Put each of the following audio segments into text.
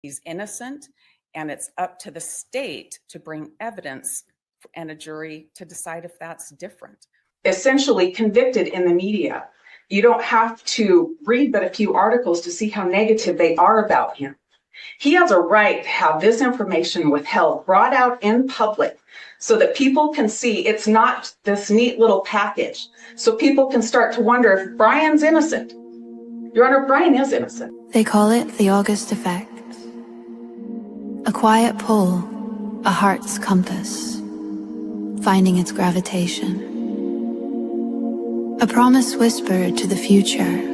he's innocent, and it's up to the state to bring evidence and a jury to decide if that's different. Essentially convicted in the media. You don't have to read but a few articles to see how negative they are about him. He has a right to have this information withheld, brought out in public, so that people can see it's not this neat little package. So people can start to wonder if Brian's innocent. Your Honor, Brian is innocent. They call it the August effect. A quiet pull, a heart's compass, finding its gravitation. A promise whispered to the future.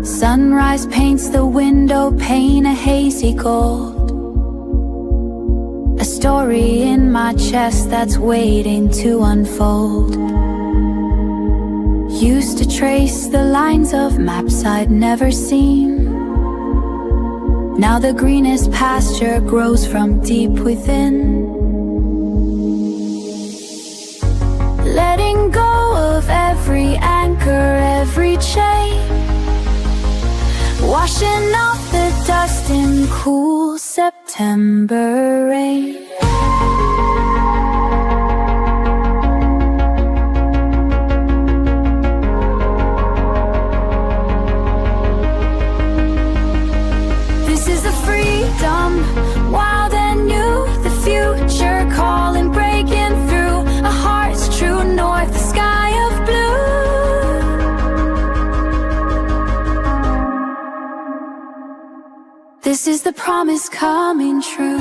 Sunrise paints the window pane a hazy gold. A story in my chest that's waiting to unfold. Used to trace the lines of maps I'd never seen. Now the greenest pasture grows from deep within. Letting go of every anchor, every chain, washing off the dust in cool September rain. This is the freedom, wild and new, the future calling, breaking through. A heart's true north, the sky of blue. This is the promise coming true.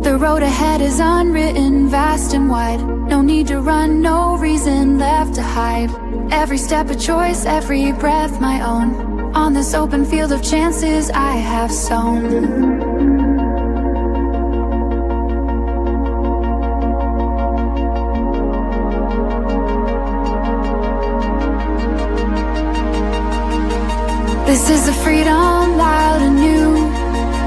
The road ahead is unwritten, vast and wide. No need to run, no reason left to hide. Every step a choice, every breath my own. On this open field of chances I have sown. This is the freedom, loud and new.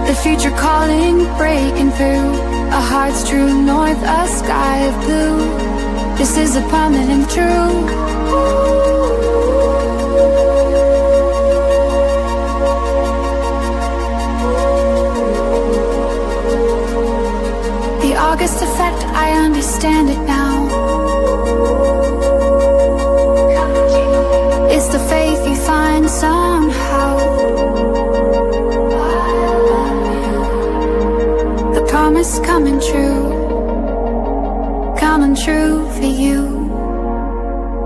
The future calling, breaking through. A heart's true north, a sky of blue. This is a prominent true. The August effect, I understand it now. It's the faith you find somehow. The promise coming true for you.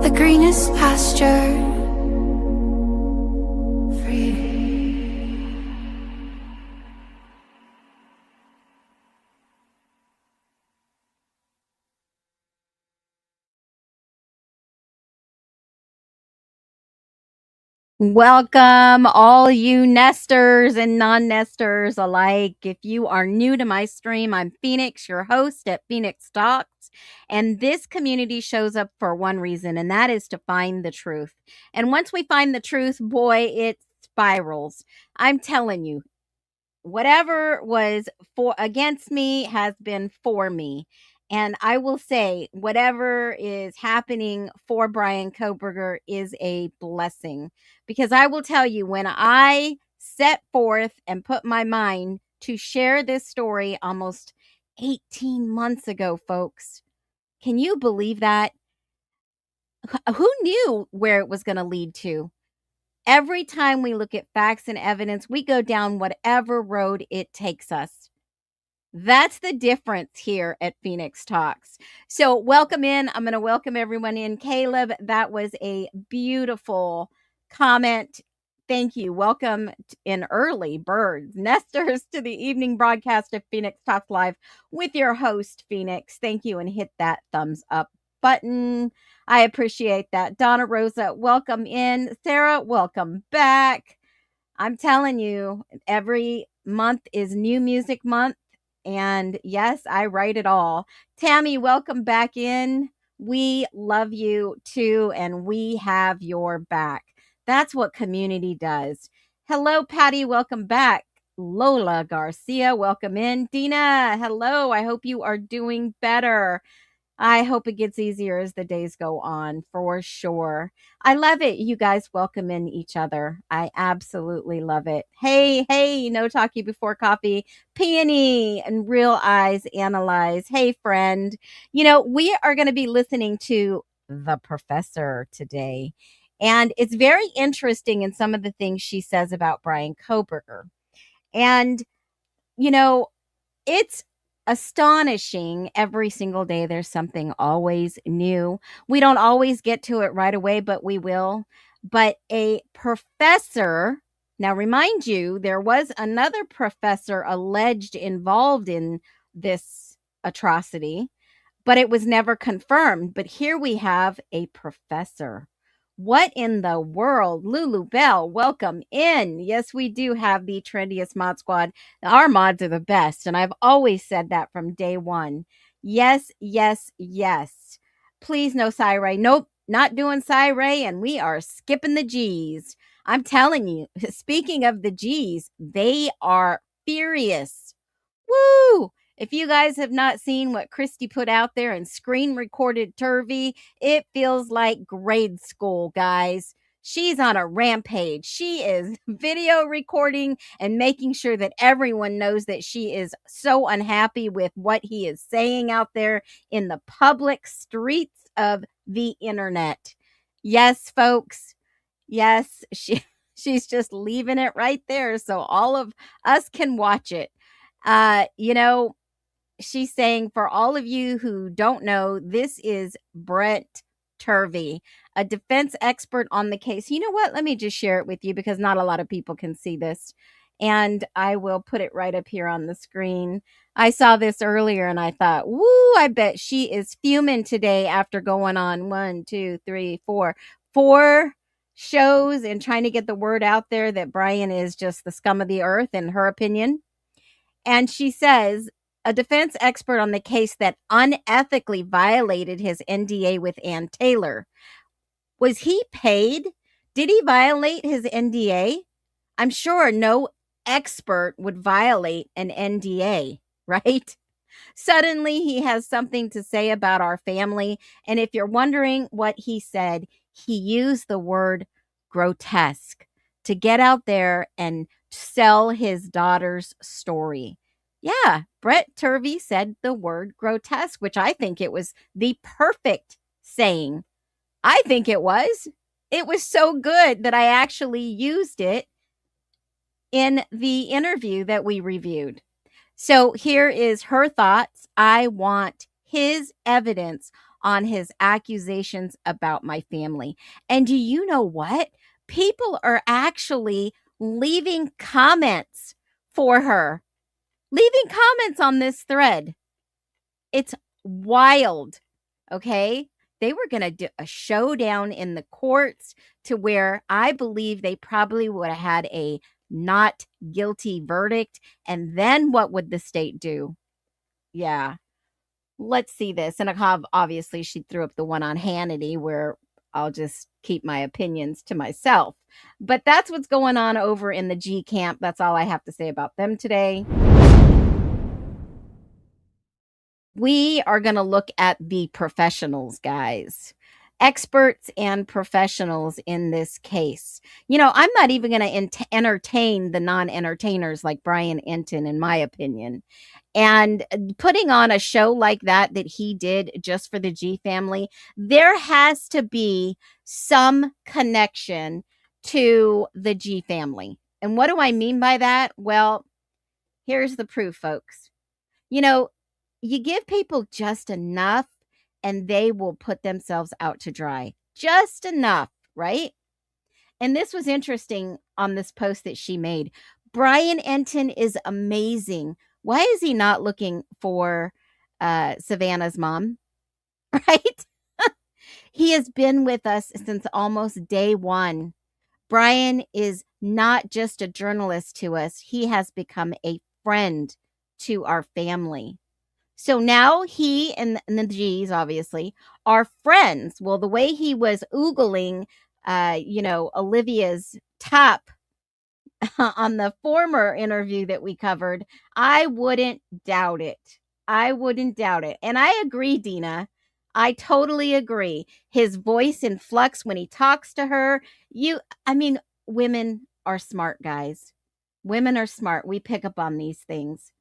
The greenest pasture, free. Welcome, all you nesters and non-nesters alike. If you are new to my stream, I'm Phoenix, your host at Phoenix Talks. And this community shows up for one reason, and that is to find the truth. And once we find the truth, boy, it spirals. I'm telling you, whatever was against me has been for me. And I will say, whatever is happening for Brian Kohberger is a blessing. Because I will tell you, when I set forth and put my mind to share this story almost 18 months ago, folks, can you believe that? Who knew where it was going to lead to? Every time we look at facts and evidence, we go down whatever road it takes us. That's the difference here at Phoenix Talks. So welcome in. I'm going to welcome everyone in. Caleb, that was a beautiful comment. Thank you. Welcome in early birds, nesters, to the evening broadcast of Phoenix Talks Live with your host, Phoenix. Thank you, and hit that thumbs up button. I appreciate that. Donna Rosa, welcome in. Sarah, welcome back. I'm telling you, every month is New Music Month. And yes, I write it all. Tammy, welcome back in. We love you too, and we have your back. That's what community does. Hello, Patty. Welcome back. Lola Garcia, welcome in. Dina, hello. I hope you are doing better. I hope it gets easier as the days go on, for sure. I love it. You guys welcome in each other. I absolutely love it. Hey, no talkie before coffee. Peony and Real Eyes Analyze. Hey, friend. We are going to be listening to the professor today. And it's very interesting in some of the things she says about Brian Koberger. And, you know, it's astonishing every single day. There's something always new. We don't always get to it right away, but we will. But a professor, now remind you, there was another professor alleged involved in this atrocity, but it was never confirmed. But here we have a professor. What in the world? Lulu Bell, welcome in. Yes, we do have the trendiest mod squad. Our mods are the best, and I've always said that from day one. Yes, yes, yes. Please, no Ray. Nope, not doing Ray, and we are skipping the G's. I'm telling you, speaking of the G's, they are furious. Woo! If you guys have not seen what Christy put out there and screen recorded Turvey, it feels like grade school, guys. She's on a rampage. She is video recording and making sure that everyone knows that she is so unhappy with what he is saying out there in the public streets of the internet. Yes, folks. Yes, she's just leaving it right there so all of us can watch it. She's saying, for all of you who don't know, this is Brett Turvey, a defense expert on the case. You know what? Let me just share it with you because not a lot of people can see this. And I will put it right up here on the screen. I saw this earlier and I thought, woo, I bet she is fuming today after going on 4 shows and trying to get the word out there that Brian is just the scum of the earth, in her opinion. And she says, a defense expert on the case that unethically violated his NDA with Ann Taylor. Was he paid? Did he violate his NDA? I'm sure no expert would violate an NDA, right? Suddenly he has something to say about our family. And if you're wondering what he said, he used the word grotesque to get out there and sell his daughter's story. Yeah, Brett Turvey said the word grotesque, which I think it was the perfect saying. I think it was. It was so good that I actually used it in the interview that we reviewed. So here is her thoughts. I want his evidence on his accusations about my family. And do you know what? People are actually leaving comments for her, leaving comments on this thread. It's wild. Okay. They were going to do a showdown in the courts to where I believe they probably would have had a not guilty verdict. And then what would the state do? Yeah. Let's see this. And obviously she threw up the one on Hannity where I'll just keep my opinions to myself. But that's what's going on over in the G camp. That's all I have to say about them today. We are going to look at the professionals, guys. Experts and professionals in this case. I'm not even going to entertain the non-entertainers like Brian Enton, in my opinion. And putting on a show like that he did just for the G family, there has to be some connection to the G family. And what do I mean by that? Well, here's the proof, folks. You give people just enough and they will put themselves out to dry. Just enough, right? And this was interesting on this post that she made. Brian Enton is amazing. Why is he not looking for Savannah's mom? Right? He has been with us since almost day one. Brian is not just a journalist to us, he has become a friend to our family. So now he and the G's obviously are friends. Well, the way he was oogling, Olivia's top on the former interview that we covered, I wouldn't doubt it. I wouldn't doubt it. And I agree, Dina. I totally agree. His voice in flux when he talks to her. Women are smart, guys. Women are smart. We pick up on these things.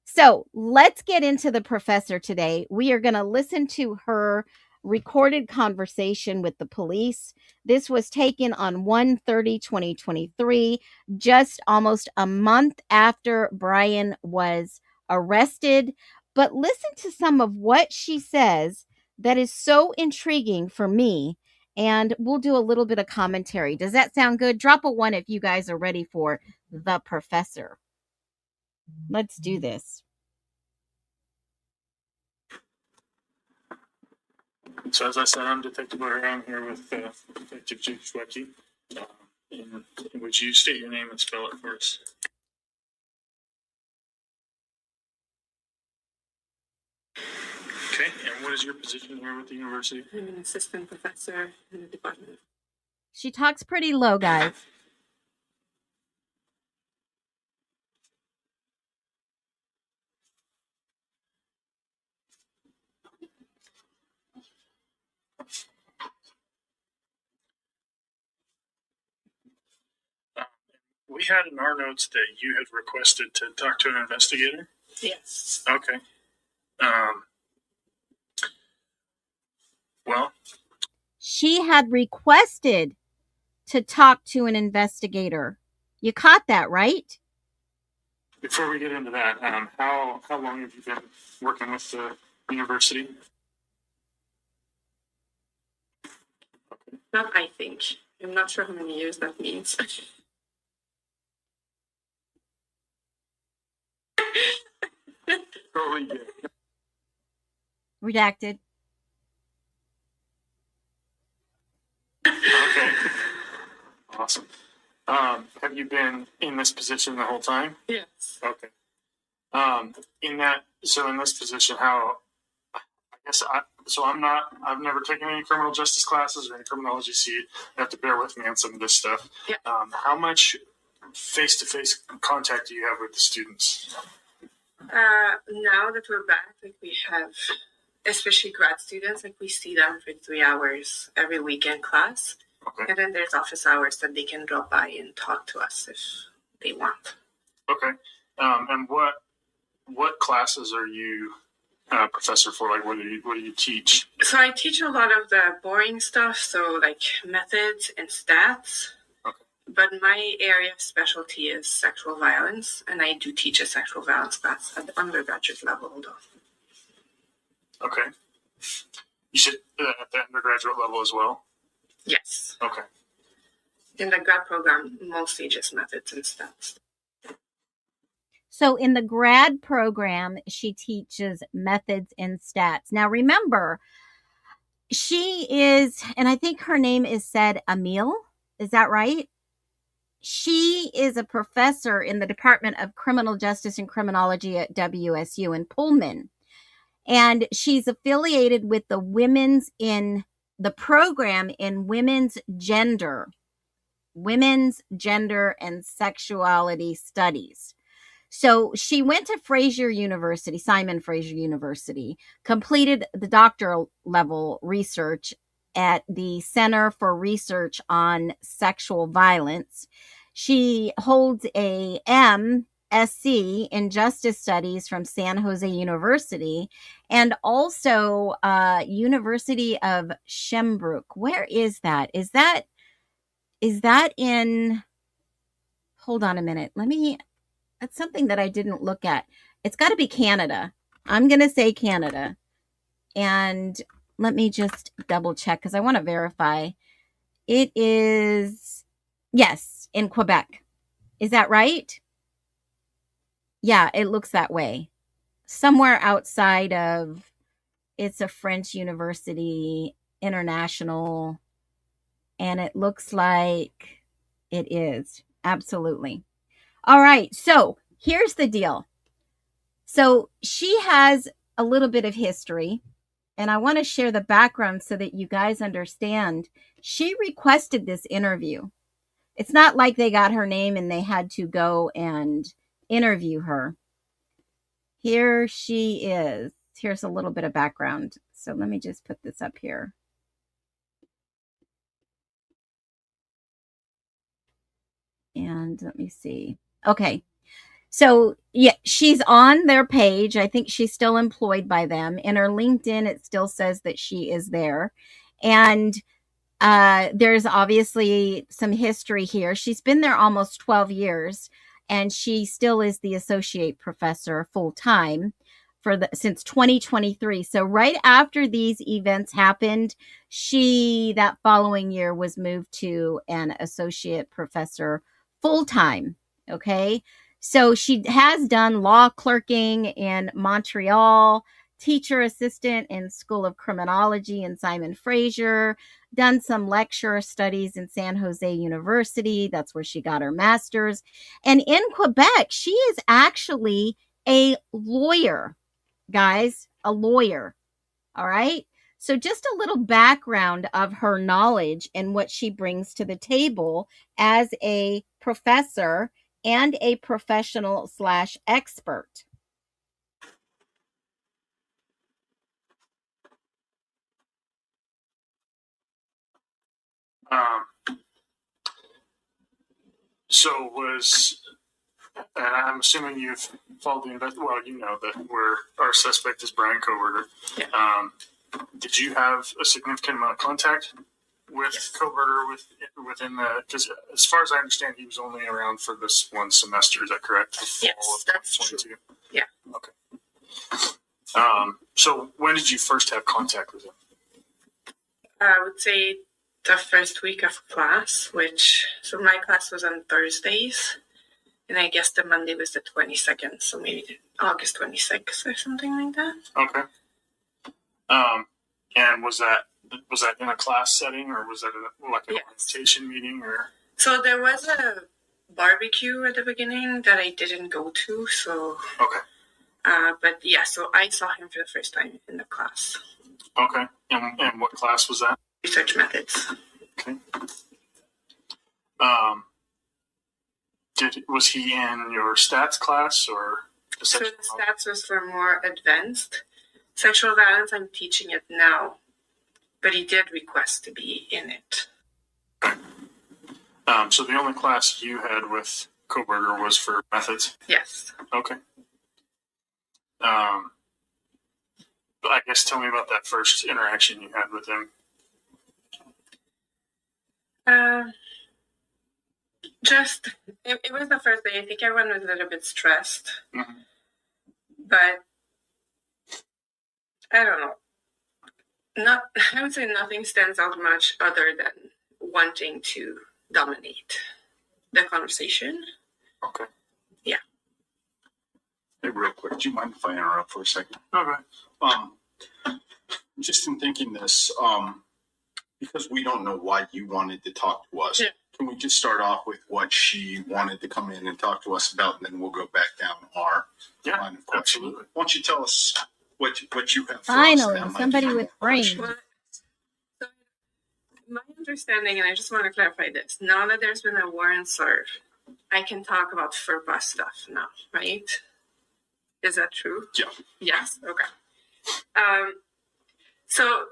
So let's get into the professor today. We are going to listen to her recorded conversation with the police. This was taken on 1/30/2023, just almost a month after Brian was arrested. But listen to some of what she says that is so intriguing for me. And we'll do a little bit of commentary. Does that sound good? Drop a 1 if you guys are ready for the professor. Let's do this. So as I said, I'm Detective Larry. I'm here with Detective Jake Schwecke. And would you state your name and spell it for us? Okay, and what is your position here with the university? I'm an assistant professor in the department. She talks pretty low, guys. We had in our notes that you had requested to talk to an investigator. Yes. Okay. Well, she had requested to talk to an investigator. You caught that, right? before we get into that, how long have you been working with the university? Not I think. I'm not sure how many years that means. Totally good. Redacted. Okay. Awesome. Have you been in this position the whole time? Yes. Okay. In this position, I've never taken any criminal justice classes or any criminology, so you have to bear with me on some of this stuff. Yeah. How much face-to-face contact do you have with the students? Now that we're back, we have, especially grad students, we see them for 3 hours every week in class. Okay. And then there's office hours that they can drop by and talk to us if they want. Okay. And what classes are you professor for? What do you teach? So I teach a lot of the boring stuff, so methods and stats. Okay. But my area of specialty is sexual violence, and I do teach a sexual violence class at the undergraduate level, though. Okay. You said at the undergraduate level as well? Yes. Okay. In the grad program, mostly just methods and stats. So in the grad program, she teaches methods and stats. Now remember, she is, and I think her name is said Emil. Is that right? She is a professor in the Department of Criminal Justice and Criminology at WSU in Pullman. And she's affiliated with the program in women's gender and sexuality studies. So she went to Simon Fraser University, completed the doctoral level research at the Center for Research on Sexual Violence. She holds a MSc in Justice Studies from San Jose University and also University of Sherbrooke. Where is that? Is that in, hold on a minute. That's something that I didn't look at. It's got to be Canada. I'm going to say Canada. And let me just double check because I want to verify. It is, yes, in Quebec. Is that right? Yeah, it looks that way. Somewhere outside of, it's a French university, international, and it looks like it is. Absolutely. All right. So here's the deal. So she has a little bit of history, and I want to share the background so that you guys understand. She requested this interview. It's not like they got her name and they had to go and interview her. Here she is. Here's a little bit of background. So let me just put this up here. And let me see. Okay. So yeah, she's on their page. I think she's still employed by them. In her LinkedIn, it still says that she is there. And there's obviously some history here. She's been there almost 12 years, and she still is the associate professor full time since 2023. So right after these events happened, she that following year was moved to an associate professor full time. Okay. So she has done law clerking in Montreal, teacher assistant in School of Criminology in Simon Fraser, done some lecture studies in San Jose University. That's where she got her master's. And in Quebec, she is actually a lawyer, guys, a lawyer. All right. So just a little background of her knowledge and what she brings to the table as a professor and a professional / expert. So I'm assuming you've followed the investigation. Well, you know that our suspect is Brian Coberger. Yeah. Did you have a significant amount of contact with Coberger within the? Because as far as I understand, he was only around for this one semester. Is that correct? Yes, that's true. Yeah. Okay. So when did you first have contact with him? I would say the first week of class, so my class was on Thursdays, and I guess the Monday was the 22nd, so maybe August 26th or something like that. Okay. And was that in a class setting, or was that like an orientation meeting, or? So there was a barbecue at the beginning that I didn't go to, so. Okay. But yeah, so I saw him for the first time in the class. Okay. And what class was that? Research methods. Okay. Was he in your stats class or? So the stats was for more advanced. Sexual violence, I'm teaching it now, but he did request to be in it. Okay. So the only class you had with Coberger was for methods? Yes. Okay. I guess tell me about that first interaction you had with him. It was the first day. I think everyone was a little bit stressed. Mm-hmm. But I don't know. I would say nothing stands out much other than wanting to dominate the conversation. Okay. Yeah. Hey, real quick, do you mind if I interrupt for a second? Okay. Just in thinking this, because we don't know why you wanted to talk to us, can we just start off with what she wanted to come in and talk to us about, and then we'll go back down our line of questioning. Absolutely. Why don't you tell us what you have for Finally, us? somebody with brains. Well, so my understanding, and I just want to clarify this, now that there's been a warrant served, I can talk about FERPA stuff now, right? Is that true? Yeah. Yes. Okay. So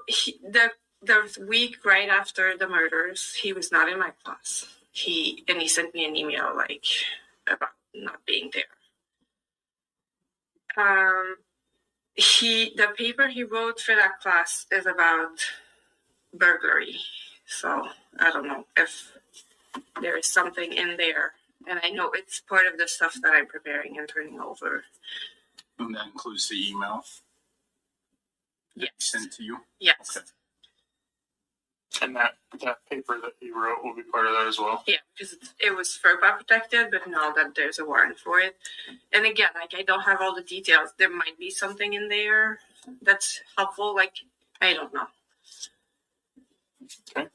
the week right after the murders, he was not in my class. He sent me an email about not being there. The paper he wrote for that class is about burglary. So I don't know if there is something in there. And I know it's part of the stuff that I'm preparing and turning over. And that includes the email Yes. sent to you? Yes. Okay. And that paper that he wrote will be part of that as well? Yeah, because it was FERPA protected, but now that there's a warrant for it. And again, I don't have all the details. There might be something in there that's helpful. I don't know. Okay.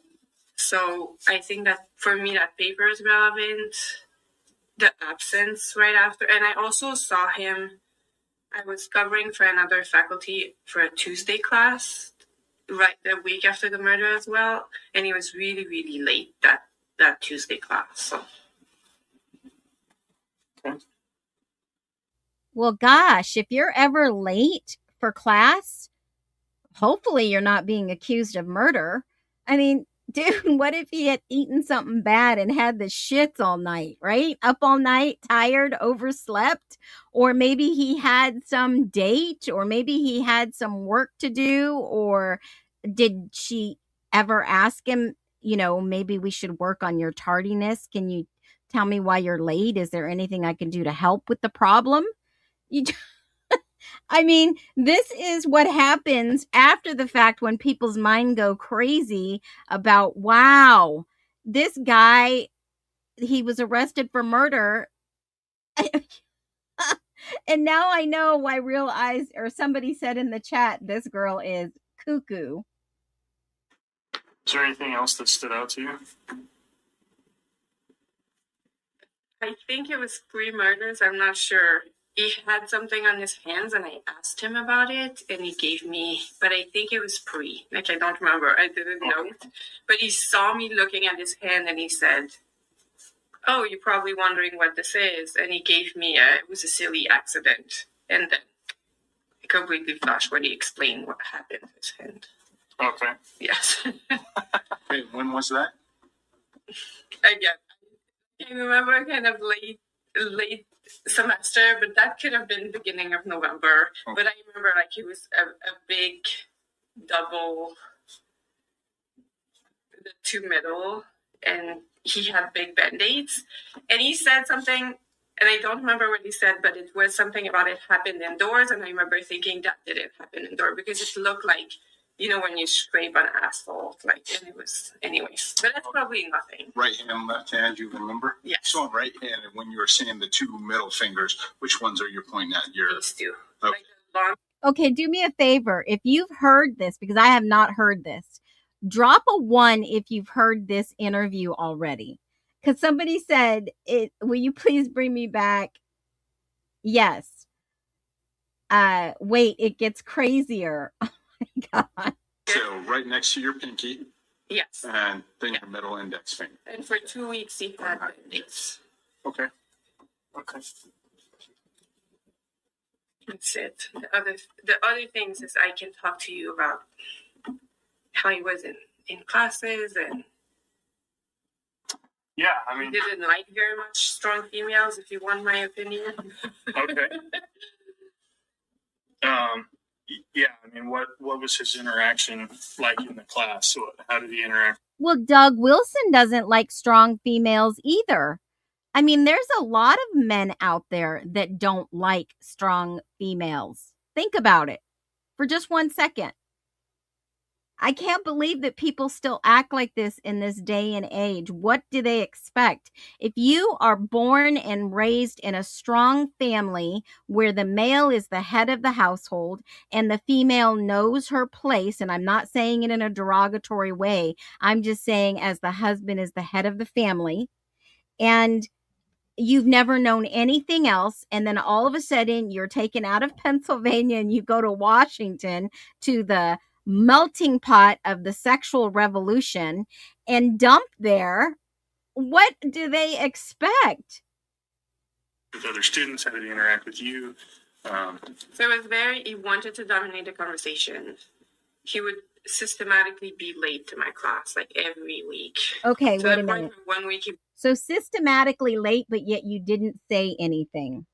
So I think that for me, that paper is relevant. the absence right after. And I also saw him, I was covering for another faculty for a Tuesday class right the week after the murder as well. And he was really, really late that Tuesday class. So. Okay. Well, gosh, if you're ever late for class, hopefully you're not being accused of murder. I mean, dude, what if he had eaten something bad and had the shits all night, right? Up all night, tired, overslept, or maybe he had some date, or maybe he had some work to do, or did she ever ask him, maybe we should work on your tardiness? Can you tell me why you're late? Is there anything I can do to help with the problem? You I mean, this is what happens after the fact when people's mind go crazy about, wow, this guy, he was arrested for murder. And now I know why Real Eyes, or somebody said in the chat, this girl is cuckoo. Is there anything else that stood out to you? I think it was 3 murders. I'm not sure. He had something on his hands and I asked him about it and he gave me, but I think it was pre. Like, I don't remember. I didn't know. But he saw me looking at his hand and he said, "Oh, you're probably wondering what this is." And he gave me it was a silly accident. And then it completely flashed when he explained what happened to his hand. Okay. Yes. Hey, when was that? Again, I remember kind of late semester, but that could have been beginning of November. Okay. But I remember like it was a big double, the 2 middle, and he had big band-aids. And he said something, and I don't remember what he said, but it was something about it happened indoors. And I remember thinking that didn't happen indoors because it looked like, when you scrape on asphalt, like, and it was, anyways. But that's probably nothing. Right hand, left hand, you remember? Yes. So on right hand, and when you were saying the 2 middle fingers, which ones are you pointing at? These 2. Okay. Like the long. Okay, do me a favor. If you've heard this, because I have not heard this, drop a 1 if you've heard this interview already. Because somebody said, will you please bring me back? Yes. Wait, it gets crazier. Oh my God. So right next to your pinky, Yes. and then your middle index finger. And for 2 weeks he had band-aids. Okay. Okay. That's it. The other things is I can talk to you about how he was in classes, and Yeah, I mean, he didn't like very much strong females, if you want my opinion. okay. Yeah, I mean, what was his interaction like in the class? How did he interact? Well, Doug Wilson doesn't like strong females either. I mean, there's a lot of men out there that don't like strong females. Think about it for just 1 second. I can't believe that people still act like this in this day and age. What do they expect? If you are born and raised in a strong family where the male is the head of the household and the female knows her place, and I'm not saying it in a derogatory way, I'm just saying as the husband is the head of the family, and you've never known anything else, and then all of a sudden you're taken out of Pennsylvania and you go to Washington, to the melting pot of the sexual revolution, and dumped there, what do they expect? With other students, how did he interact with you? So it was he wanted to dominate the conversation. He would systematically be late to my class, like every week. Okay, So wait a at minute. 1 week he So systematically late, but yet you didn't say anything.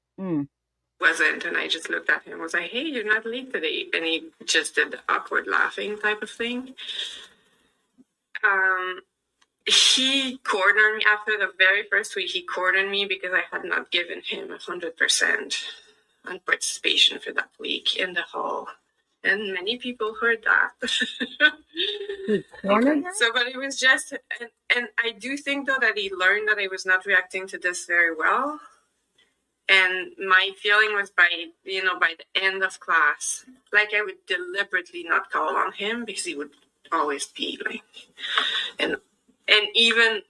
wasn't, and I just looked at him and was like, "Hey, you're not late today," and he just did the awkward laughing type of thing. He cornered me after the very first week. He cornered me because I had not given him 100% on participation for that week in the hall, and many people heard that. He cornered her? So, but it was just, and I do think though that he learned that I was not reacting to this very well. And my feeling was by the end of class, like I would deliberately not call on him because he would always be like, and even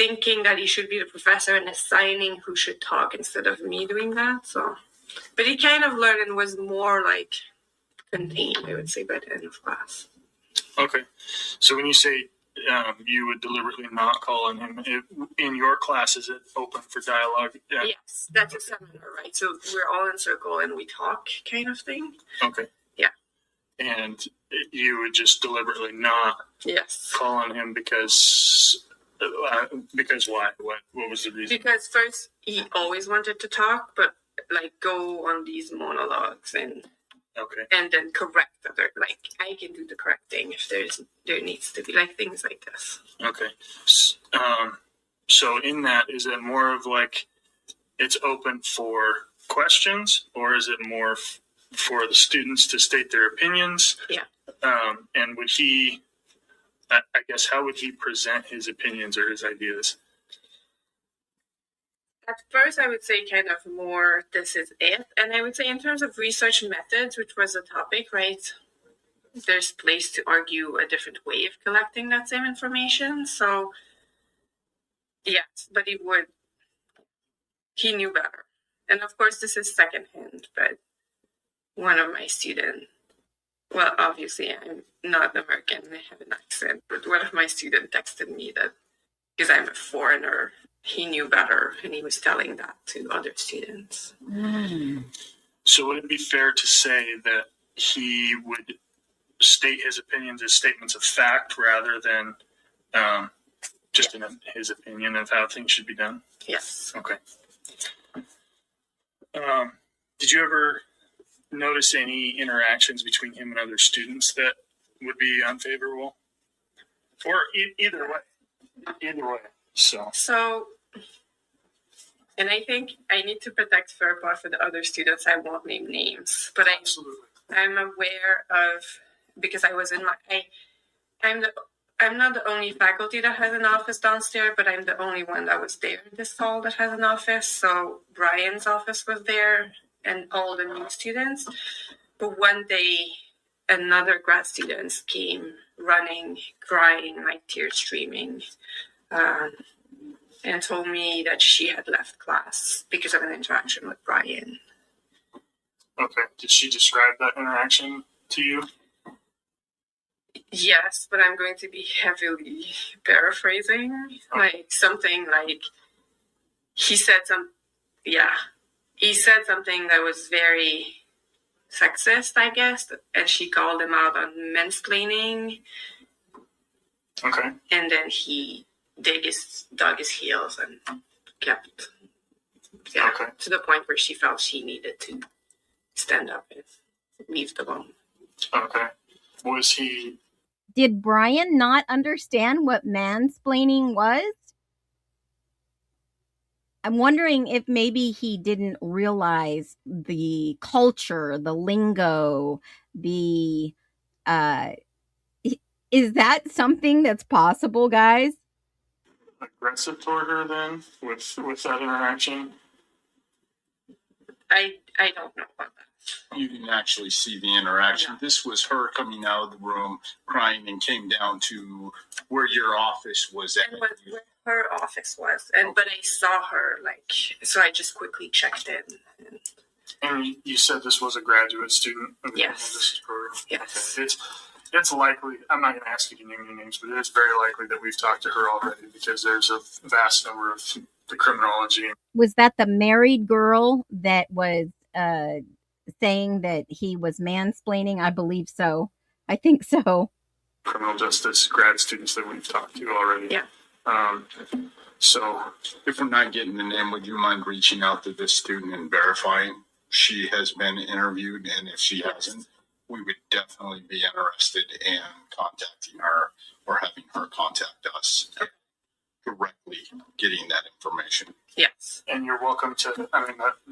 thinking that he should be the professor and assigning who should talk instead of me doing that. So, but he kind of learned and was more like contained, I would say, by the end of class. Okay. So when you say you would deliberately not call on him, in your class, is it open for dialogue? Yeah. Yes, that's a seminar, right? So we're all in circle and we talk kind of thing. Okay. Yeah. And you would just deliberately not Yes. call on him because why? What was the reason? Because first he always wanted to talk, but like go on these monologues and Okay. and then correct other, like I can do the correcting if there needs to be like things like this. Okay. So in that, is it more of like it's open for questions, or is it more for the students to state their opinions? Yeah. And would he, I guess, how would he present his opinions or his ideas? At first, I would say kind of more, this is it. And I would say in terms of research methods, which was a topic, right? There's place to argue a different way of collecting that same information. So, yes, but he knew better. And of course, this is secondhand, but one of my students, well, obviously I'm not American and I have an accent, but one of my students texted me that because I'm a foreigner, he knew better, and he was telling that to other students. So would it be fair to say that he would state his opinions as statements of fact rather than just his opinion of how things should be done? Yes. Okay. Did you ever notice any interactions between him and other students that would be unfavorable? Or either way? Either way. So, and I think I need to protect fair part for the other students. I won't name names, but absolutely. I'm aware of, because I was in I'm not the only faculty that has an office downstairs, but I'm the only one that was there in this hall that has an office. So Brian's office was there and all the new students. But one day, another grad student came running, crying, like tears streaming, and told me that she had left class because of an interaction with Brian. Okay. Did she describe that interaction to you? Yes, but I'm going to be heavily paraphrasing. Okay. Like something like he said something that was very sexist, I guess, and she called him out on mansplaining. Okay. And then he dug his heels and kept, okay, to the point where she felt she needed to stand up and leave the room. Okay. Did Brian not understand what mansplaining was? I'm wondering if maybe he didn't realize the culture, the lingo, is that something that's possible, guys? Aggressive toward her then with that interaction? I don't know about that. You didn't actually see the interaction. No. This was her coming out of the room crying and came down to where your office was at. And where her office was. And but I saw her, like, so I just quickly checked in. And you said this was a graduate student of the Yes. program? Yes. Okay. It's likely, I'm not going to ask you to name any names, but it's very likely that we've talked to her already because there's a vast number of the criminology. Was that the married girl that was saying that he was mansplaining? I believe so. I think so. Criminal justice grad students that we've talked to already. Yeah. So if we're not getting the name, would you mind reaching out to this student and verifying she has been interviewed? And if she hasn't, we would definitely be interested in contacting her or having her contact us directly, getting that information. Yes. And you're welcome to,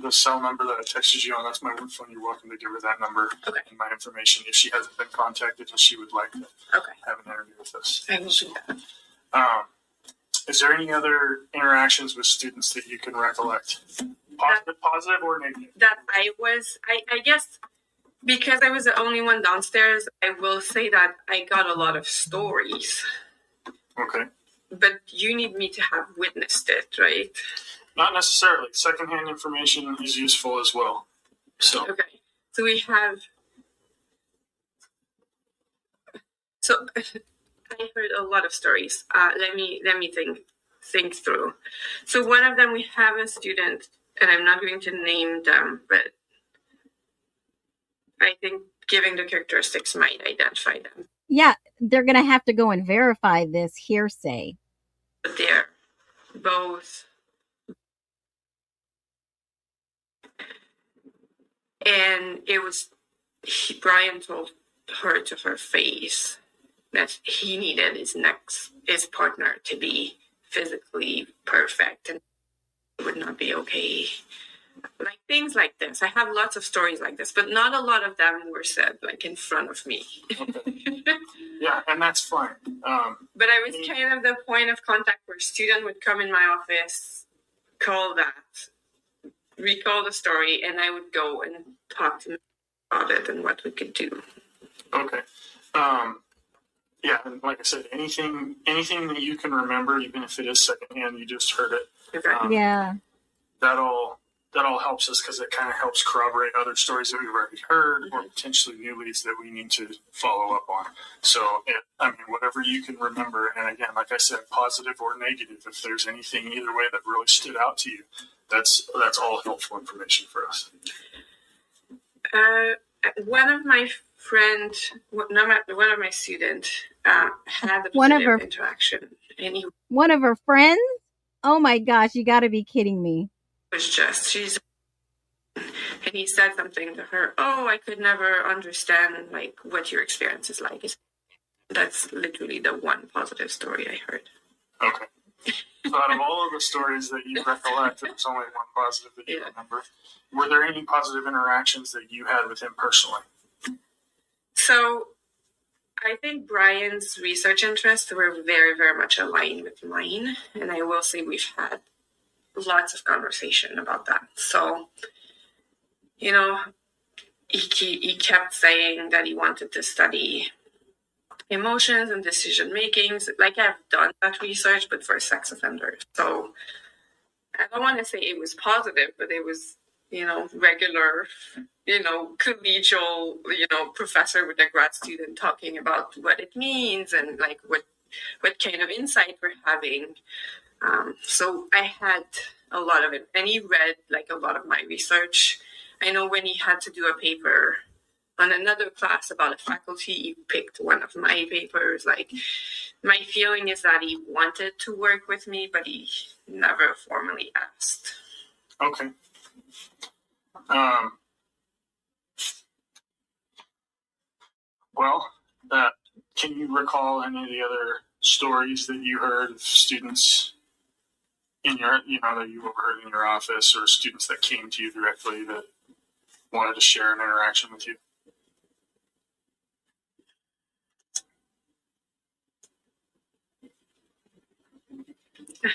the cell number that I texted you on, that's my work phone. You're welcome to give her that number and my information if she hasn't been contacted and she would like to have an interview with us. I will do that. Is there any other interactions with students that you can recollect? Positive or negative? That I guess, because I was the only one downstairs, I will say that I got a lot of stories. Okay. but you need me to have witnessed it, right? Not necessarily. Secondhand information is useful as well. So Okay. So we have. So I heard a lot of stories. Let me think through. So one of them, we have a student, and I'm not going to name them, but I think giving the characteristics might identify them. Yeah, they're going to have to go and verify this hearsay. But they're both. And it was, Brian told her to her face that he needed his partner to be physically perfect, and it would not be okay. Like things like this. I have lots of stories like this, but not a lot of them were said like in front of me. okay. Yeah, and that's fine. But I was kind of the point of contact where a student would come in my office, recall the story, and I would go and talk to them about it and what we could do. Okay. Yeah, and like I said, anything that you can remember, even if it is secondhand, you just heard it. Okay. Yeah. That all helps us because it kind of helps corroborate other stories that we've already heard or potentially new leads that we need to follow up on. So, whatever you can remember, and again, like I said, positive or negative, if there's anything either way that really stood out to you, that's all helpful information for us. One of my students had a positive interaction, and one of her friends. Oh my gosh, you got to be kidding me. And he said something to her. Oh, I could never understand like what your experience is like. That's literally the one positive story I heard. Okay. So out of all of the stories that you recollect, there's only one positive that you remember. Were there any positive interactions that you had with him personally? So I think Brian's research interests were very, very much aligned with mine. And I will say we've had lots of conversation about that. So, he kept saying that he wanted to study emotions and decision makings. Like I've done that research, but for sex offenders. So I don't want to say it was positive, but it was, regular, collegial, professor with a grad student talking about what it means and like what kind of insight we're having. So I had a lot of it, and he read like a lot of my research. I know when he had to do a paper on another class about a faculty, he picked one of my papers. Like, my feeling is that he wanted to work with me, but he never formally asked. Okay. Can you recall any of the other stories that you heard of students in your, that you overheard in your office, or students that came to you directly that wanted to share an interaction with you?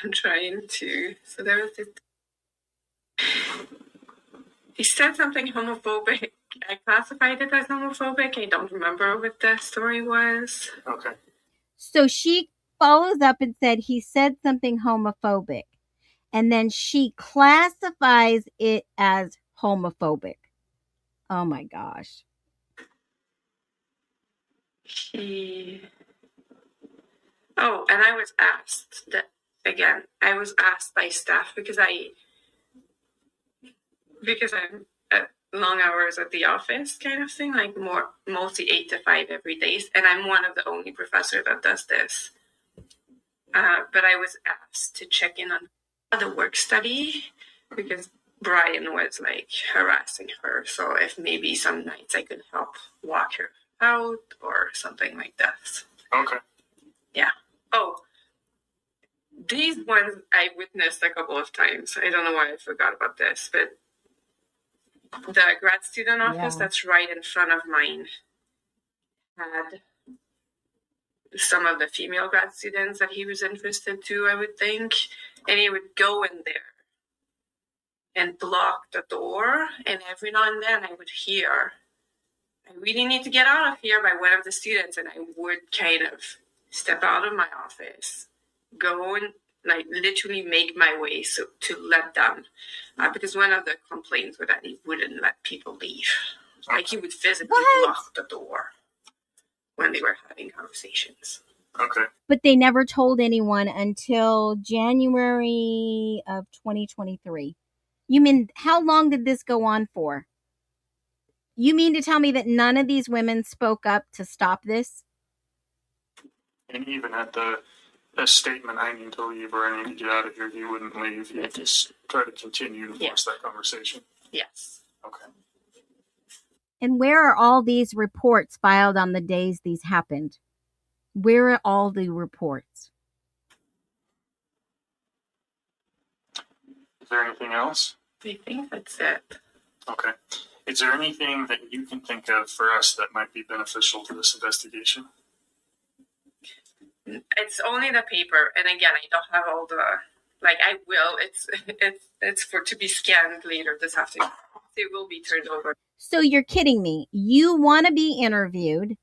I'm trying to. So there was this. He said something homophobic. I classified it as homophobic. I don't remember what the story was. Okay. So she follows up and said he said something homophobic. And then she classifies it as homophobic. Oh my gosh. Oh, and I was asked that again. I was asked by staff because I'm at long hours at the office kind of thing, like mostly 8 to 5 every day, and I'm one of the only professors that does this. But I was asked to check in on the work study because Brian was like harassing her. So if maybe some nights I could help walk her out or something like that. Okay. Yeah. Oh, these ones I witnessed a couple of times. I don't know why I forgot about this, but the grad student office that's right in front of mine had some of the female grad students that he was interested to, I would think. And he would go in there and block the door. And every now and then I would hear, I really need to get out of here, by one of the students. And I would kind of step out of my office, go and like literally make my way so to let them, because one of the complaints was that he wouldn't let people leave. Like he would physically What? lock the door when they were having conversations. Okay. But they never told anyone until January of 2023. You mean, how long did this go on for? You mean to tell me that none of these women spoke up to stop this? And even at the statement, I need to leave or I need to get out of here, you wouldn't leave. You just try to continue to force that conversation. Yes. Okay. And where are all these reports filed on the days these happened? Where are all the reports? Is there anything else? I think that's it. Okay. Is there anything that you can think of for us that might be beneficial to this investigation? It's only the paper, and again, I don't have all the like. I will. It's for to be scanned later this afternoon. It will be turned over. So you're kidding me. You want to be interviewed,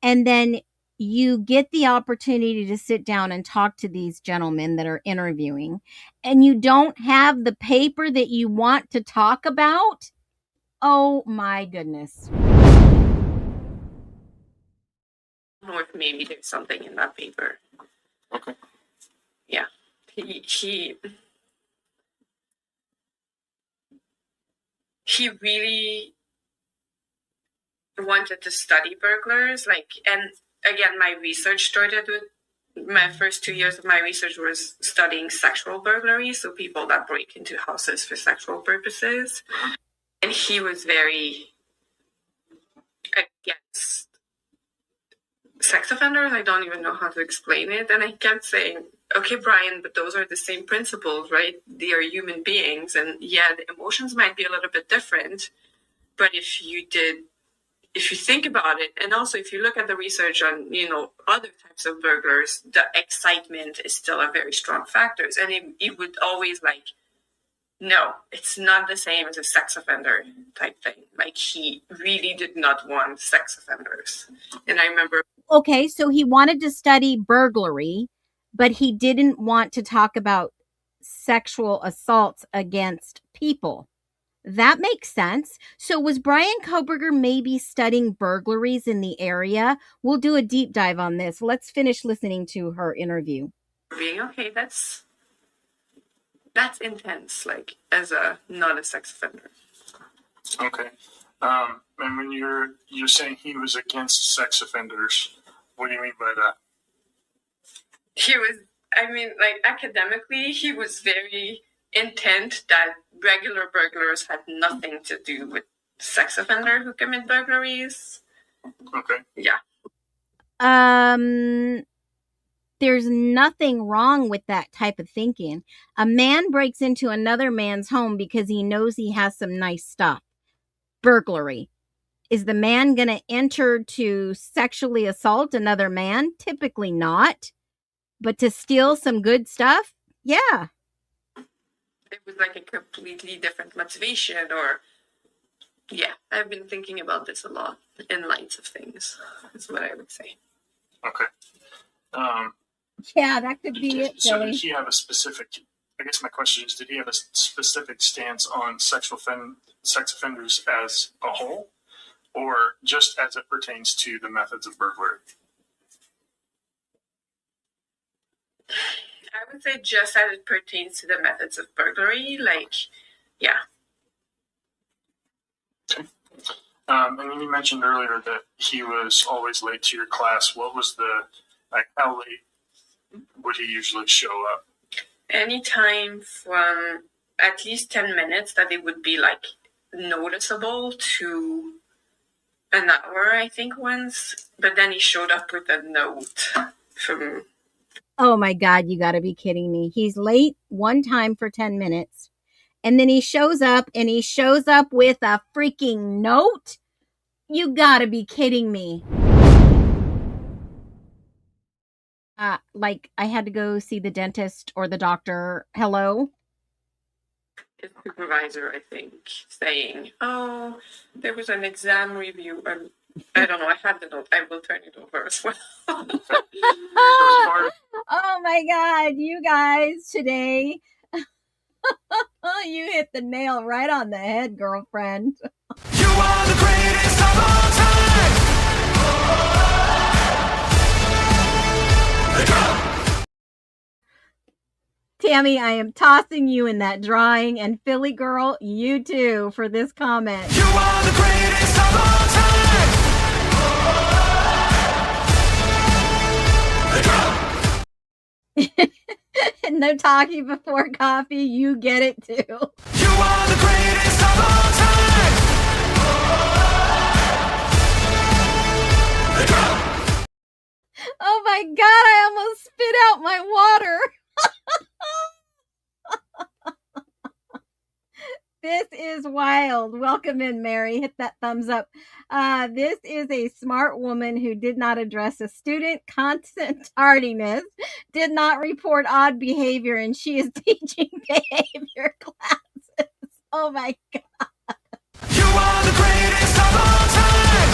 and then you get the opportunity to sit down and talk to these gentlemen that are interviewing, and you don't have the paper that you want to talk about? Oh my goodness. Or if maybe there's something in that paper. Okay. Yeah. He really wanted to study burglars, like, and again, my research started with my first 2 years of my research was studying sexual burglary, so people that break into houses for sexual purposes. And he was very against sex offenders. I don't even know how to explain it. And I kept saying, okay, Brian, but those are the same principles, right? They are human beings. And yeah, the emotions might be a little bit different. But if you think about it, and also if you look at the research on, other types of burglars, the excitement is still a very strong factor. And it would always no, it's not the same as a sex offender type thing. Like, he really did not want sex offenders. And I remember. Okay, so he wanted to study burglary, but he didn't want to talk about sexual assaults against people. That makes sense. So was Brian Koberger maybe studying burglaries in the area? We'll do a deep dive on this. Let's finish listening to her interview. Okay, that's intense, like, as not a sex offender. Okay. And when you're saying he was against sex offenders, what do you mean by that? He was, academically, he was very intent that regular burglars had nothing to do with sex offender who commit burglaries. Okay. Yeah. There's nothing wrong with that type of thinking. A man breaks into another man's home because he knows he has some nice stuff. Burglary. Is the man going to enter to sexually assault another man? Typically not. But to steal some good stuff? Yeah. It was like a completely different motivation, or yeah, I've been thinking about this a lot in light of things. That's what I would say. Okay. Yeah, that could be it, So Billy. did he have a specific, I guess my question is, did he have a specific stance on sex offenders as a whole, or just as it pertains to the methods of burglary? I would say just as it pertains to the methods of burglary, yeah. Okay. And then you mentioned earlier that he was always late to your class. What was how late would he usually show up? Anytime from at least 10 minutes that it would be noticeable to an hour, I think, once. But then he showed up with a note from. Oh my God, you got to be kidding me. He's late one time for 10 minutes. And then he shows up with a freaking note. You got to be kidding me. I had to go see the dentist or the doctor. Hello? His supervisor, I think, saying, oh, there was an exam review, I don't know. I have the note. I will turn it over as well. So as far as Oh my God, you guys today, you hit the nail right on the head, girlfriend. You are the greatest of all time. Tammy, I am tossing you in that drawing, and Philly girl, you too, for this comment. You are the greatest of all time. No talking before coffee, you get it too. You are the greatest of all time. Oh my God, I almost spit out my water. This is wild. Welcome in, Mary. Hit that thumbs up. This is a smart woman who did not address a student constant tardiness, did not report odd behavior, and she is teaching behavior classes. Oh my God. You are the greatest of all time.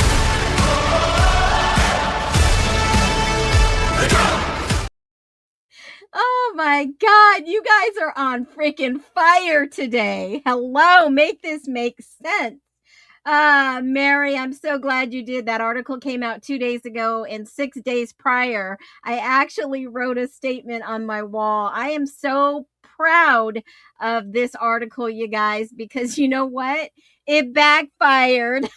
Oh my God, you guys are on freaking fire today. Hello, make this make sense. Mary, I'm so glad you did. That article came out 2 days ago, and 6 days prior, I actually wrote a statement on my wall. I am so proud of this article, you guys, because you know what? It backfired.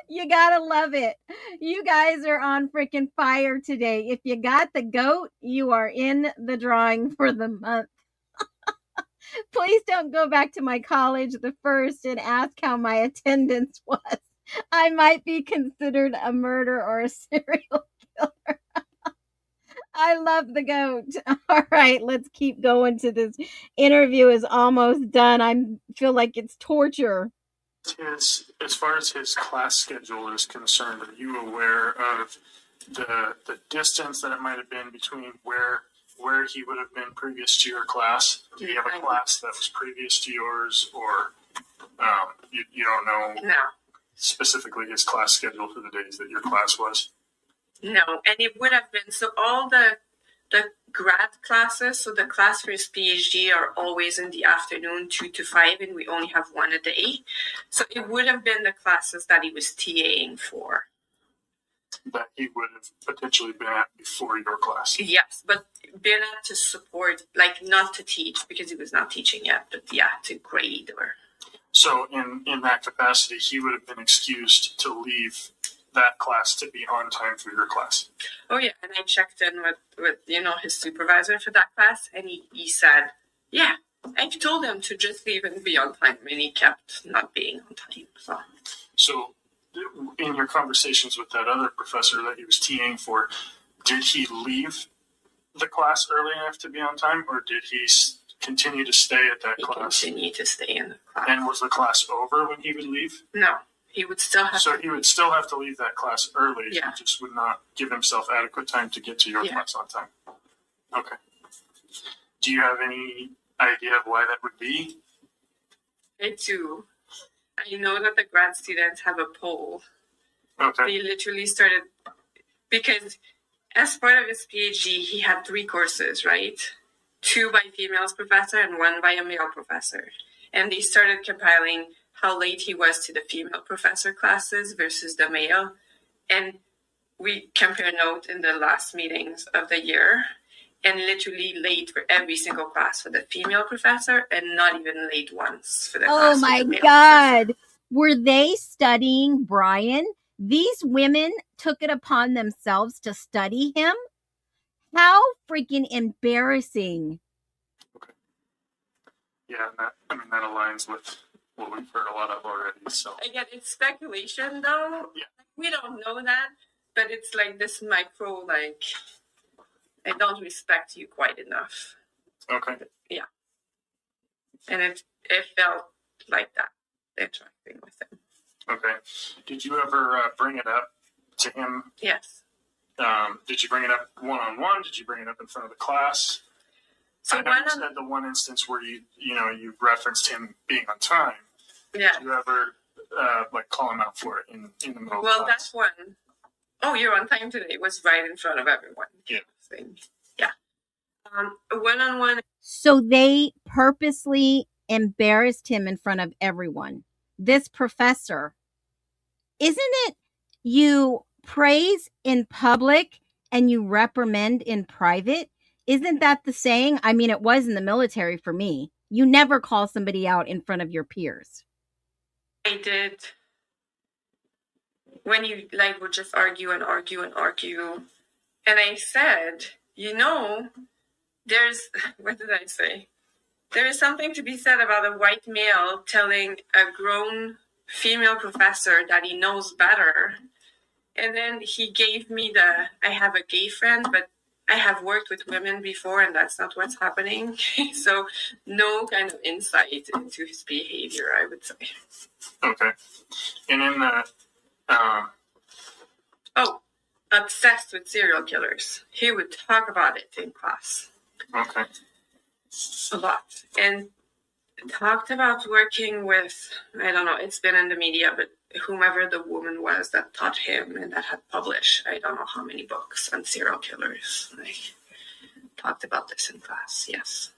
You gotta love it. You guys are on freaking fire today. If you got the goat, you are in the drawing for the month. Please don't go back to my college the first and ask how my attendance was. I might be considered a murderer or a serial killer. I love the goat. All right, let's keep going to this interview is almost done. I feel like it's torture. as far as his class schedule is concerned, are you aware of the distance that it might have been between where he would have been previous to your class? Do you have a class that was previous to yours, or you don't know No. specifically his class schedule for the days that your class was? No, and it would have been, so all the grad classes, so the class for his PhD are always in the afternoon, 2 to 5, and we only have one a day. So it would have been the classes that he was TAing for. That he would have potentially been at before your class. Yes, but been at to support, like not to teach because he was not teaching yet, but yeah, to grade or. So in that capacity, he would have been excused to leave that class to be on time for your class. Oh yeah, and I checked in with his supervisor for that class, and he said, yeah, I've told him to just leave and be on time, and he kept not being on time. So in your conversations with that other professor that he was TAing for, did he leave the class early enough to be on time, or did he continue to stay at that class? He continued to stay in the class. And was the class over when he would leave? No. He would still have he would still have to leave that class early. Yeah. He just would not give himself adequate time to get to your class on time. Okay. Do you have any idea of why that would be? I do. I know that the grad students have a poll. Okay. They literally started, because as part of his PhD, he had 3 courses, right? 2 by females professor and 1 by a male professor. And they started compiling how late he was to the female professor classes versus the male. And we compare notes in the last meetings of the year, and literally late for every single class for the female professor, and not even late once for the class. Oh my with the male God. professor. Were they studying Brian? These women took it upon themselves to study him? How freaking embarrassing. Okay. Yeah, that aligns with what we've heard a lot of already. So Again, it's speculation though. Yeah. We don't know that, but it's like this micro, like, I don't respect you quite enough. okay. Yeah. And it felt like that, interacting with him. Okay. Did you ever bring it up to him? Yes. Did you bring it up one-on-one? Did you bring it up in front of the class? So I know you said the one instance where you referenced him being on time. Yeah. Did you ever like call him out for it in the middle of Well, class. that one, oh, you're on time today, was right in front of everyone. Yeah. Yeah. One-on-one. So they purposely embarrassed him in front of everyone. This professor, isn't it you praise in public and you reprimand in private? Isn't that the saying? I mean, it was in the military for me. You never call somebody out in front of your peers. I did when you like would just argue and argue and argue. And I said, there's, what did I say? There is something to be said about a white male telling a grown female professor that he knows better. And then he gave me I have a gay friend, but I have worked with women before and that's not what's happening. So no kind of insight into his behavior, I would say. Okay. And in the, obsessed with serial killers. He would talk about it in class. okay. A lot. And talked about working with, I don't know, it's been in the media, but whomever the woman was that taught him and that had published, I don't know how many books on serial killers. I talked about this in class, yes.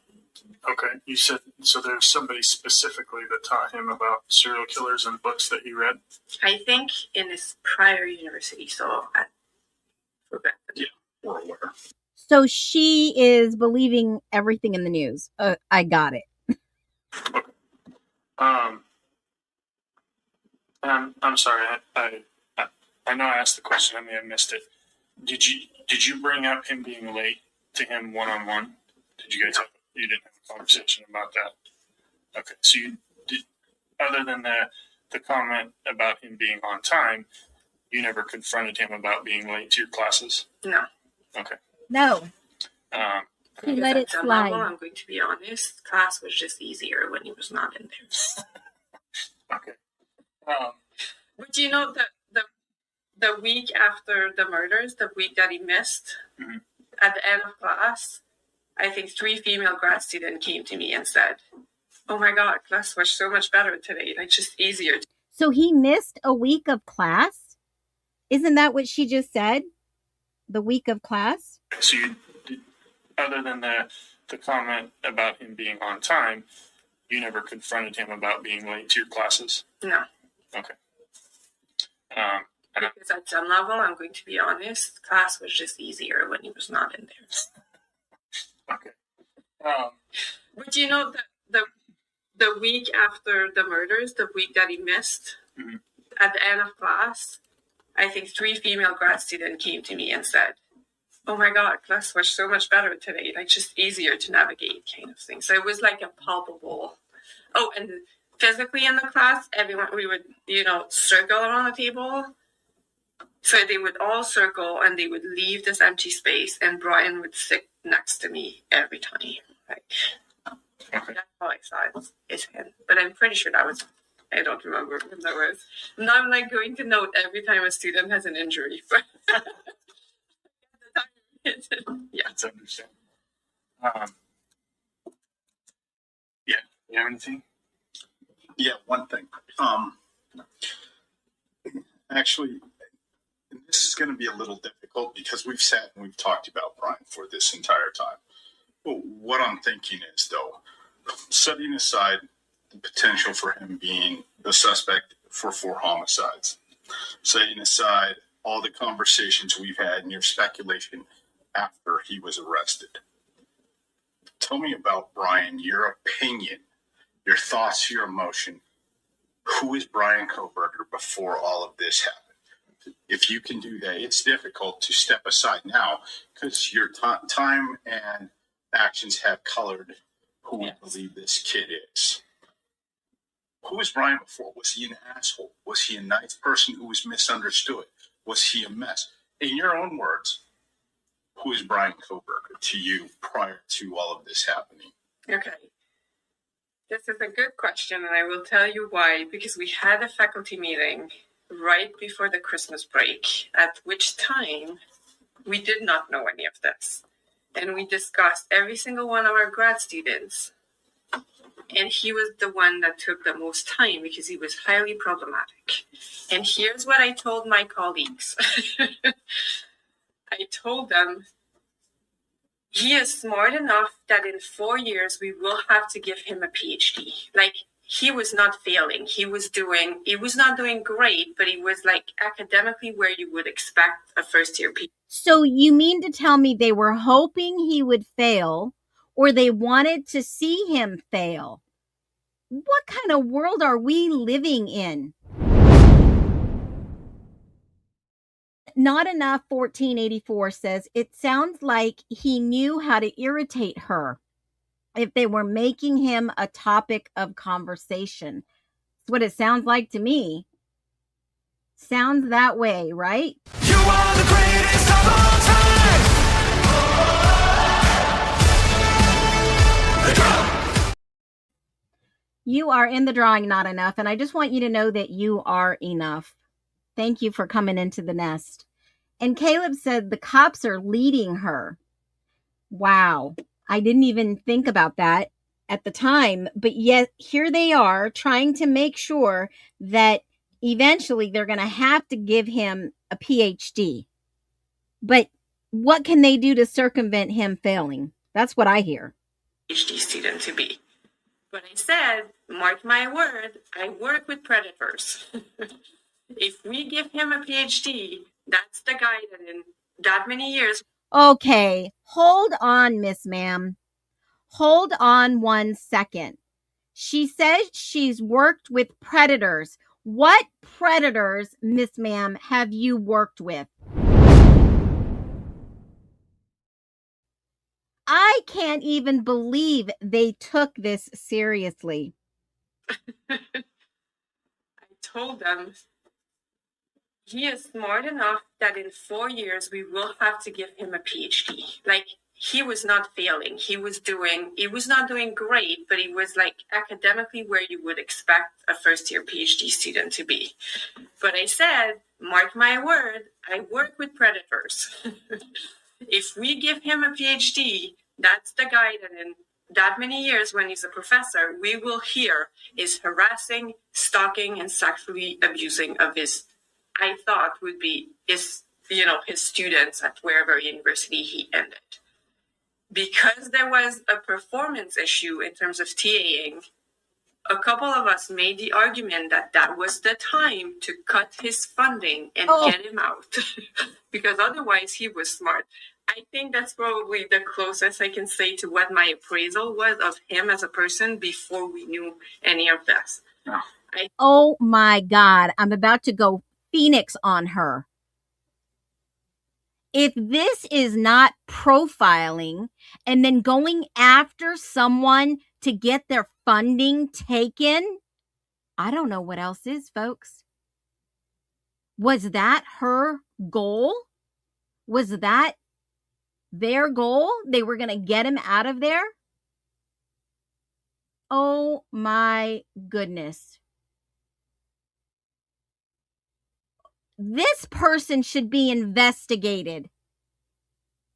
Okay. You said, so there's somebody specifically that taught him about serial killers and books that he read? I think in his prior university, so I forgot. Yeah, we're aware. So she is believing everything in the news. I got it. Okay. I'm sorry. I know I asked the question. I may have missed it. Did you bring up him being late to him one-on-one? Did you guys you didn't have a conversation about that? Okay. So you did, other than the comment about him being on time, you never confronted him about being late to your classes? No. Okay. No. He let it At some level, slide. I'm going to be honest, class was just easier when he was not in there. Okay. But you know, the week after the murders, the week that he missed, Mhm. at the end of class, I think 3 female grad students came to me and said, "Oh my God, class was so much better today. Like just easier." So he missed a week of class? Isn't that what she just said? The week of class? So you did, other than the comment about him being on time, you never confronted him about being late to your classes? No. Okay. Because at some level, I'm going to be honest, class was just easier when he was not in there. Okay. But you know, the week after the murders, the week that he missed, Mhm. at the end of class, I think 3 female grad students came to me and said, "Oh my God, class was so much better today. Like just easier to navigate," kind of thing. So it was like a palpable. Oh, and physically in the class, everyone, we would, circle around the table. So they would all circle and they would leave this empty space and Brian would sit next to me every time. Like, Okay. that's how I saw it. It's him. But I'm pretty sure that was, I don't remember when that was. Now I'm like going to note every time a student has an injury. But yeah. That's understandable. Yeah. You have anything? Yeah, one thing. Actually, this is going to be a little difficult because we've sat and we've talked about Brian for this entire time. But what I'm thinking is, though, setting aside the potential for him being the suspect for 4 homicides, setting aside all the conversations we've had and your speculation after he was arrested, tell me about Brian, your opinion, your thoughts, your emotion. Who is Brian Kohberger before all of this happened? If you can do that, it's difficult to step aside now because your time and actions have colored who we believe this kid is. Who was Brian before? Was he an asshole? Was he a nice person who was misunderstood? Was he a mess? In your own words, who is Brian Kohberger to you prior to all of this happening? Okay. This is a good question, and I will tell you why. Because we had a faculty meeting right before the Christmas break, at which time we did not know any of this. And we discussed every single one of our grad students And he was the one that took the most time because he was highly problematic. And here's what I told my colleagues. I told them, he is smart enough that in 4 years we will have to give him a PhD. Like, he was not failing. He was not doing great, but he was like academically where you would expect a first year PhD. So you mean to tell me they were hoping he would fail, or they wanted to see him fail? What kind of world are we living in? Not Enough 1484 says, it sounds like he knew how to irritate her if they were making him a topic of conversation. That's what it sounds like to me. Sounds that way, right? You are the greatest of all time. The drum. You are in the drawing, Not Enough, and I just want you to know that you are enough. Thank you for coming into the nest. And Caleb said the cops are leading her. Wow. I didn't even think about that at the time, but yet here they are trying to make sure that eventually they're going to have to give him a PhD. But what can they do to circumvent him failing? That's what I hear. PhD student to be. But I said, mark my word, I work with predators. If we give him a PhD, that's the guy that in that many years. Okay, hold on, Miss Ma'am. Hold on 1 second. She says she's worked with predators. What predators, Miss Ma'am, have you worked with? I can't even believe they took this seriously. I told them, he is smart enough that in 4 years we will have to give him a PhD. Like, he was not failing. He was not doing great, but he was like academically where you would expect a first year PhD student to be. But I said, mark my word, I work with predators. If we give him a PhD, that's the guy that in that many years when he's a professor, we will hear is harassing, stalking, and sexually abusing of his, I thought would be his students at wherever university he ended. Because there was a performance issue in terms of TAing, a couple of us made the argument that was the time to cut his funding and get him out. Because otherwise he was smart. I think that's probably the closest I can say to what my appraisal was of him as a person before we knew any of this. Yeah. Oh my God, I'm about to go Phoenix on her. If this is not profiling and then going after someone to get their funding taken, I don't know what else is, folks. Was that her goal? Was that their goal? They were going to get him out of there? Oh my goodness. This person should be investigated.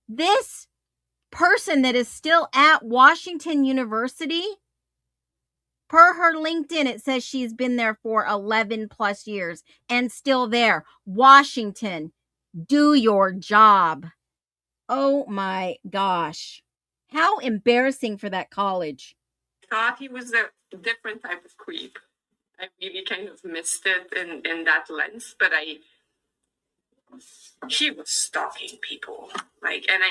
This person that is still at Washington University, per her LinkedIn, it says she's been there for 11 plus years and still there. Washington, do your job. Oh my gosh. How embarrassing for that college. I thought he was a different type of creep. I really kind of missed it in that lens, but he was stalking people. Like, and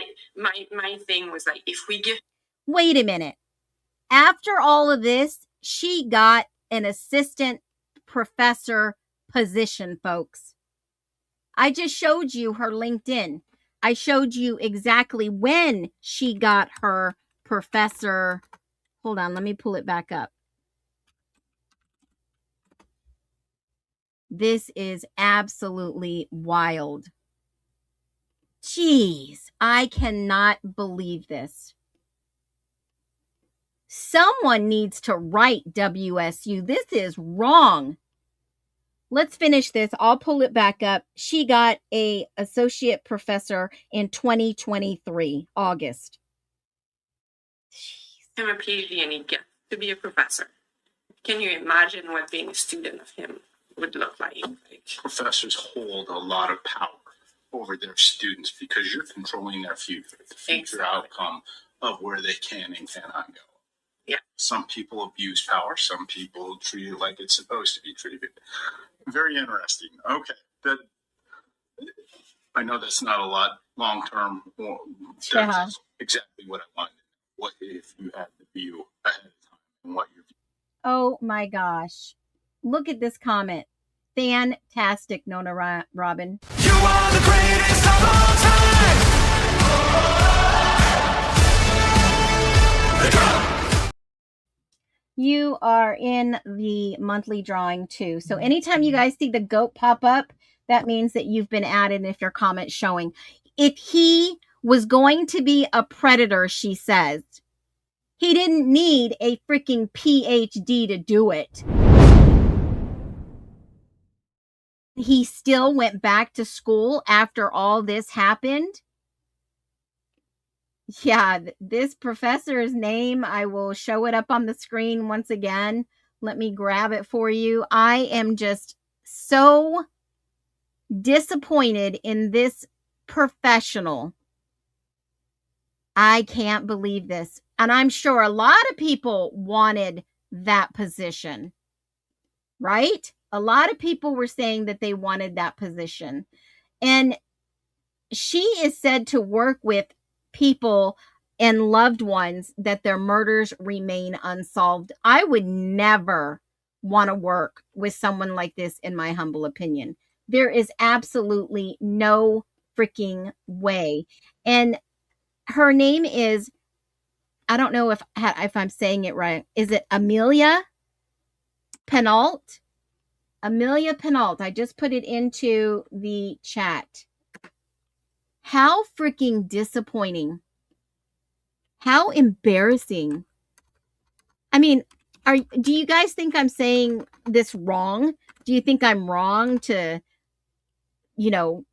my thing was like, if we give. Wait a minute. After all of this, she got an assistant professor position, folks. I just showed you her LinkedIn. I showed you exactly when she got her professor. Hold on, let me pull it back up. This is absolutely wild. Jeez, I cannot believe this. Someone needs to write WSU. This is wrong. Let's finish this. I'll pull it back up. She got an associate professor in 2023, August. Him a PhD and he gets to be a professor. Can you imagine what being a student of him would look like? Professors hold a lot of power over their students because you're controlling their future, the future outcome of where they can and cannot go. Yeah. Some people abuse power. Some people treat it like it's supposed to be treated. Very interesting. Okay. I know that's not a lot long term. That's exactly what I wanted. What if you had the view ahead of time and what your view? Oh my gosh. Look at this comment. Fantastic, Nona Robin. You are the greatest of all time. You are in the monthly drawing too. So anytime you guys see the goat pop up, that means that you've been added if your comment's showing. If he was going to be a predator, she says, he didn't need a freaking PhD to do it. He still went back to school after all this happened. Yeah, this professor's name, I will show it up on the screen once again. Let me grab it for you. I am just so disappointed in this professional. I can't believe this. And I'm sure a lot of people wanted that position, right? A lot of people were saying that they wanted that position. And she is said to work with people and loved ones that their murders remain unsolved. I would never want to work with someone like this, in my humble opinion. There is absolutely no freaking way. And her name is, I don't know if I'm saying it right. Is it Amelia Penault? Amelia Penault. I just put it into the chat. How freaking disappointing. How embarrassing. I mean, do you guys think I'm saying this wrong? Do you think I'm wrong to,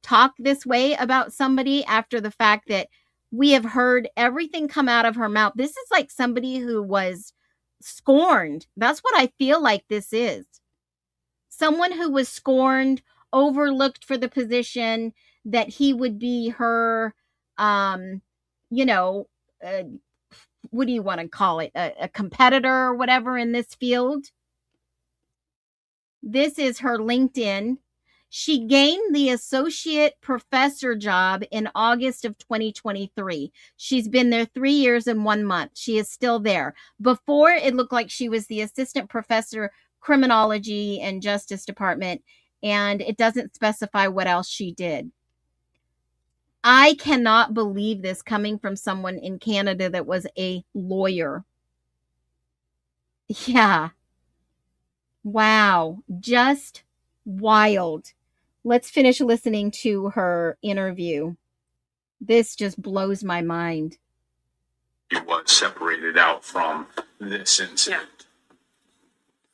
talk this way about somebody after the fact that we have heard everything come out of her mouth? This is like somebody who was scorned. That's what I feel like this is. Someone who was scorned, overlooked for the position, that he would be her, what do you want to call it? A competitor or whatever in this field. This is her LinkedIn. She gained the associate professor job in August of 2023. She's been there 3 years and 1 month. She is still there. Before, it looked like she was the assistant professor, criminology and justice department, and it doesn't specify what else she did. I cannot believe this coming from someone in Canada that was a lawyer. Yeah. Wow. Just wild. Let's finish listening to her interview. This just blows my mind. He was separated out from this incident.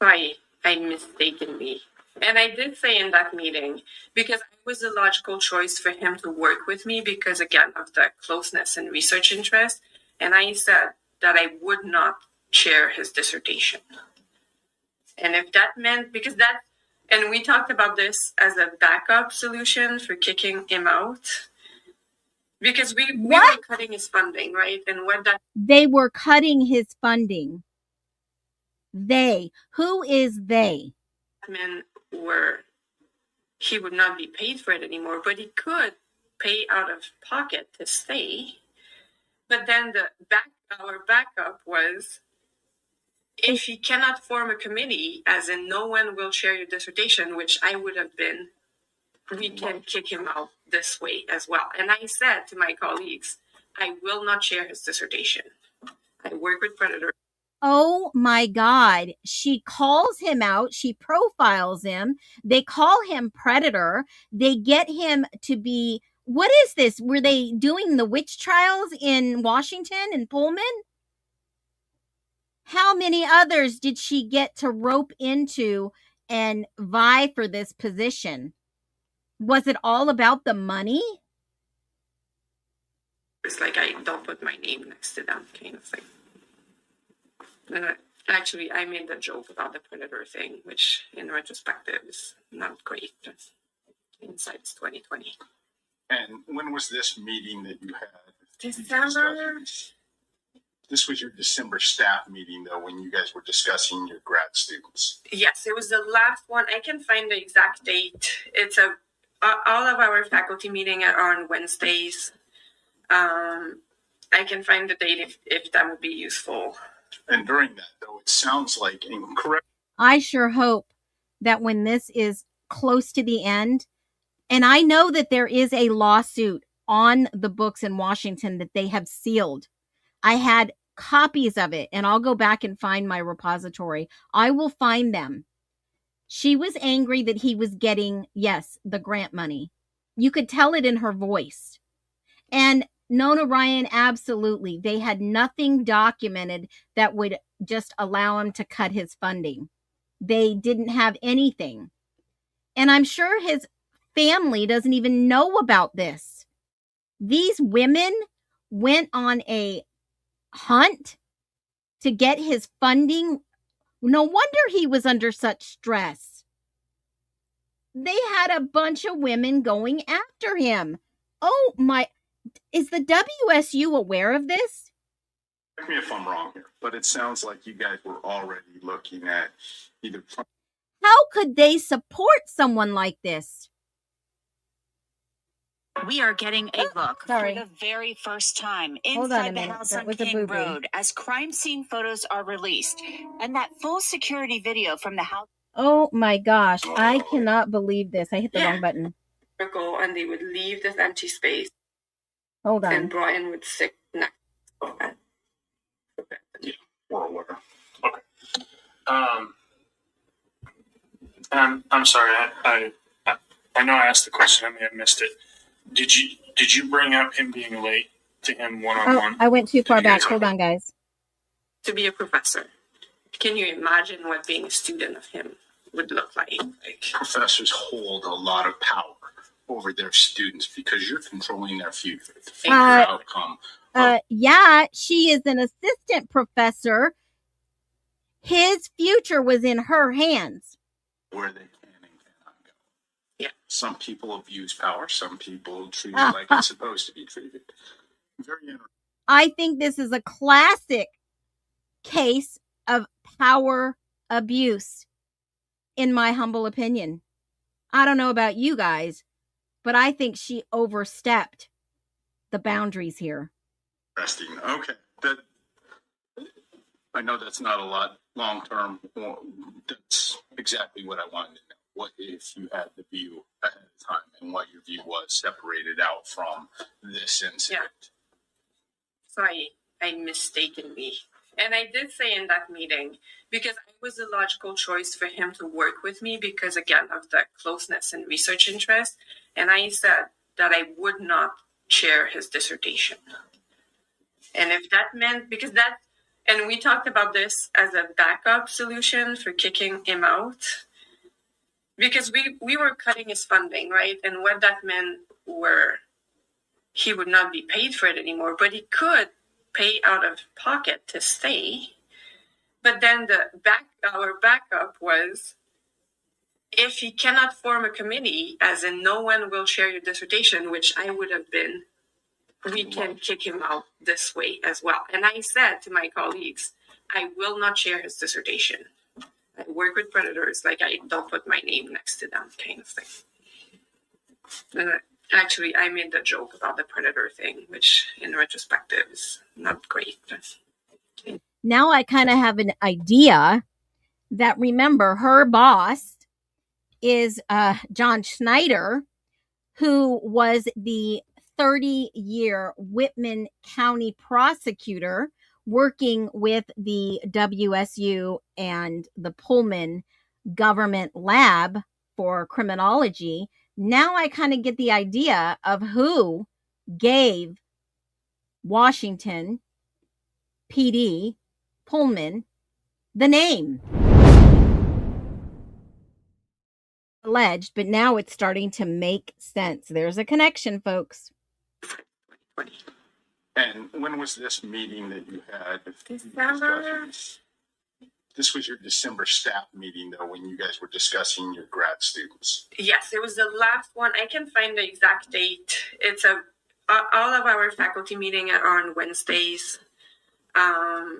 Yeah. I mistakenly. And I did say in that meeting, because I was the logical choice for him to work with me because, again, of the closeness and research interest. And I said that I would not share his dissertation. And if that meant, and we talked about this as a backup solution for kicking him out. Because we were cutting his funding, right? And they were cutting his funding. Who is they? Men he would not be paid for it anymore, but he could pay out of pocket to stay. But then our backup was, if he cannot form a committee, as in no one will share your dissertation, which I would have been, we can kick him out this way as well. And I said to my colleagues, I will not share his dissertation. I work with predators. Oh my God. She calls him out. She profiles him. They call him predator. They get him to be, what is this? Were they doing the witch trials in Washington and Pullman? How many others did she get to rope into and vie for this position? Was it all about the money? It's like, I don't put my name next to them kind of thing. Actually, I made the joke about the predator thing, which in retrospective is not great. Hindsight's 2020. And when was this meeting that you had? December. This was your December staff meeting, though, when you guys were discussing your grad students. Yes, it was the last one. I can find the exact date. It's all of our faculty meeting are on Wednesdays. I can find the date if that would be useful. And during that, though, it sounds like incorrect. I sure hope that when this is close to the end, and I know that there is a lawsuit on the books in Washington that they have sealed. I had copies of it, and I'll go back and find my repository. I will find them. She was angry that he was getting, yes, the grant money. You could tell it in her voice. And Nona Ryan, absolutely. They had nothing documented that would just allow him to cut his funding. They didn't have anything. And I'm sure his family doesn't even know about this. These women went on a hunt to get his funding. No wonder he was under such stress. They had a bunch of women going after him. Oh my, is the WSU aware of this? Correct me if I'm wrong here, but it sounds like you guys were already looking at either. How could they support someone like this? We are getting a look Sorry. for the very first time Hold on a inside the minute. house That on was a King boo-boo. Road as crime scene photos are released. And that full security video from the house. Oh my gosh, I cannot believe this. I hit the wrong button. Circle, and they would leave this empty space, Hold on. and Brian would sit next to it. Yeah, we're aware. Okay. I'm sorry. I know I asked the question. I may have missed it. Did you bring up him being late to him one-on-one? Oh, I went too far Did you back. guys- Hold on, guys. To be a professor. Can you imagine what being a student of him would look like? Professors hold a lot of power over their students because you're controlling their future, their outcome. Yeah, she is an assistant professor. His future was in her hands. Where they can and cannot go. Yeah. Some people abuse power. Some people treat it like it's supposed to be treated. Very interesting. I think this is a classic case of power abuse, in my humble opinion. I don't know about you guys, but I think she overstepped the boundaries here. Interesting. Okay. I know that's not a lot long term. That's exactly what I wanted to know. What if you had the view ahead of time and what your view was separated out from this incident? So I mistakenly, and I did say in that meeting, because I was the logical choice for him to work with me because, again, of the closeness and research interest. And I said that I would not chair his dissertation. And if that meant, and we talked about this as a backup solution for kicking him out, because we were cutting his funding, right? And what that meant were he would not be paid for it anymore, but he could pay out of pocket to stay. But then our backup was, if he cannot form a committee, as in no one will share your dissertation, which I would have been, we can kick him out this way as well. And I said to my colleagues, I will not share his dissertation. I work with predators, like I don't put my name next to them, kind of thing. And actually, I made the joke about the predator thing, which in retrospective is not great. Now I kind of have an idea that, remember, her boss is John Schneider, who was the 30-year Whitman County prosecutor working with the WSU and the Pullman government lab for criminology. Now I kind of get the idea of who gave Washington PD Pullman the name. Alleged, but now it's starting to make sense. There's a connection, folks. And when was this meeting that you had? December. This was your December staff meeting, though, when you guys were discussing your grad students. Yes, it was the last one. I can find the exact date. It's all of our faculty meeting are on Wednesdays. I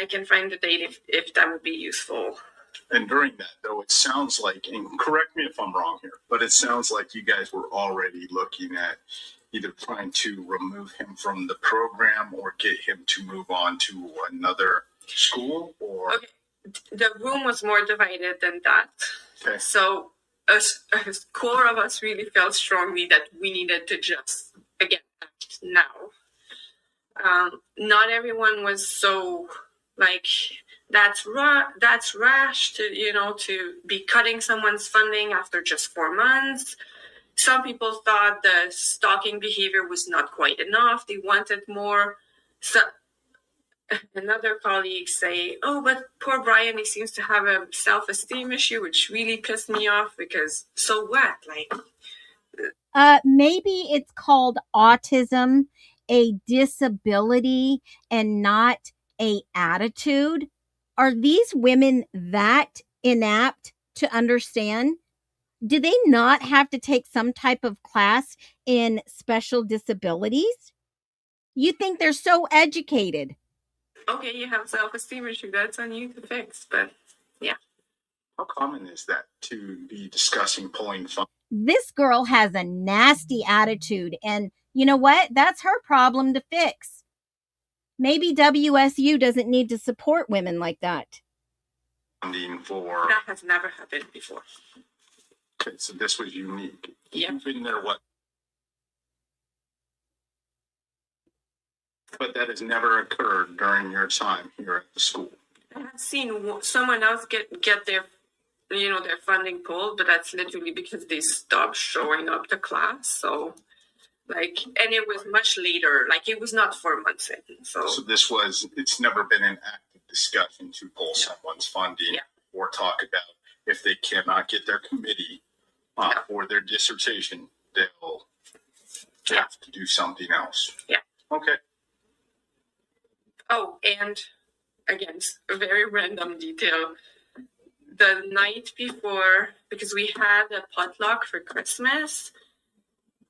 can find the date if that would be useful. And during that, though, it sounds like, and correct me if I'm wrong here, but it sounds like you guys were already looking at either trying to remove him from the program or get him to move on to another school, or? Okay, the room was more divided than that. Okay. So a core of us really felt strongly that we needed to just, again, act now. Not everyone was so like, that's rash to be cutting someone's funding after just 4 months. Some people thought the stalking behavior was not quite enough. They wanted more. So another colleague say, oh, but poor Brian, he seems to have a self-esteem issue, which really pissed me off because so what? Like, maybe it's called autism, a disability, and not a attitude. Are these women that inept to understand? Do they not have to take some type of class in special disabilities? You think they're so educated. okay, you have self-esteem issue. That's on you to fix. But yeah. How common is that to be discussing pulling funds? This girl has a nasty attitude, and you know what? That's her problem to fix. Maybe WSU doesn't need to support women like that. Funding for. That has never happened before. Okay, so this was unique. Yeah. You've been there, what? But that has never occurred during your time here at the school. I have seen someone else get their their funding pulled, but that's literally because they stopped showing up to class. So, like, and it was much later. Like, it was not 4 months in. So It's never been an active discussion to pull someone's funding or talk about if they cannot get their committee for their dissertation, they'll have to do something else. Yeah. Okay. Oh, and again, a very random detail. The night before, because we had a potluck for Christmas,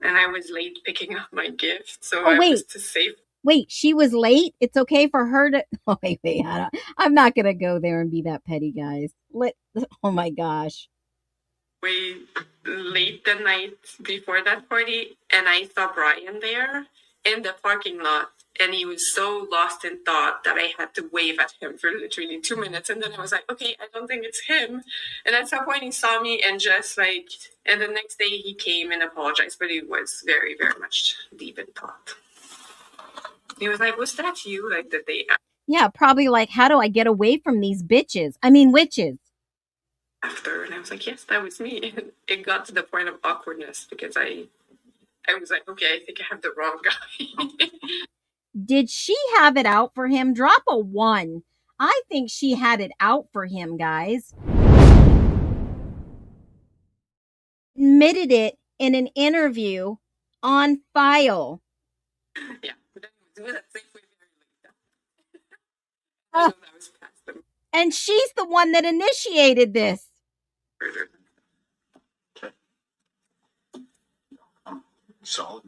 and I was late picking up my gift, so I was to save. Wait, she was late? It's okay for her to... Oh, wait, I'm not going to go there and be that petty, guys. Oh, my gosh. We late the night before that party, and I saw Brian there in the parking lot, and he was so lost in thought that I had to wave at him for literally 2 minutes, and then I was like, okay, I don't think it's him. And at some point he saw me and just like, and the next day he came and apologized, but he was very, very much deep in thought. He was like, was that you? Like, did they? Yeah, probably like, how do I get away from these witches? After, and I was like, yes, that was me. And it got to the point of awkwardness because I was like, okay, I think I have the wrong guy. Did she have it out for him? Drop a 1. I think she had it out for him, guys. Admitted it in an interview on file. Yeah. And she's the one that initiated this. Okay. Solid.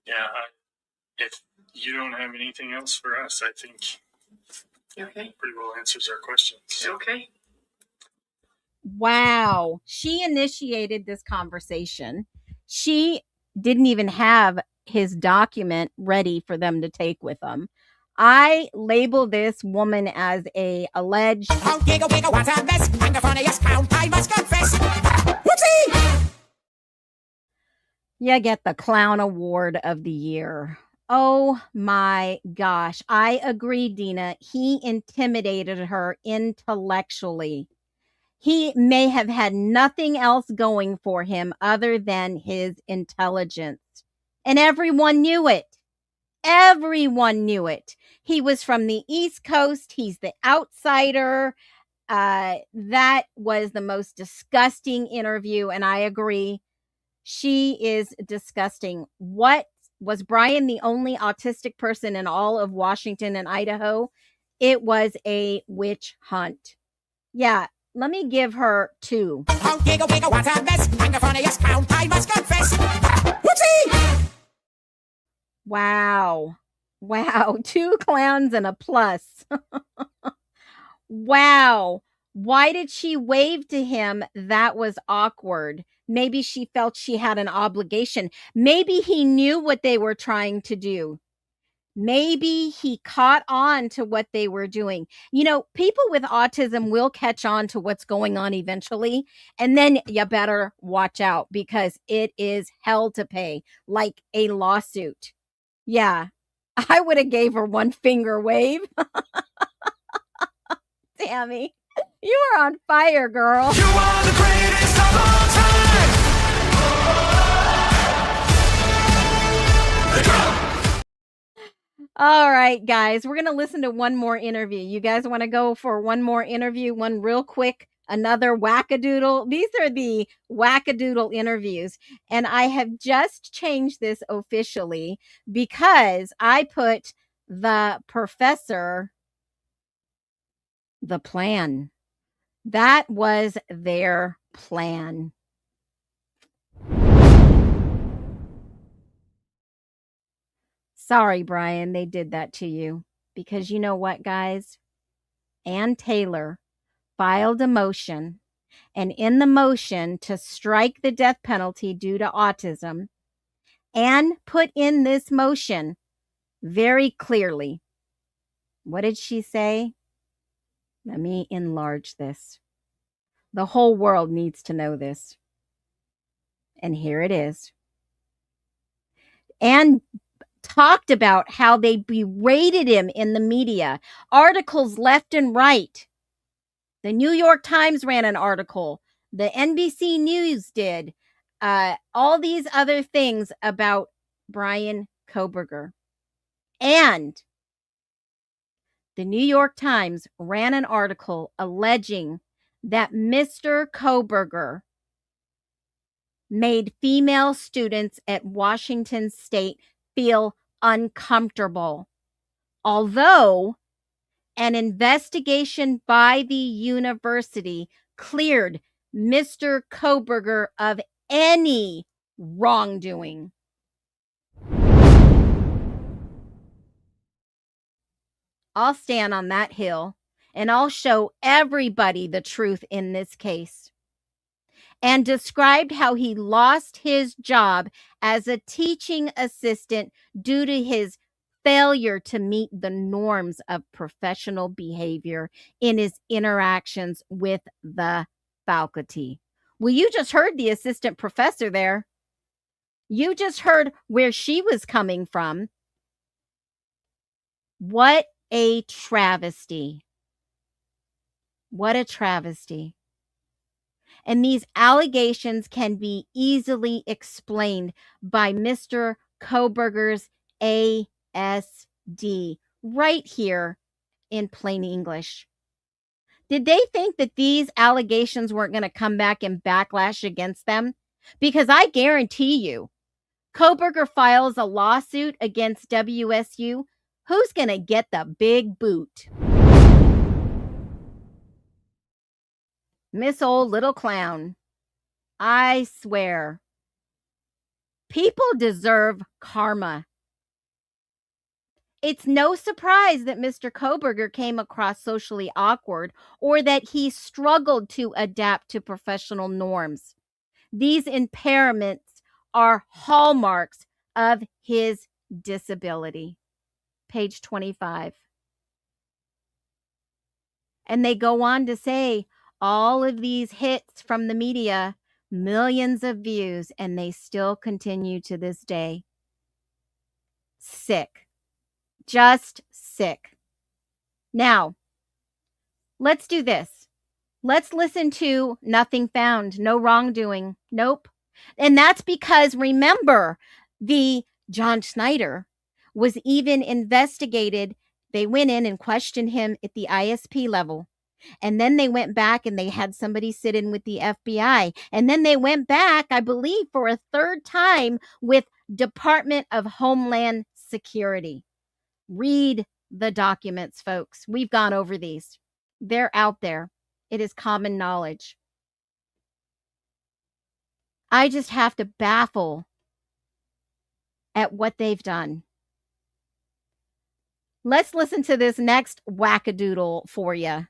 Yeah, if you don't have anything else for us, I think Okay. pretty well answers our questions. Okay. Wow. She initiated this conversation. She didn't even have his document ready for them to take with them. I label this woman as a alleged... What a mess. I'm the funniest clown, I must confess. Whoopsie! You get the Clown Award of the Year. Oh my gosh. I agree, Dina. He intimidated her intellectually. He may have had nothing else going for him other than his intelligence. And everyone knew it. Everyone knew it. He was from the East Coast. He's the outsider. That was the most disgusting interview. And I agree. She is disgusting. What was Brian the only autistic person in all of Washington and Idaho? It was a witch hunt. Yeah, let me give her 2. Oh, giggle, giggle, what a mess. I'm the funniest clown, I must confess. Whoopsie! Wow. Wow. 2 clowns and a plus. Wow. Why did she wave to him? That was awkward. Maybe she felt she had an obligation. Maybe he knew what they were trying to do. Maybe he caught on to what they were doing. You know, people with autism will catch on to what's going on eventually. And then you better watch out because it is hell to pay, like a lawsuit. Yeah, I would have gave her one finger wave. Tammy, you are on fire, girl. You are the greatest of all time. All right, guys, we're going to listen to one more interview. You guys want to go for one more interview, one real quick, another wackadoodle? These are the wackadoodle interviews. And I have just changed this officially because I put the professor, the plan. That was their plan. Sorry, Brian, they did that to you. Because you know what, guys? Ann Taylor filed a motion, and in the motion to strike the death penalty due to autism, Ann put in this motion very clearly. What did she say? Let me enlarge this. The whole world needs to know this. And here it is. Ann talked about how they berated him in the media, articles left and right. The New York Times ran an article. The NBC News did. All these other things about Brian Kohberger. And the New York Times ran an article alleging that Mr. Kohberger made female students at Washington State feel uncomfortable. Although an investigation by the university cleared Mr. Kohberger of any wrongdoing. I'll stand on that hill and I'll show everybody the truth in this case. And described how he lost his job as a teaching assistant due to his failure to meet the norms of professional behavior in his interactions with the faculty. Well, you just heard the assistant professor there. You just heard where she was coming from. What a travesty. What a travesty. And these allegations can be easily explained by Mr. Kohberger's ASD right here in plain English. Did they think that these allegations weren't going to come back and backlash against them? Because I guarantee you, Kohberger files a lawsuit against WSU, who's going to get the big boot? Miss Old Little Clown. I swear. People deserve karma. It's no surprise that Mr. Kohberger came across socially awkward or that he struggled to adapt to professional norms. These impairments are hallmarks of his disability. Page 25. And they go on to say, all of these hits from the media, millions of views, and they still continue to this day. Sick. Just sick. Now, let's do this. Let's listen to Nothing Found, No Wrongdoing. Nope. And that's because, remember, the John Schneider was even investigated. They went in and questioned him at the ISP level. And then they went back and they had somebody sit in with the FBI. And then they went back, I believe, for a third time with Department of Homeland Security. Read the documents, folks. We've gone over these. They're out there. It is common knowledge. I just have to baffle at what they've done. Let's listen to this next wackadoodle for you.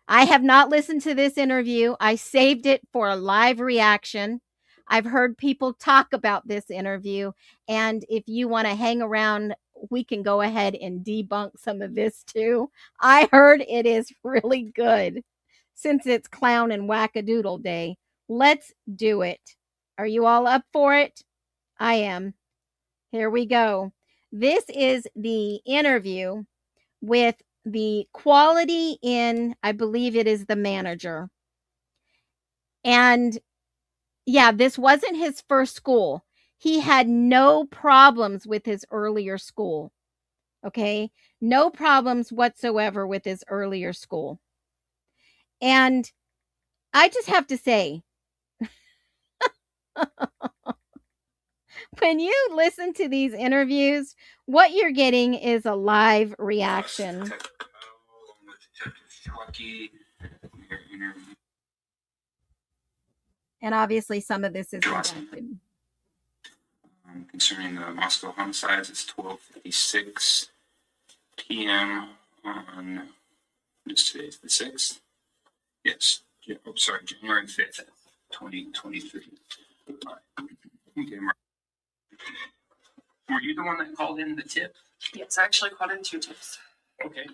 I have not listened to this interview. I saved it for a live reaction. I've heard people talk about this interview. And if you want to hang around, we can go ahead and debunk some of this too. I heard it is really good since it's Clown and Wackadoodle Day. Let's do it. Are you all up for it? I am. Here we go. This is the interview with the quality in, I believe it is the manager. And yeah, this wasn't his first school. He had no problems with his earlier school. Okay? No problems whatsoever with his earlier school. And I just have to say, when you listen to these interviews, what you're getting is a live reaction. And obviously some of this is redacted. Concerning the Moscow homicides, it's 12:56 p.m. on, this today's the 6th? Yes. Oh, sorry, January 5th, 2023. Okay, Mark. Were you the one that called in the tip? Yes, I actually called in 2 tips. Okay.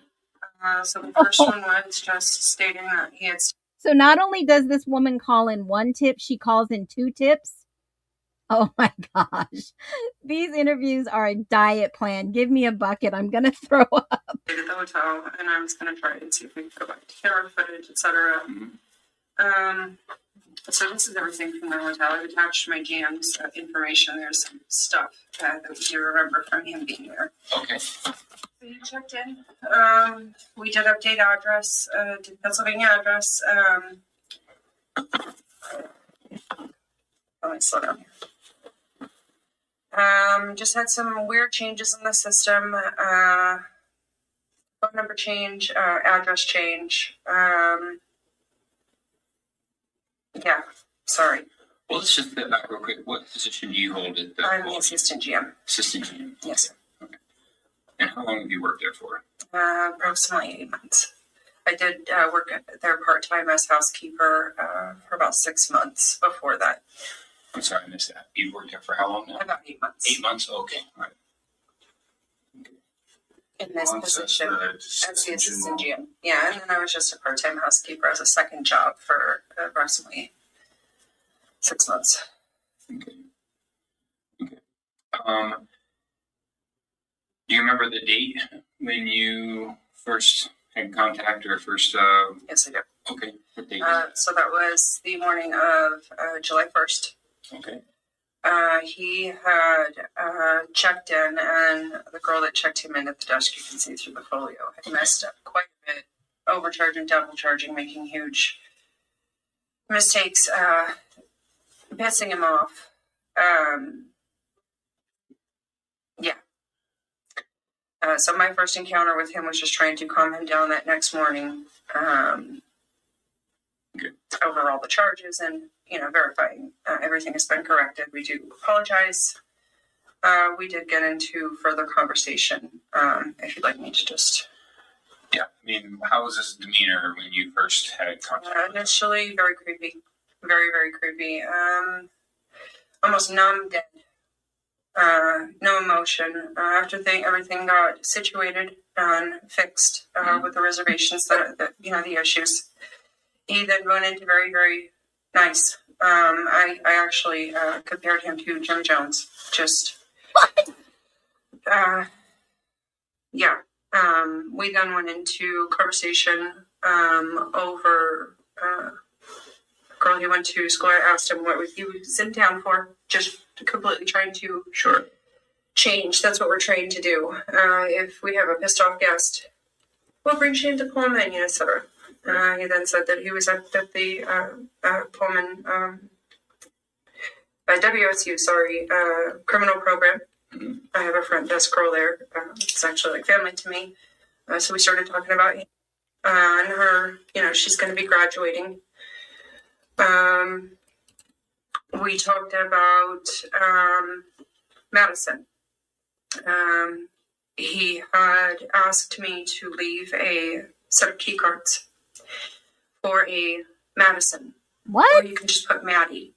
So the first one was just stating that he had. So not only does this woman call in 1 tip, she calls in 2 tips. Oh my gosh. These interviews are a diet plan. Give me a bucket. I'm going to throw up. At the hotel, and I was going to try and see if we could go back to camera footage, etc. So this is everything from the hotel. I've attached my GM's information. There's some stuff that we do remember from him being there. Okay. So he checked in. We did update address, to Pennsylvania address. Let me slow down here. Just had some weird changes in the system. Phone number change, address change. Yeah, sorry. Well, let's just step back real quick. What position do you hold at the I'm the assistant GM. Assistant GM? Yes. Okay. And how long have you worked there for? Approximately 8 months. I did work there part-time as housekeeper for about 6 months before that. I'm sorry, I missed that. You worked there for how long now? About 8 months. 8 months? Okay. All right. In this position as the assistant GM. Yeah, and then I was just a part-time housekeeper as a second job for approximately 6 months. Okay. Okay. Do you remember the date when you first had contact or first? Yes, I do. Okay. What date? So that was the morning of July 1st. Okay. He had checked in, and the girl that checked him in at the desk, you can see through the folio, had messed up quite a bit, overcharging, double charging, making huge mistakes, pissing him off. Yeah. So my first encounter with him was just trying to calm him down that next morning, over all the charges and, verifying everything has been corrected. We do apologize. We did get into further conversation. If you'd like me to just. Yeah. I mean, how was his demeanor when you first had contact? Initially, very creepy. Very, very creepy. Almost numb, dead. No emotion. After everything got situated and fixed with the reservations that the issues, he then went into very, very nice. I actually compared him to Jim Jones. Just what? Yeah. We then went into conversation over a girl he went to school. I asked him what he was in town for. Just completely trying to change. That's what we're trained to do. If we have a pissed off guest, we'll bring Shane to Pullman, etc. He then said that he was at the Pullman WSU, criminal program. I have a front desk girl there. It's actually like family to me. So we started talking about and her, she's going to be graduating. We talked about Madison. He had asked me to leave a set of key cards for a Madison. What? Or you can just put Maddie.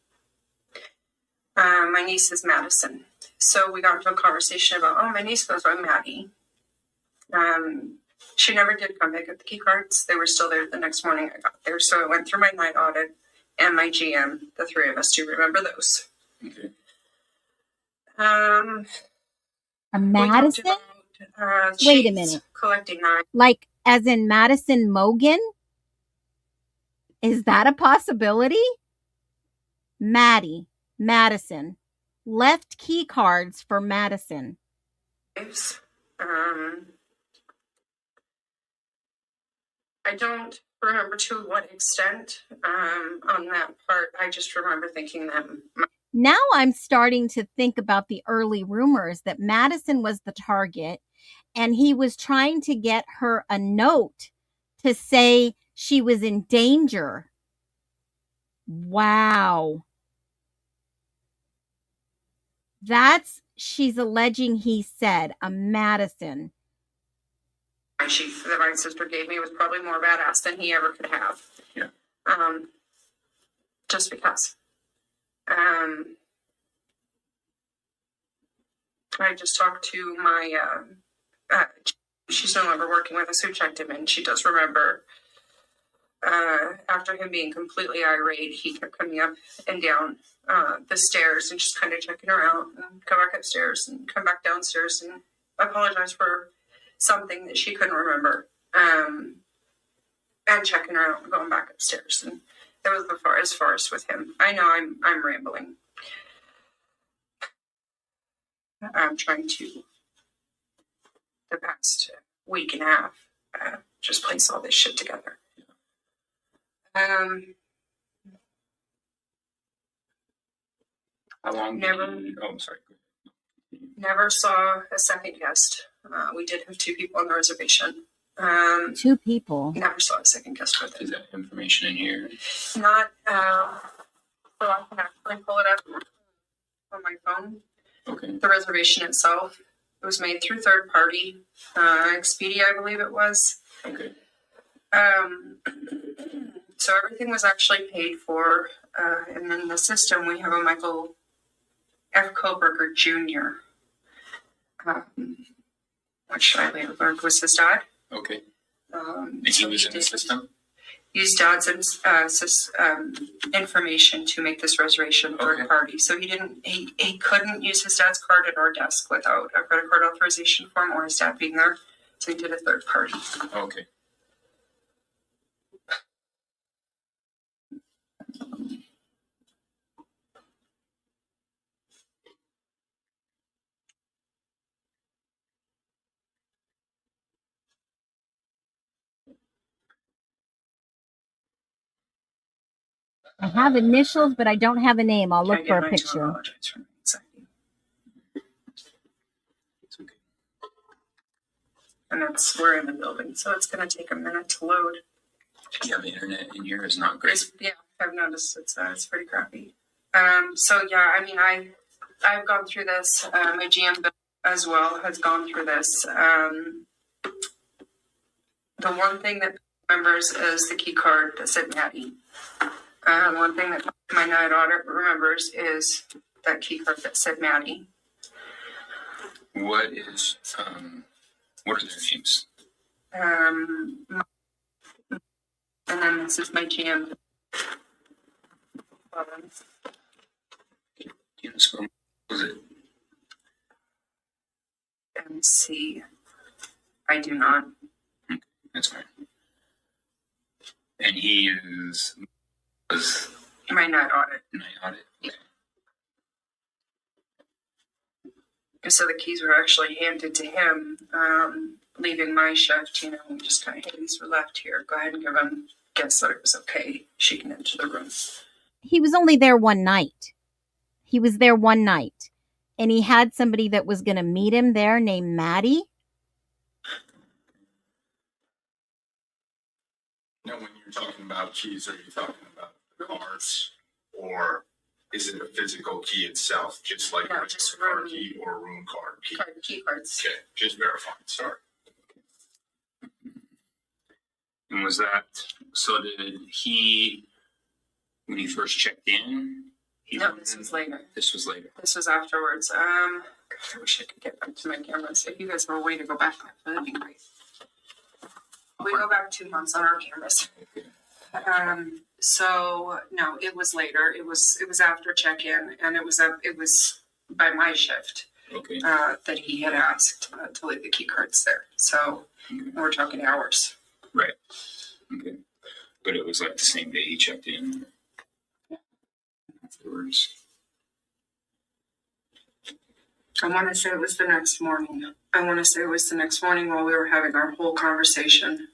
My niece is Madison. So we got into a conversation about, my niece goes by Maddie. She never did come pick up the key cards. They were still there the next morning I got there. So I went through my night audit and my GM. The three of us do remember those. Okay. A Madison? Wait a minute. Collecting 9. Like, as in Madison Mogan? Is that a possibility? Madison. Left key cards for Madison. I don't remember to what extent on that part. I just remember thinking that. Now I'm starting to think about the early rumors that Madison was the target and he was trying to get her a note to say she was in danger. Wow. She's alleging he said, a Madison. My chief that my sister gave me was probably more badass than he ever could have. Yeah. Just because. I just talked to my, she's no longer working with us, who checked him in. She does remember, after him being completely irate, he kept coming up and down the stairs and just kind of checking her out and come back upstairs and come back downstairs and apologize for something that she couldn't remember, and checking her out and going back upstairs. And that was as far as with him. I know I'm rambling. I'm trying to, the past week and a half, just place all this shit together. How long? I'm sorry. Never saw a second guest. We did have 2 people on the reservation. 2 people. Never saw a second guest with it. Is that information in here? Not, so I can actually pull it up on my phone. Okay. The reservation itself, it was made through third party, Expedia, I believe it was. Okay. So everything was actually paid for, and in the system we have a Michael F. Koberger Jr., which I later learned was his dad. Okay. And he was in the system? Used dad's information to make this reservation third party. So he couldn't use his dad's card at our desk without a credit card authorization form or his dad being there. So he did a third party. Okay. I have initials, but I don't have a name. I'll look for a picture. And we're in the building, so it's going to take a minute to load. Yeah, the internet in here is not great. Yeah, I've noticed it's pretty crappy. So yeah, I mean, I've gone through this. My GM as well has gone through this. The one thing that remembers is the key card that said Maddie. One thing that my night audit remembers is that key card that said Maddie. What are their names? And then this is my GM. Was it? MC. I do not. That's fine. And he was my night audit. Okay. So the keys were actually handed to him, leaving my shift. We just kind of, hey, these were left here. Go ahead and give him. Guess that it was okay. She can enter the room. He was only there one night. He was there one night. And he had somebody that was going to meet him there named Maddie. Now, when you're talking about keys, are you talking about the cards, or is it a physical key itself, just like No, a just car room. key or a room card key? Key cards. Okay, just verifying, sorry. And was that, so did he, when he first checked in? No, this was later. This was later. This was afterwards. God, I wish I could get back to my cameras. If you guys have a way to go back, that'd be great. We go back 2 months on our cameras. So no, it was later. It was after check-in, and it was by my shift Okay. that he had asked to leave the key cards there. So we're talking hours. Right. Okay. But it was like the same day he checked in. Afterwards. I want to say it was the next morning. While we were having our whole conversation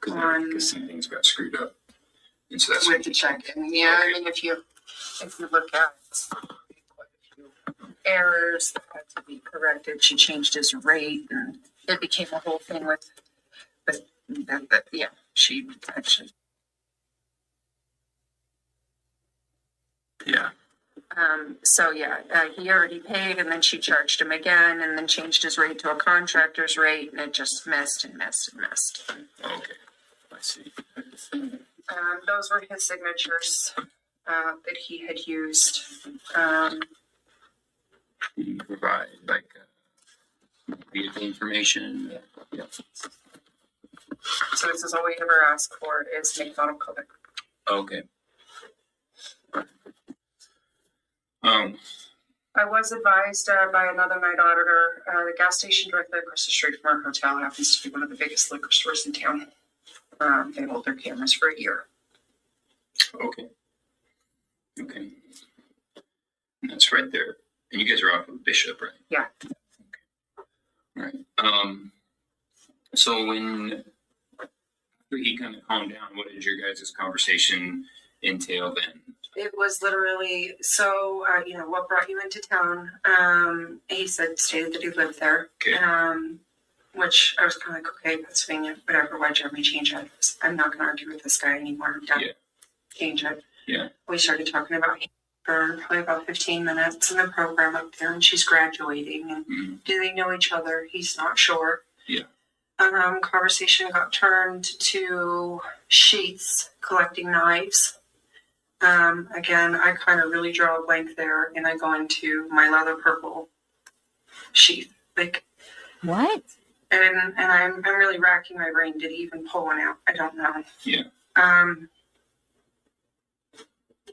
Because some things got screwed up. And so that's with the check-in. Yeah, Okay. I mean, if you look at quite a few errors that had to be corrected, she changed his rate, and it became a whole thing with yeah, she actually. Yeah. So yeah, he already paid, and then she charged him again, and then changed his rate to a contractor's rate, and it just messed and messed and messed. Okay. I see. Those were his signatures that he had used. Did you provide like vehicle information? Yeah. So this is all we ever ask for is make auto color. Okay. I was advised by another night auditor, the gas station directly across the street from our hotel happens to be one of the biggest liquor stores in town. They hold their cameras for a year. Okay. Okay. And that's right there. And you guys are off of Bishop, right? Yeah. Okay. Right. So when after he kind of calmed down, what did your guys' conversation entail then? It was literally, so, what brought you into town? He stated that he lived there. Okay. Which I was kind of like, okay, Pennsylvania, whatever, why'd you have me change address? I'm not going to argue with this guy anymore. I'm done. Yeah. Change it. Yeah. We started talking about him for probably about 15 minutes in the program up there, and she's graduating. And Mm-hmm. do they know each other? He's not sure. Yeah. Conversation got turned to sheaths, collecting knives. Again, I kind of really draw a blank there, and I go into my leather purple sheath. Like, What? and I'm really racking my brain. Did he even pull one out? I don't know. Yeah.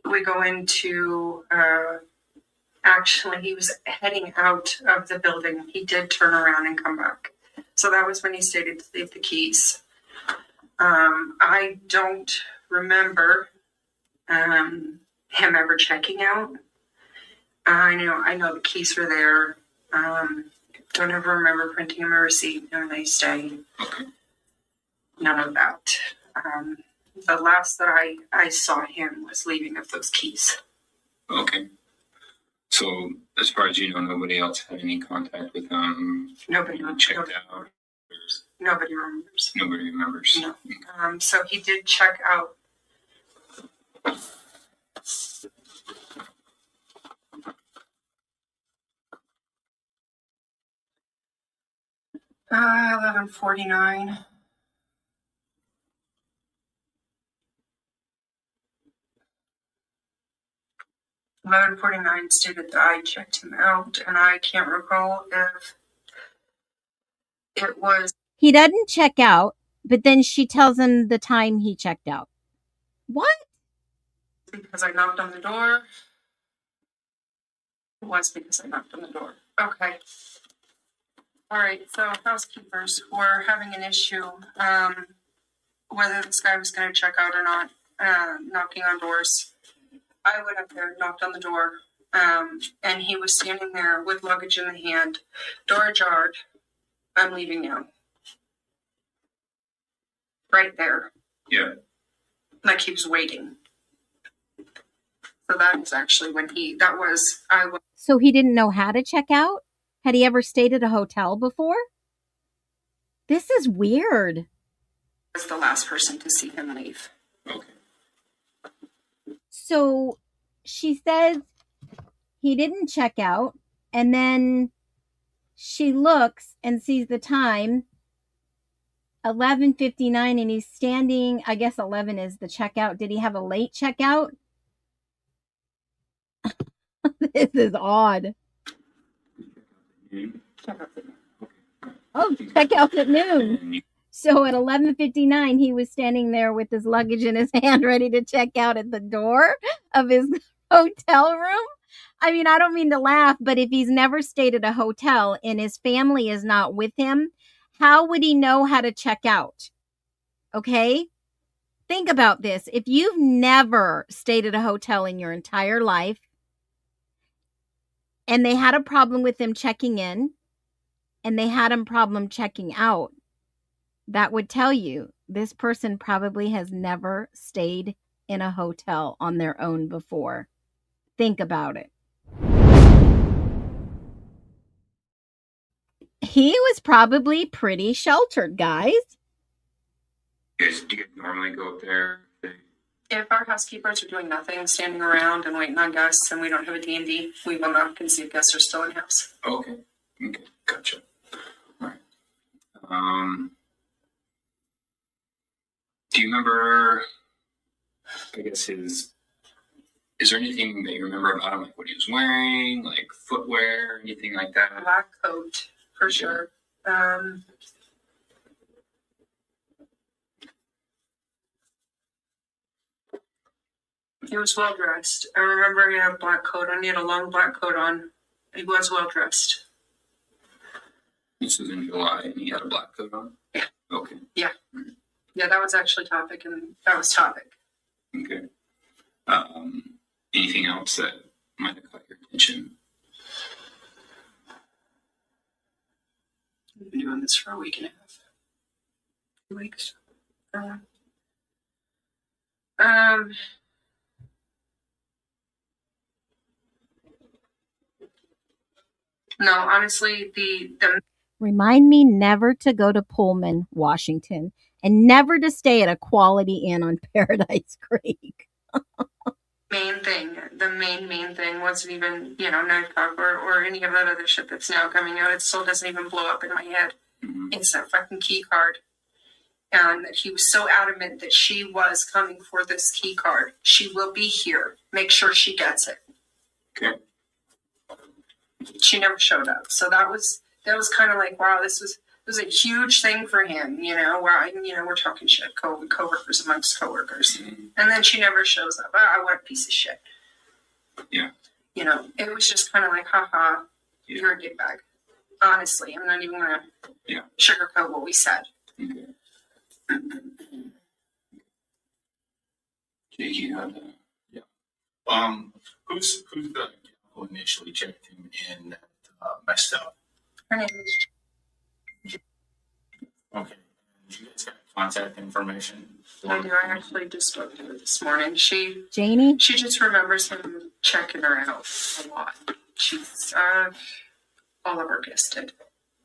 We go into, actually, he was heading out of the building. He did turn around and come back. So that was when he stated to leave the keys. I don't remember him ever checking out. I know the keys were there. Don't ever remember printing him a receipt. No nice day. Okay. None of that. The last that I saw him was leaving of those keys. Okay. So as far as you know, nobody else had any contact with him. Nobody Checked nobody, out. nobody remembers. Nobody remembers. No. So he did check out. Uh, 11:49. (11:49) stated that I checked him out, and I can't recall if it was. He doesn't check out, but then she tells him the time he checked out. What? Because I knocked on the door. It was because I knocked on the door. Okay. All right. So housekeepers were having an issue whether this guy was going to check out or not. Knocking on doors. I went up there, knocked on the door, and he was standing there with luggage in the hand, door ajar. I'm leaving now. Right there. Yeah. Like he was waiting. So that was actually when So he didn't know how to check out? Had he ever stayed at a hotel before? This is weird. was the last person to see him leave. Okay. So she says he didn't check out, and then she looks and sees the time, 11:59, and he's standing. I guess 11 is the checkout. Did he have a late checkout? This is odd. Oh, checkout's at noon. So at 11:59, he was standing there with his luggage in his hand, ready to check out at the door of his hotel room. I mean, I don't mean to laugh, but if he's never stayed at a hotel and his family is not with him, how would he know how to check out? Okay? Think about this. If you've never stayed at a hotel in your entire life and they had a problem with them checking in and they had a problem checking out, that would tell you this person probably has never stayed in a hotel on their own before. Think about it. He was probably pretty sheltered, guys. Do you guys normally go up there? If our housekeepers are doing nothing, standing around and waiting on guests, and we don't have a D&D, we will knock and see if guests are still in house. Okay. Okay. Gotcha. All right. Do you remember, I guess is there anything that you remember about him, like what he was wearing, like footwear, anything like that? Black coat, for sure. He was well dressed. I remember he had a black coat on. He had a long black coat on. He was well dressed. This was in July, and he had a black coat on? Yeah. Okay. Yeah. Yeah, that was actually topic, and that was topic. Okay. Anything else that might have caught your attention? We've been doing this for a week and a half. 2 weeks. No, honestly, the Remind me never to go to Pullman, Washington, and never to stay at a Quality Inn on Paradise Creek. the main thing wasn't even, Nightclub or any of that other shit that's now coming out. It still doesn't even blow up in my head. It's that fucking key card. And that he was so adamant that she was coming for this key card. She will be here. Make sure she gets it. Okay. She never showed up. So that was kind of like, wow, this was a huge thing for him, where we're talking shit, coworkers amongst coworkers. And then she never shows up. What a piece of shit. Yeah. It was just kind of like, haha, you're a dickbag. Honestly, I'm not even going to sugarcoat what we said. Okay. Jake, you had who's the gal who initially checked him in that messed up? Her name is Okay. Did you guys have contact information? I do. I actually just spoke to her this morning. Janie? She just remembers him checking her out a lot. She's all of her guests did.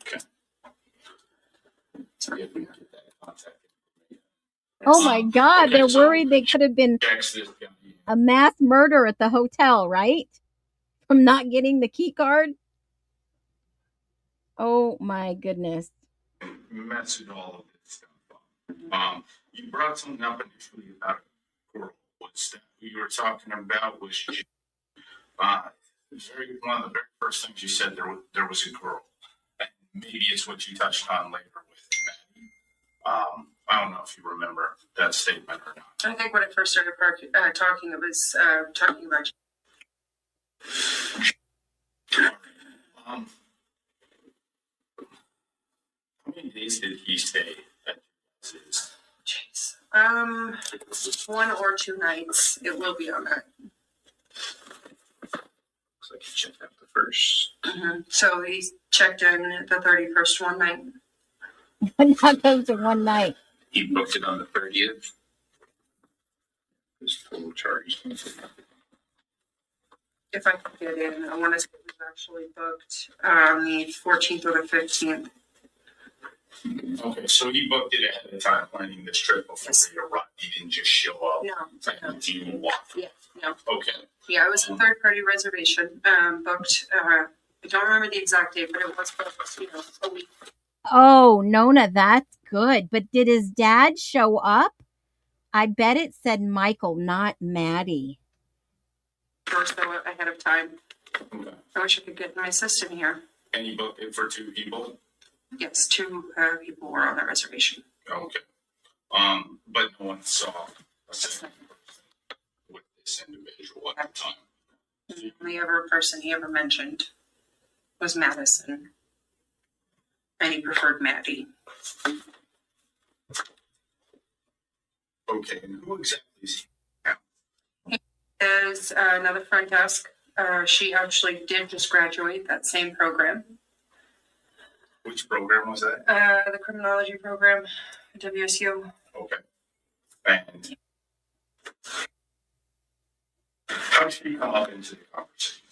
Okay. So if we get that contact information. Oh my God, Okay, they're so worried they could have been text this guy. a mass murder at the hotel, right? From not getting the key card? Oh my goodness. Mess with all of this stuff. You brought something up initially about a girl. What's that you were talking about was one of the very first things you said there was a girl. And maybe it's what you touched on later with Maddie. I don't know if you remember that statement or not. I think when I first started talking, it was talking about. How many days did he stay at his? Jeez. 1 or 2 nights. It will be on that. looks like he checked out the first. So he checked in the 31st one night. That goes in one night. He booked it on the 30th. His total charge. If I could get in, I want to say it was actually booked on the 14th or the 15th. Okay, so he booked it ahead of time, planning this trip before he arrived. He didn't just show up. No. And he walked. Yeah, no. Okay. Yeah, it was a third party reservation, booked, I don't remember the exact date, but it was booked, a week. Oh, Nona, that's good. But did his dad show up? I bet it said Michael, not Maddie. Or so ahead of time. Okay. I wish I could get my system here. And he booked it for 2 people? Yes, 2 people were on the reservation. Okay. But no one saw a second person with this individual at the time. The only other person he ever mentioned was Madison. And he preferred Maddie. Okay, and who exactly is he? There's another front desk. She actually did just graduate that same program. Which program was that? The criminology program at WSU. Okay. And how did he come up into the conversation?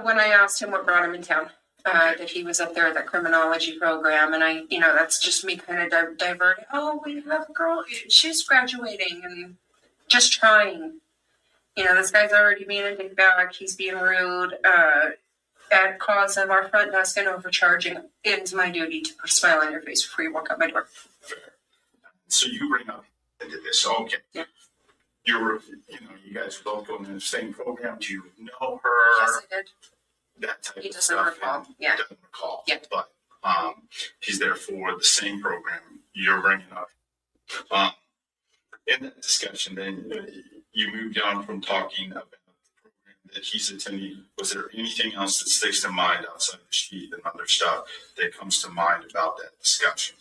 When I asked him what brought him in town, that he was up there at that criminology program, and I, that's just me kind of diverting. Oh, we have a girl, she's graduating, and just trying. This guy's already being a dickbag. He's being rude. At cause of our front desk and overcharging, it is my duty to put a smile on your face before you walk out my door. Fair. So you bring up into this. Okay. Yeah. You guys were both going in the same program. Do you know her? Yes, I did. That type He of doesn't stuff. recall. And Yeah. Doesn't recall. Yeah. But he's there for the same program you're bringing up. In that discussion, then you moved on from talking about that he's attending. Was there anything else that sticks to mind outside the sheet and other stuff that comes to mind about that discussion?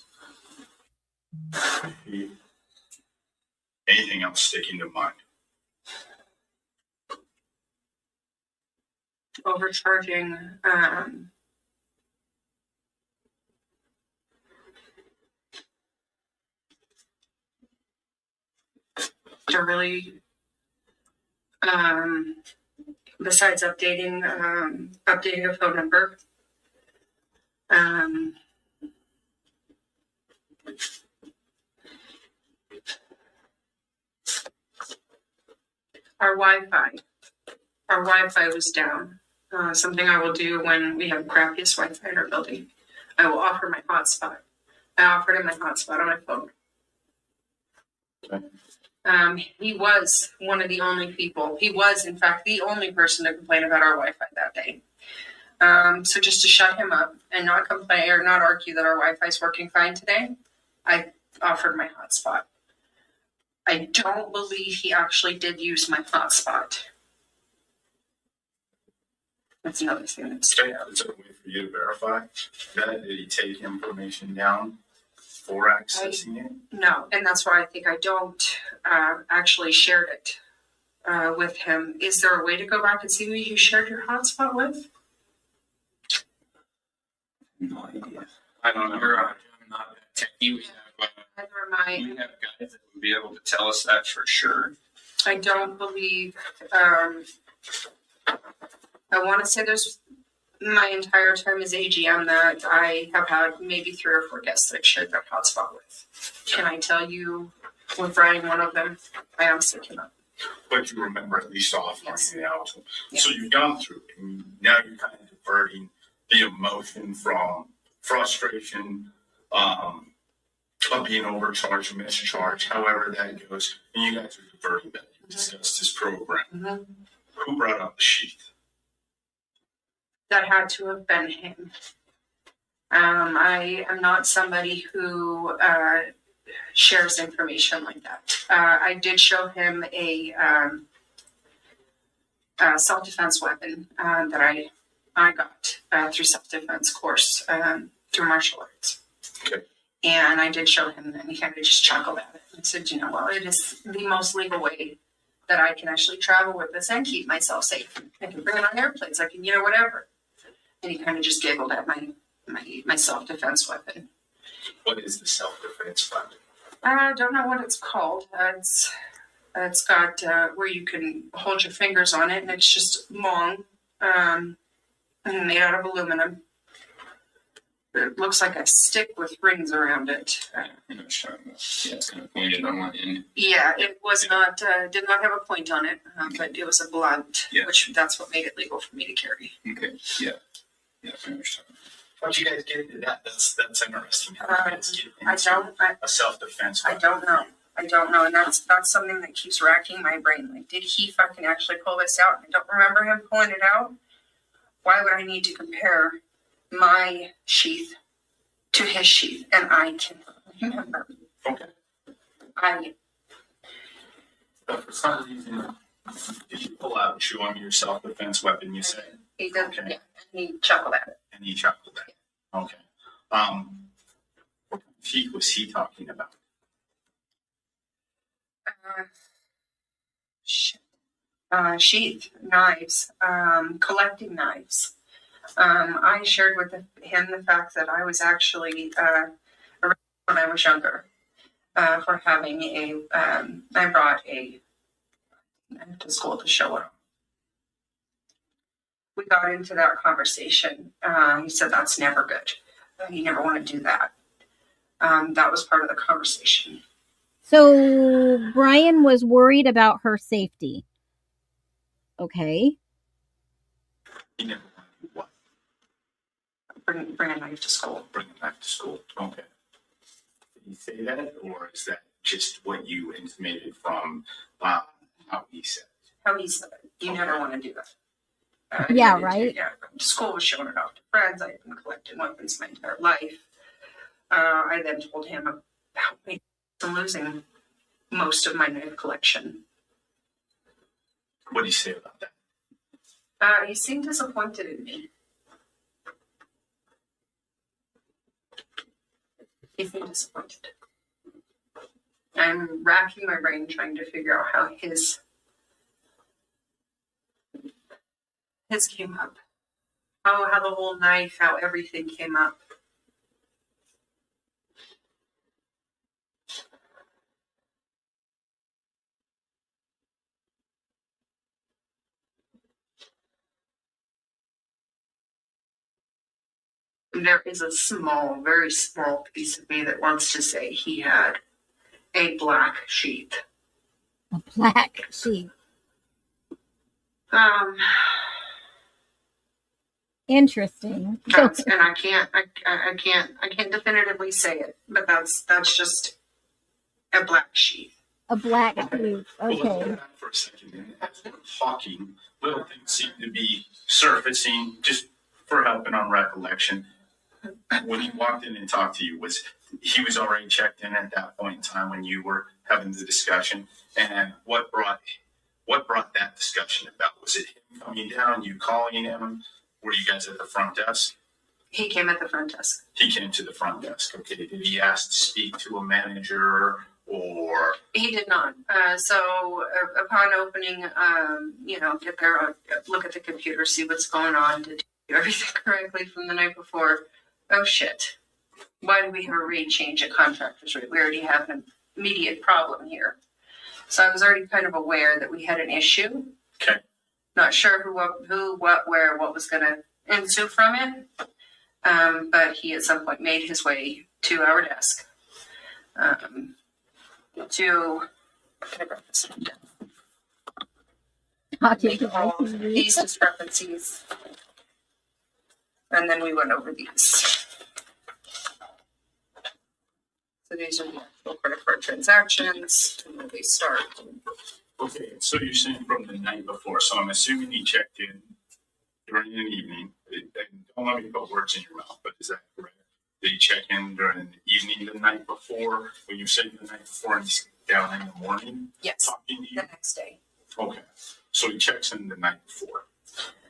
Anything else sticking to mind? Overcharging. To really, besides updating a phone number, our Wi-Fi was down. Something I will do when we have crappiest Wi-Fi in our building. I will offer my hotspot. I offered him my hotspot on my phone. Okay. He was one of the only people. He was, in fact, the only person to complain about our Wi-Fi that day. So just to shut him up and not complain or not argue that our Wi-Fi is working fine today, I offered my hotspot. I don't believe he actually did use my hotspot. That's another thing that's Is there a way for you to verify that? Did he take information down for accessing it? No, and that's why I think I don't actually shared it with him. Is there a way to go back and see who you shared your hotspot with? No idea. I don't know. I'm not that techy. We have guys that would be able to tell us that for sure. I don't believe. I want to say there's my entire time as AGM that I have had maybe 3 or 4 guests that I've shared that hotspot with. Can I tell you with Brian one of them? I honestly cannot. But you remember at least offering Yes. it out. Yeah. So you've gone through it, and now you're kind of diverting the emotion from frustration, of being overcharged, mischarged, however that goes. And you guys are diverting that. You discussed this program. Mm-hmm. Who brought up the sheath? That had to have been him. I am not somebody who shares information like that. I did show him a self-defense weapon that I got through self-defense course through martial arts. Okay. And I did show him that, and he kind of just chuckled at it. I said, well, it is the most legal way that I can actually travel with this and keep myself safe. I can bring it on airplanes. I can, whatever. And he kind of just giggled at my self-defense weapon. What is the self-defense weapon? I don't know what it's called. It's got where you can hold your fingers on it, and it's just long, and made out of aluminum. It looks like a stick with rings around it. I know what you're talking about. Yeah, it's kind of pointed on one end. Yeah, it was not, did not have a point on it, but it was a blunt, Yeah. which that's what made it legal for me to carry. Okay, yeah. Yeah, I know what you're talking about. How'd you guys get into that? That's interesting. How did you guys get I into don't, a self-defense I weapon? don't know. I don't know, and that's something that keeps racking my brain. Like, did he fucking actually pull this out? I don't remember him pulling it out. Why would I need to compare my sheath to his sheath? And I cannot remember. Okay. But for some reason, did you pull out and show him your self-defense weapon, you say? He did, Okay. yeah. He chuckled at it. And he chuckled at it. Okay. What sheath was he talking about? Sheath, knives, collecting knives. I shared with him the fact that I was actually, arrested when I was younger, for having I brought a knife to school to show it. We got into that conversation. He said that's never good. You never want to do that. That was part of the conversation. So Brian was worried about her safety. Okay. He never wanted to do what? Bring a knife to school. Bring him back to school. Okay. Did he say that, or is that just what you intimated from how he said it? How he said it. You never want to do that. Yeah, right. Yeah, school was showing it off to friends. I had been collecting weapons my entire life. I then told him about me losing most of my knife collection. What did he say about that? He seemed disappointed in me. He seemed disappointed. I'm racking my brain trying to figure out how his came up. How the whole knife, how everything came up. There is a small, very small piece of me that wants to say he had a black sheath. A black sheath. Interesting. And I can't definitively say it, but that's just a black sheath. A black sheath. Well, let's Okay. go back for a second. And as we're talking, little things seem to be surfacing just for helping on recollection. When he walked in and talked to you, he was already checked in at that point in time when you were having the discussion? And what brought that discussion about? Was it him coming down, you calling him? Were you guys at the front desk? He came at the front desk. He came to the front desk. Okay. Did he ask to speak to a manager or? He did not. So upon opening, get there, look at the computer, see what's going on, did do everything correctly from the night before. Oh shit. Why do we have a rate change at contractors rate? We already have an immediate problem here. So I was already kind of aware that we had an issue. Okay. Not sure who, what, where, what was going to ensue from it. But he at some point made his way to our desk. These discrepancies. And then we went over these. So these are the actual credit card transactions and where they start. Okay, so you're saying from the night before. So I'm assuming he checked in during an evening. And don't let me put words in your mouth, but is that correct? Did he check in during the evening the night before? When you say the night before and he's down in the morning? Yes. Talking to you? The next day. Okay, so he checks in the night before.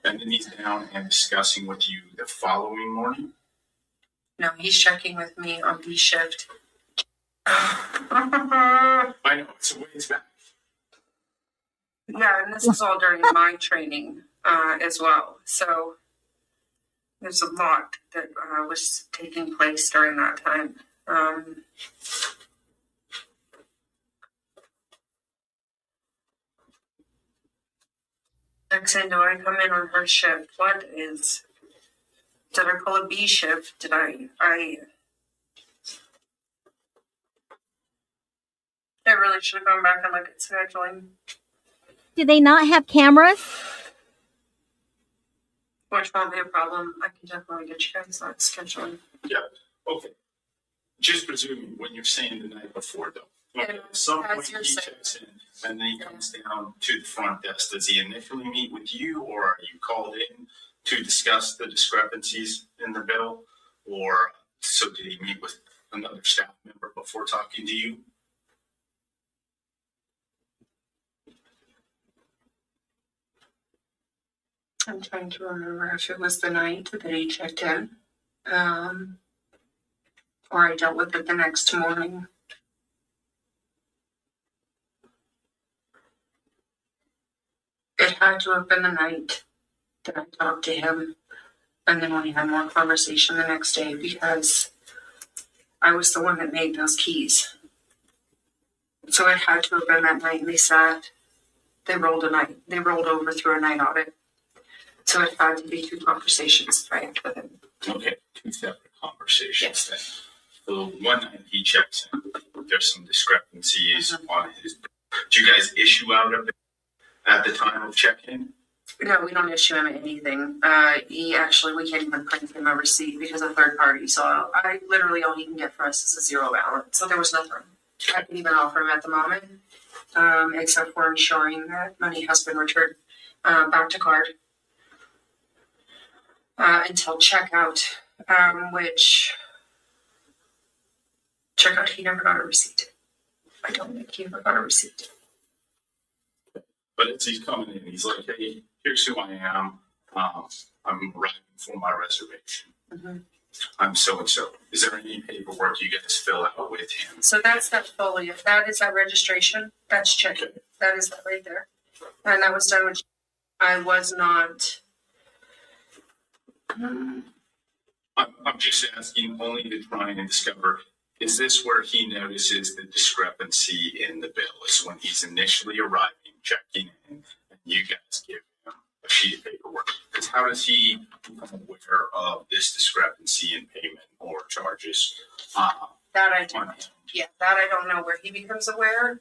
And then he's down and discussing with you the following morning? No, he's checking with me on B shift. I know, it's a ways back. Yeah, and this is all during my training as well. So there's a lot that was taking place during that time. Jackson, do I come in on her shift? What is Did I pull a B shift? Did I really should have gone back and looked at scheduling. Do they not have cameras? Which won't be a problem. I can definitely get you guys on scheduling. Yeah, okay. Just presuming when you're saying the night before though. Okay, Yeah, at some as point you're he saying. checks in and then he comes down to the front desk. Does he initially meet with you or are you called in to discuss the discrepancies in the bill? Or so did he meet with another staff member before talking to you? I'm trying to remember if it was the night that he checked in. Or I dealt with it the next morning. It had to have been the night that I talked to him. And then we had more conversation the next day because I was the one that made those keys. So it had to have been that night, and they rolled over through a night audit. So it had to be 2 conversations that I had with him. Okay, 2 separate conversations Yes. then. So one night he checks in, there's some discrepancies on his. Do you guys issue out of it at the time of check-in? No, we don't issue him anything. We can't even print him a receipt because of third party. So all he can get from us is a 0 balance. So there was nothing I can even offer him at the moment, except for ensuring that money has been returned back to card until checkout, which checkout he never got a receipt. I don't think he ever got a receipt. But as he's coming in, he's like, hey, here's who I am. I'm arriving for my reservation. Mm-hmm. I'm so-and-so. Is there any paperwork you guys fill out with him? So that's that fully. If that is that registration, that's check. Okay. That is that right there. And that was done with. I was not. I'm just asking only to try and discover, is this where he notices the discrepancy in the bill? Is when he's initially arriving, checking in, and you guys give him a sheet of paperwork? Because how does he become aware of this discrepancy in payment or charges? That I don't. Yeah, that I don't know where he becomes aware.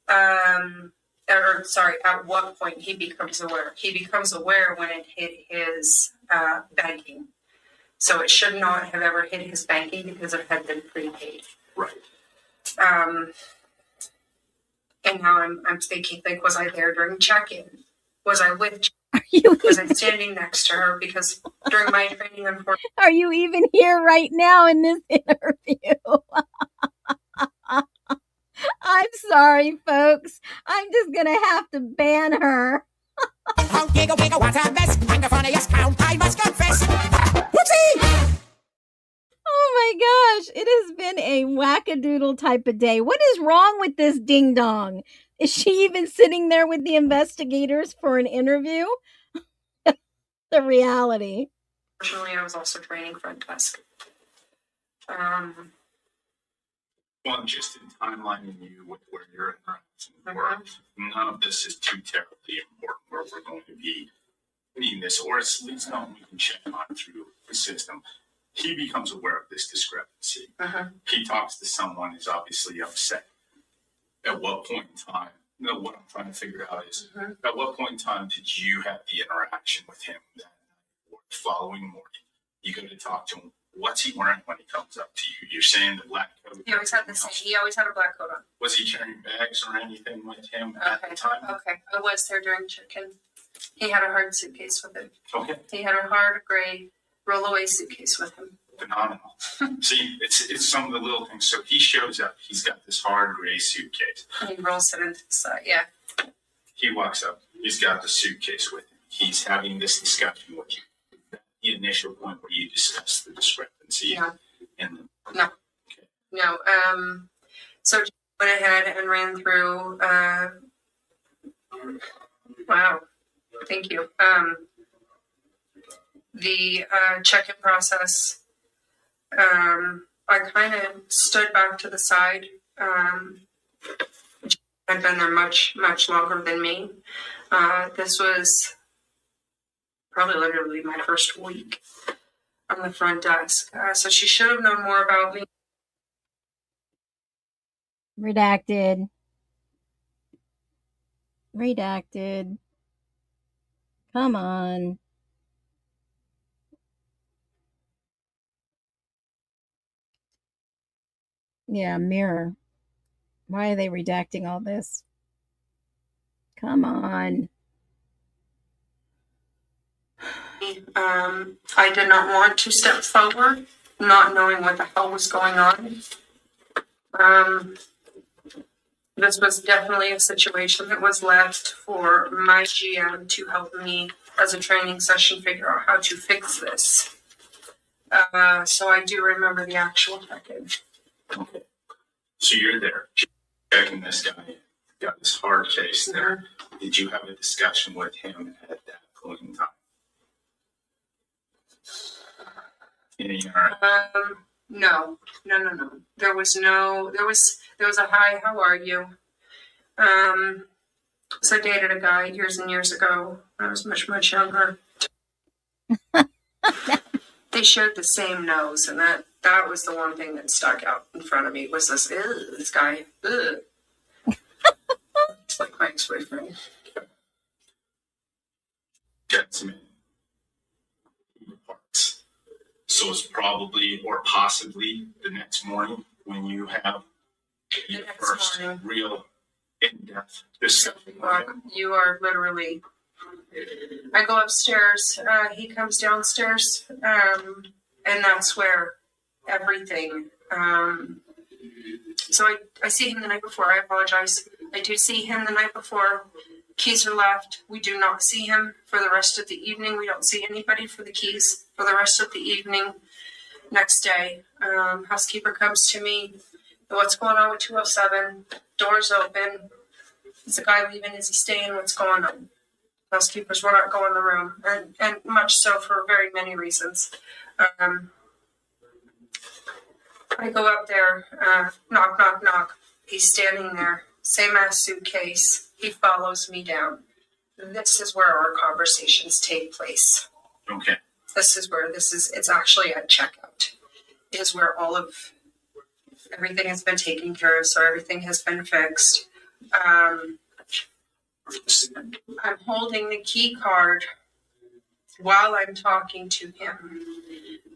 At what point he becomes aware. He becomes aware when it hit his banking. So it should not have ever hit his banking because it had been prepaid. Right. And now I'm thinking, like, was I there during check-in? Was I with? You Was I standing next to her? Because during my training, unfortunately, Are you even here right now in this interview? I'm sorry, folks. I'm just going to have to ban her. Oh, giggle, giggle, what a mess. I'm the funniest clown, I must confess. Whoopsie! Oh my gosh, it has been a wackadoodle type of day. What is wrong with this ding dong? Is she even sitting there with the investigators for an interview? The reality. I was also training front desk. Well, just in timelining you with where your interactions were, none of this is too terribly important where we're going to be needing this, or at least something we can check on through the system. He becomes aware of this discrepancy. He talks to someone who's obviously upset. At what point in time, what I'm trying to figure out is, at what point in time did you have the interaction with him that night or the following morning? You go to talk to him. What's he wearing when he comes up to you? You're saying the black coat. He always had the same. He always had a black coat on. Was he carrying bags or anything with him at the time? Okay. I was there during check-in. He had a hard suitcase with him. Okay. He had a hard gray roll-away suitcase with him. Phenomenal. See, it's some of the little things. So he shows up. He's got this hard gray suitcase. And he rolls it into the side. Yeah. He walks up. He's got the suitcase with him. He's having this discussion with you. The initial point where you discuss the discrepancy. Yeah. And No. Okay. No. So went ahead and ran through. Wow. Thank you. The check-in process. I kind of stood back to the side. I'd been there much longer than me. This was probably literally my first week. on the front desk. So she should have known more about me. Redacted. Redacted. Come on. Yeah, mirror. Why are they redacting all this? Come on. I did not want to step forward, not knowing what the hell was going on. This was definitely a situation that was left for my GM to help me as a training session figure out how to fix this. So I do remember the actual package. Okay. So you're there checking this guy in. Got this hard case there. Did you have a discussion with him at that point in time? No. There was a hi, how are you? So I dated a guy years and years ago. I was much, much younger. They shared the same nose, and that was the one thing that stuck out in front of me was this guy. Ugh. It's like my ex-boyfriend. Get some parts. So it's probably or possibly the next morning when you have your first real in-depth discussion. You are literally. I go upstairs. He comes downstairs, and that's where everything. So I see him the night before. I apologize. I do see him the night before. Keys are left. We do not see him for the rest of the evening. We don't see anybody for the keys for the rest of the evening. Next day, housekeeper comes to me. What's going on with 207? Doors open. Is the guy leaving? Is he staying? What's going on? Housekeepers will not go in the room, and much so for very many reasons. I go up there, knock, knock, knock. He's standing there, same ass suitcase. He follows me down. This is where our conversations take place. Okay. It's actually at checkout. It is where all of everything has been taken care of, so everything has been fixed. I'm holding the key card while I'm talking to him,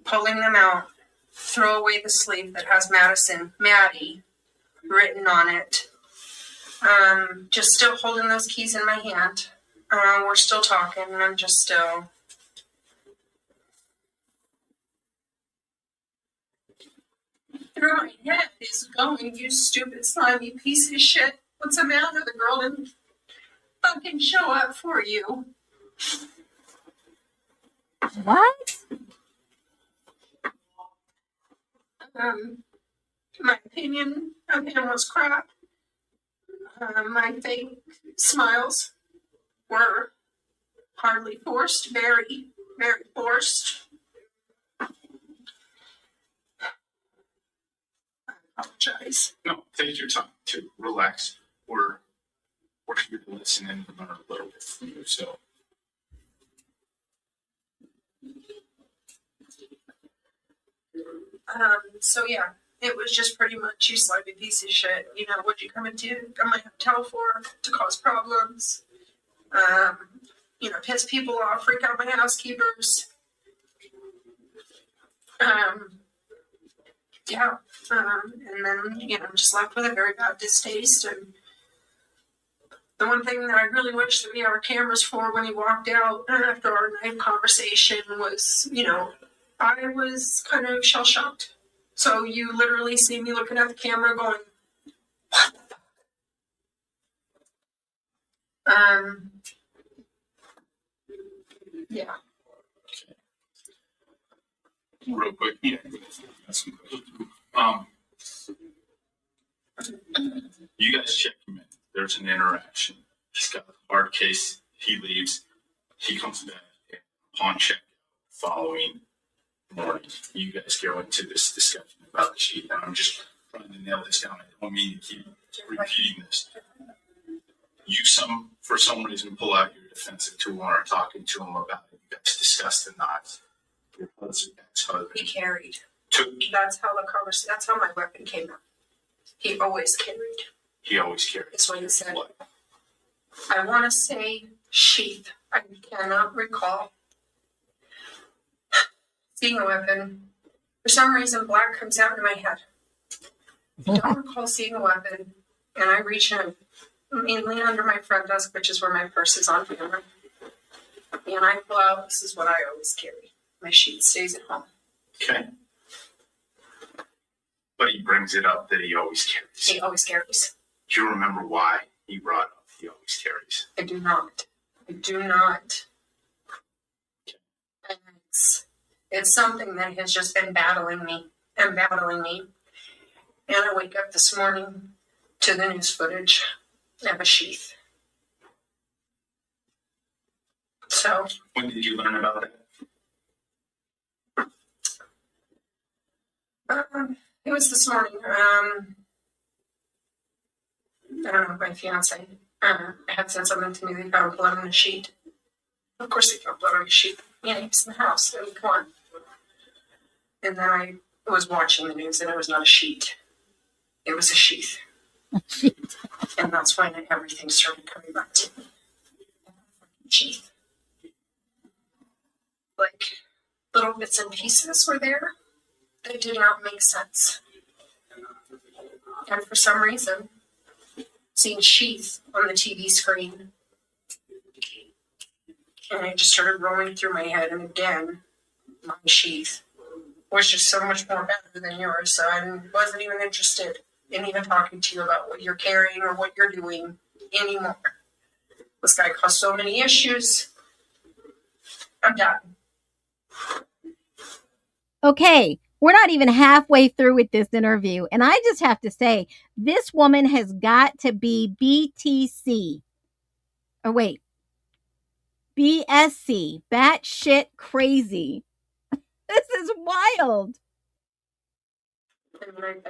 pulling them out, throw away the sleeve that has Maddie written on it. Just still holding those keys in my hand. We're still talking, and I'm just still. Through my head is going, you stupid, slimy piece of shit. What's the matter? The girl didn't fucking show up for you. What? My opinion of him was crap. My fake smiles were hardly forced, very, very forced. I apologize. No, take your time to relax. We're here to listen and learn a little bit from you. So yeah, it was just pretty much you slimy piece of shit. You know, what'd you come into my hotel for? To cause problems. Piss people off, freak out my housekeepers. And then, just left with a very bad distaste. And the one thing that I really wish that we had our cameras for when he walked out after our night conversation was, I was kind of shell-shocked. So you literally see me looking at the camera going, what the fuck? Yeah. Real quick, yeah. You guys check him in. There's an interaction. He's got a hard case. He leaves. He comes back upon check following morning. You guys go into this discussion about the sheet. And I'm just trying to nail this down. I don't mean to keep repeating this. You for some reason pull out your defensive tool and are talking to him about it. You guys discuss the knives. your husband, ex-husband, He carried. took, That's how that's how my weapon came out. He always carried. he always carried. That's what he said. What? I want to say sheath. I cannot recall seeing a weapon. For some reason, black comes out in my head. I don't recall seeing a weapon, and I reach in mainly under my front desk, which is where my purse is on camera. And I pull out, this is what I always carry. My sheath stays at home. Okay. But he brings it up that he always carries. He always carries. Do you remember why he brought up he always carries? I do not. I do not. And it's something that has just been battling me and battling me. And I wake up this morning to the news footage of a sheath. So. When did you learn about that? It was this morning. I don't know, my fiance had said something to me. They found blood on a sheet. Of course, they found blood on a sheet. Yeah, he was in the house. I mean, come on. And then I was watching the news, and it was not a sheet. It was a sheath. And that's when everything started coming back to me. Sheath. Like, little bits and pieces were there that did not make sense. And for some reason, seeing sheath on the TV screen, and it just started rolling through my head. And again, my sheath was just so much more better than yours. So I wasn't even interested in even talking to you about what you're carrying or what you're doing anymore. This guy caused so many issues. I'm done. Okay, we're not even halfway through with this interview, and I just have to say, this woman has got to be BTC. Oh, wait. BSC. Batshit crazy. This is wild. I mean,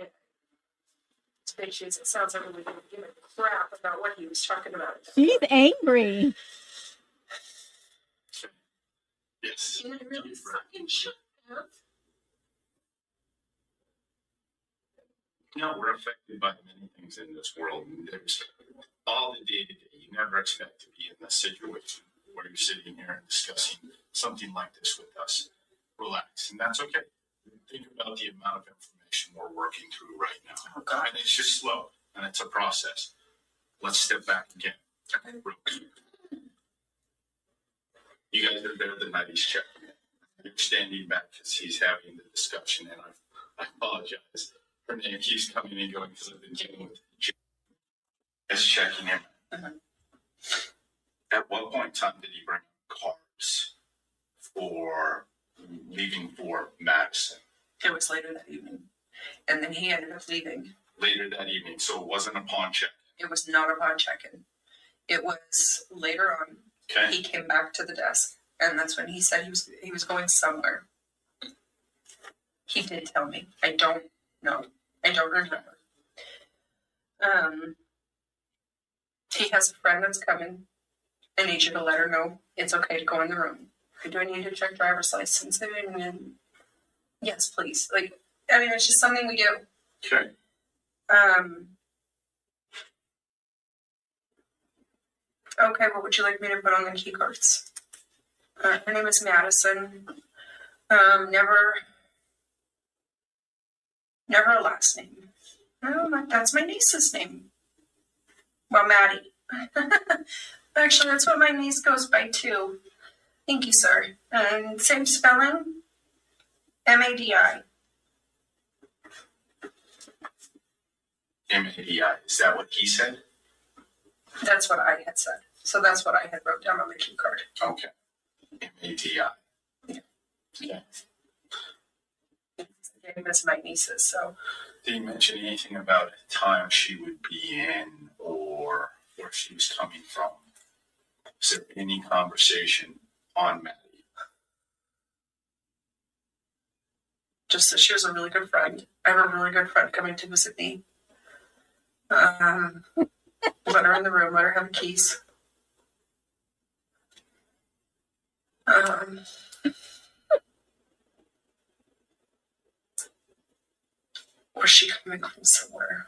it sounds like we didn't give a crap about what he was talking about. She's angry. Yes. Can I really fucking shut up? No, we're affected by many things in this world. And there's all the day to day. You never expect to be in a situation where you're sitting here and discussing something like this with us. Relax, and that's okay. Think about the amount of information we're working through right now. Oh, God. And it's just slow, and it's a process. Let's step back again. Real quick. You guys are there the night he's checking in. You're standing back because he's having the discussion, and I apologize. Her name keeps coming and going because I've been dealing with is checking in. At what point in time did he bring carbs for leaving for Madison? It was later that evening. And then he ended up leaving. Later that evening, so it wasn't a pawn check. It was not a pawn check-in. It was later on. Okay. He came back to the desk, and that's when he said he was going somewhere. He did tell me. I don't know. I don't remember. He has a friend that's coming. I need you to let her know it's okay to go in the room. Do I need to check driver's license? Yes, please. Like, I mean, it's just something we do. Okay. Okay, what would you like me to put on the key cards? Her name is Madison. Never a last name. No, that's my niece's name. Well, Maddie. Actually, that's what my niece goes by too. Thank you, sir. And same spelling. M-A-D-I. M-A-D-I. Is that what he said? That's what I had said. So that's what I had wrote down on the key card. Okay. M-A-D-I. Yeah. Yeah. The name is my niece's, so. Did he mention anything about a time she would be in or where she was coming from? Is there any conversation on Maddie? Just that she was a really good friend. I have a really good friend coming to visit me. Let her in the room, let her have the keys. Was she coming from somewhere?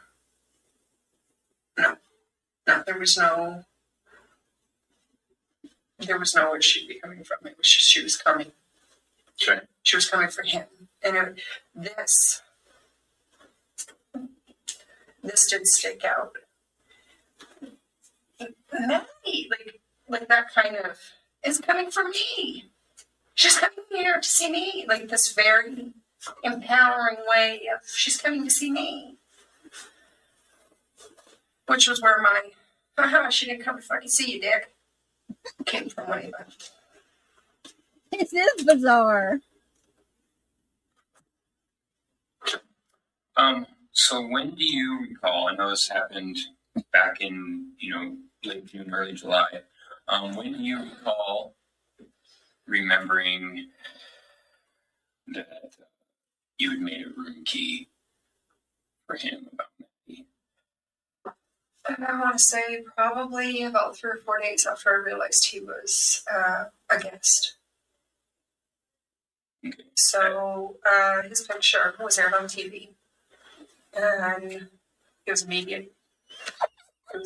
No, there was no where she'd be coming from. It was just she was coming. Okay. She was coming for him. And this did stick out. Maddie, like that kind of is coming for me. She's coming here to see me. Like this very empowering way of she's coming to see me. Which was where my she didn't come to fucking see you, Dick. Came from way back. This is bizarre. So when do you recall, I know this happened back in, late June, early July. When do you recall remembering that you had made a room key for him about Maggie? I want to say probably about 3 or 4 days after I realized he was a guest. Okay. So his picture was aired on TV. And it was immediate. I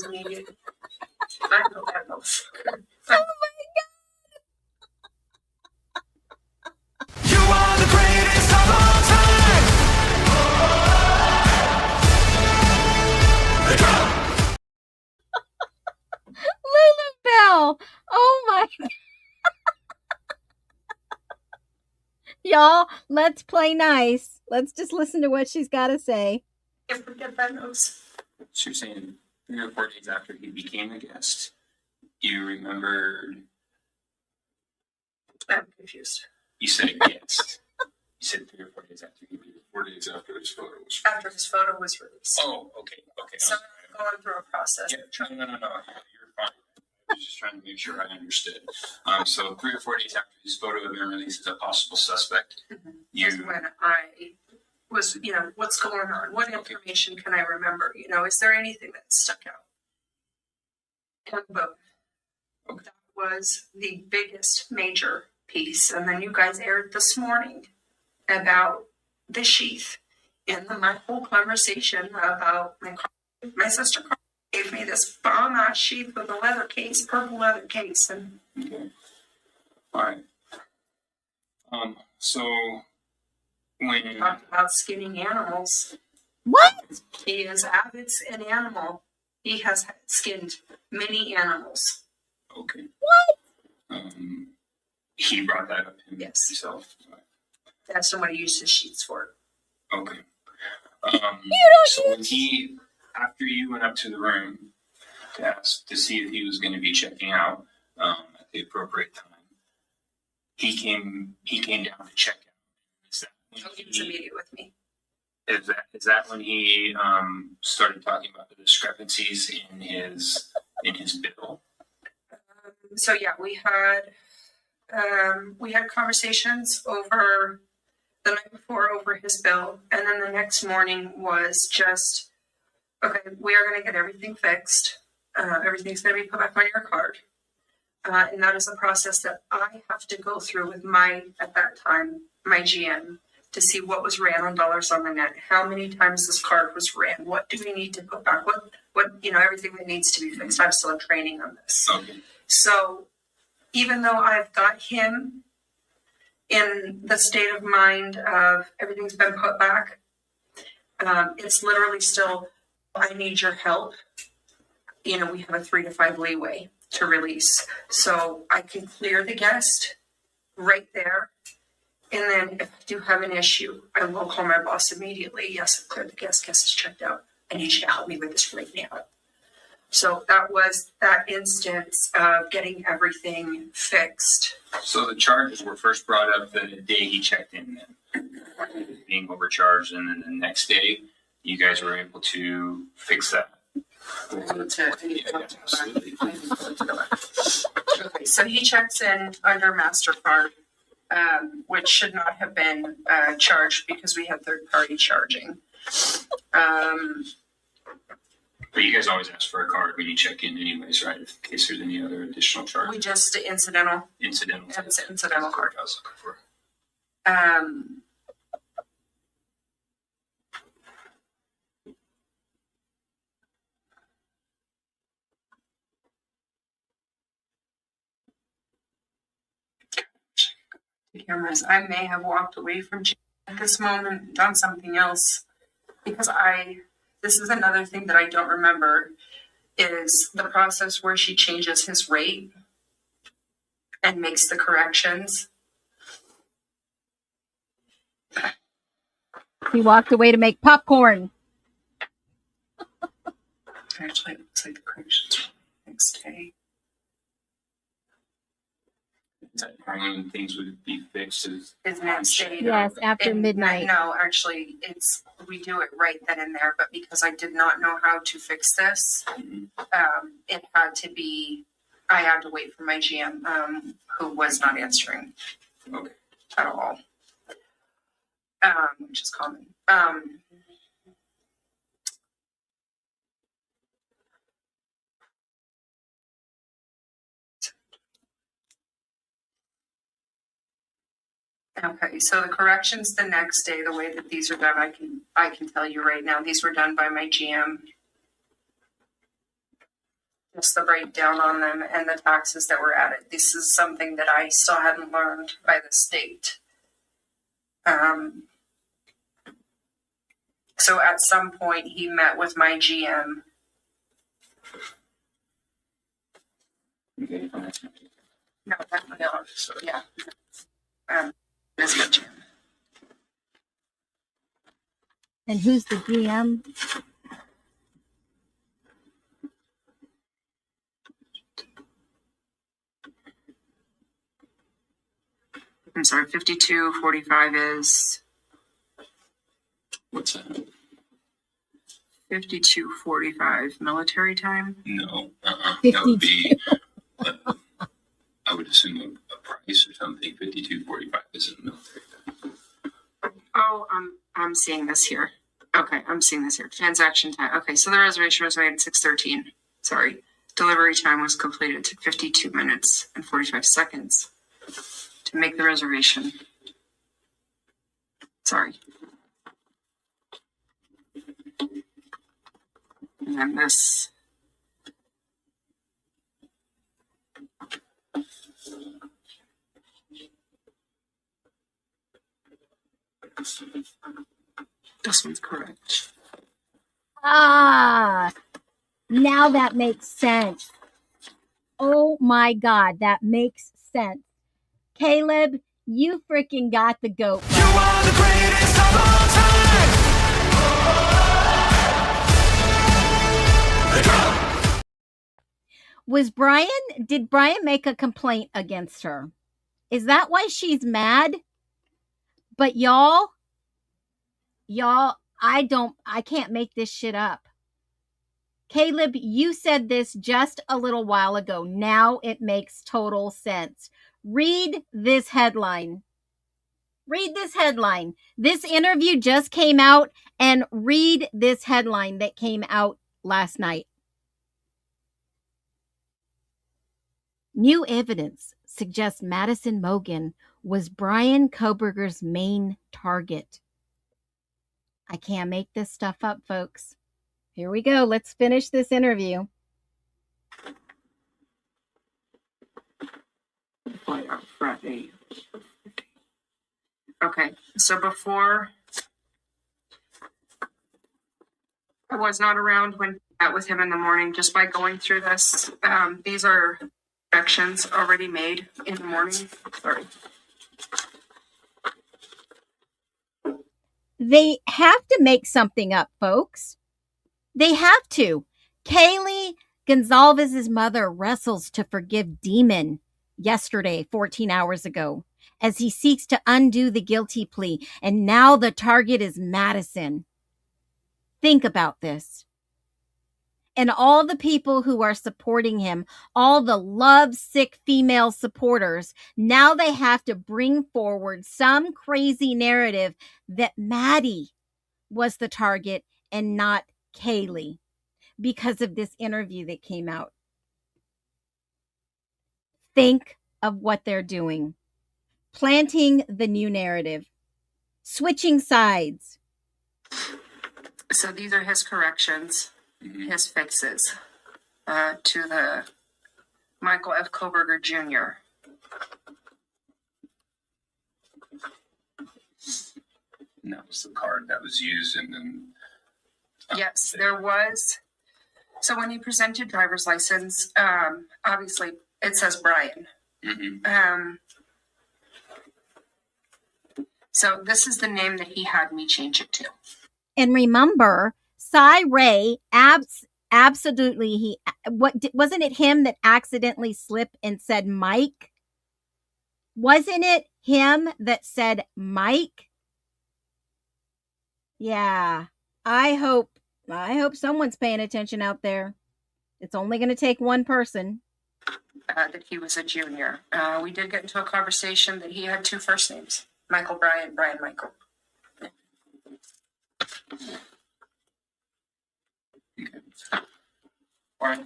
know that motherfucker. You are the greatest of all time. Lulu Bell. Oh my. Y'all, let's play nice. Let's just listen to what she's got to say. If we get that nose. So you're saying 3 or 4 days after he became a guest, you remembered, I'm confused. you said guest. You said 3 or 4 days after he became. 4 days after his photo was. After his photo was released. Oh, okay. So I'm going through a process. Yeah, no, you're fine. I was just trying to make sure I understood. So 3 or 4 days after his photo had been released as a possible suspect, That's when I was, what's going on? What information can I remember? Is there anything that stuck out? And both. Okay. That was the biggest major piece. And then you guys aired this morning about the sheath and my whole conversation about my sister gave me this bomb ass sheath with a leather case, purple leather case, and Okay. All right. So when talked about skinning animals. What? He is avid an animal. He has skinned many animals. okay, What? he brought that up Yes. himself. That's what he used his sheets for. Okay. So when he, after you went up to the room to ask to see if he was going to be checking out at the appropriate time, he came down to check out. Is that when So he was immediate with me. Is that when he started talking about the discrepancies in his bill? So yeah, we had conversations over the night before over his bill, and then the next morning was just, okay, we are going to get everything fixed. Everything's going to be put back on your card. And that is a process that I have to go through with at that time, my GM, to see what was ran on dollars on the net, how many times this card was ran, what do we need to put back, what everything that needs to be fixed. I'm still in training on this. Okay. So even though I've got him in the state of mind of everything's been put back, it's literally still, I need your help. We have a 3 to 5 leeway to release. So I can clear the guest right there. And then if I do have an issue, I will call my boss immediately. Yes, I've cleared the guest. Guest is checked out. I need you to help me with this right now. So that was that instance of getting everything fixed. So the charges were first brought up the day he checked in, then being overcharged, and then the next day you guys were able to fix that. Absolutely. Okay, so he checks in under MasterCard, which should not have been charged because we had third-party charging. But you guys always ask for a card when you check in anyways, right? In case there's any other additional charges. We just incidental card. That's what I was looking for. to cameras. I may have walked away from GM at this moment and done something else because this is another thing that I don't remember is the process where she changes his rate and makes the corrections. He walked away to make popcorn. Actually, it looks like the corrections were next day. One of the things would be fixed is Next day. Yes, after midnight. No, actually, we do it right then and there. But because I did not know how to fix this, it had to be. I had to wait for my GM, who was not answering at all, which is common. Okay, so the corrections the next day, the way that these are done, I can tell you right now, these were done by my GM. Just the breakdown on them and the taxes that were added. This is something that I still hadn't learned by the state. So at some point he met with my GM. No, yeah. That's my GM. And who's the GM? I'm sorry, 5245 is. what's that? 5245 military time? No, that would be. I would assume a price or something. 5245 isn't military. Oh, I'm seeing this here. Okay, I'm seeing this here. Transaction time. Okay, so the reservation was made at 6:13. Sorry. Delivery time was completed. It took 52 minutes and 45 seconds to make the reservation. Sorry. And then this. This one's correct. Ah, now that makes sense. Oh my God, that makes sense. Caleb, you freaking got the goat. You are the greatest of all time. Did Brian make a complaint against her? Is that why she's mad? But y'all, I can't make this shit up. Caleb, you said this just a little while ago. Now it makes total sense. Read this headline. Read this headline. This interview just came out, and read this headline that came out last night. New evidence suggests Madison Mogen was Brian Kohberger's main target. I can't make this stuff up, folks. Here we go. Let's finish this interview. Friday. Okay, so before I was not around when I met with him in the morning. Just by going through this, these are corrections already made in the morning. Sorry. They have to make something up, folks. They have to. Kaylee Gonzalez's mother wrestles to forgive Demon yesterday, 14 hours ago, as he seeks to undo the guilty plea. And now the target is Madison. Think about this. And all the people who are supporting him, all the love-sick female supporters, now they have to bring forward some crazy narrative that Maddie was the target and not Kaylee because of this interview that came out. Think of what they're doing. Planting the new narrative. Switching sides. So these are his corrections, his fixes to the Michael F. Kohberger Jr. And that was the card that was used, and then. Yes, there was. So when he presented driver's license, obviously it says Brian. Mm-hmm. So this is the name that he had me change it to. And remember, Cy Ray absolutely wasn't it him that accidentally slipped and said Mike? Wasn't it him that said Mike? Yeah. I hope someone's paying attention out there. It's only going to take one person. That he was a junior. We did get into a conversation that he had two first names, Michael Brian, Brian Michael. Okay. All right.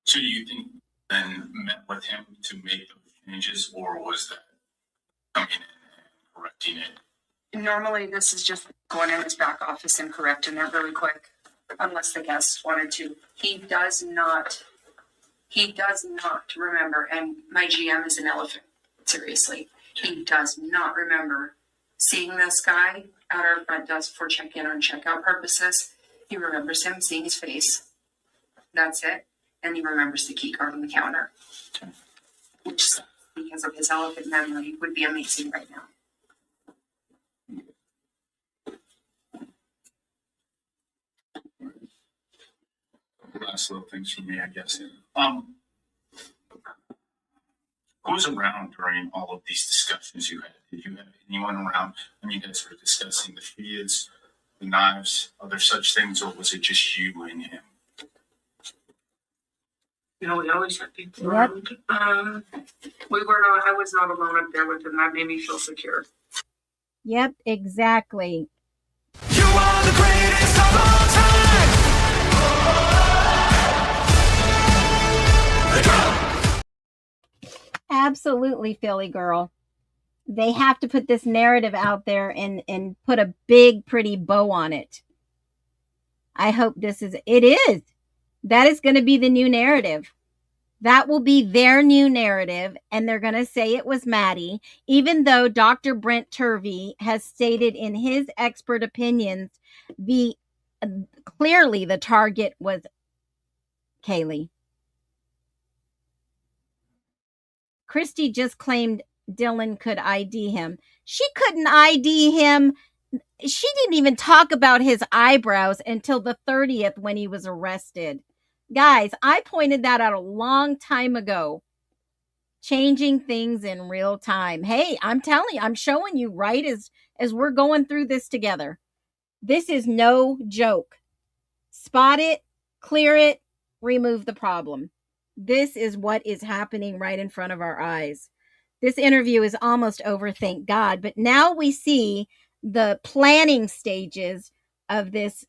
So do you think then met with him to make those changes, or was that coming in and correcting it? Normally, this is just going in his back office and correcting it really quick, unless the guests wanted to. He does not remember, and my GM is an elephant, seriously. He does not remember seeing this guy at our front desk for check-in or check-out purposes. He remembers him, seeing his face. That's it. And he remembers the key card on the counter. Which, because of his elephant memory, would be amazing right now. Last little things from me, I guess. Who was around during all of these discussions you had? Did you have anyone around when you guys were discussing the feeds, the knives, other such things, or was it just you and him? You know, we always had people around. I was not alone up there with him. That made me feel secure. Yep, exactly. You are the greatest of all time. Absolutely, Philly girl. They have to put this narrative out there and put a big, pretty bow on it. I hope it is. That is going to be the new narrative. That will be their new narrative, and they're going to say it was Maddie, even though Dr. Brent Turvey has stated in his expert opinions clearly the target was Kaylee. Christy just claimed Dylan could ID him. She couldn't ID him. She didn't even talk about his eyebrows until the 30th when he was arrested. Guys, I pointed that out a long time ago. Changing things in real time. Hey, I'm telling you, I'm showing you right as we're going through this together. This is no joke. Spot it, clear it, remove the problem. This is what is happening right in front of our eyes. This interview is almost over, thank God. But now we see the planning stages of this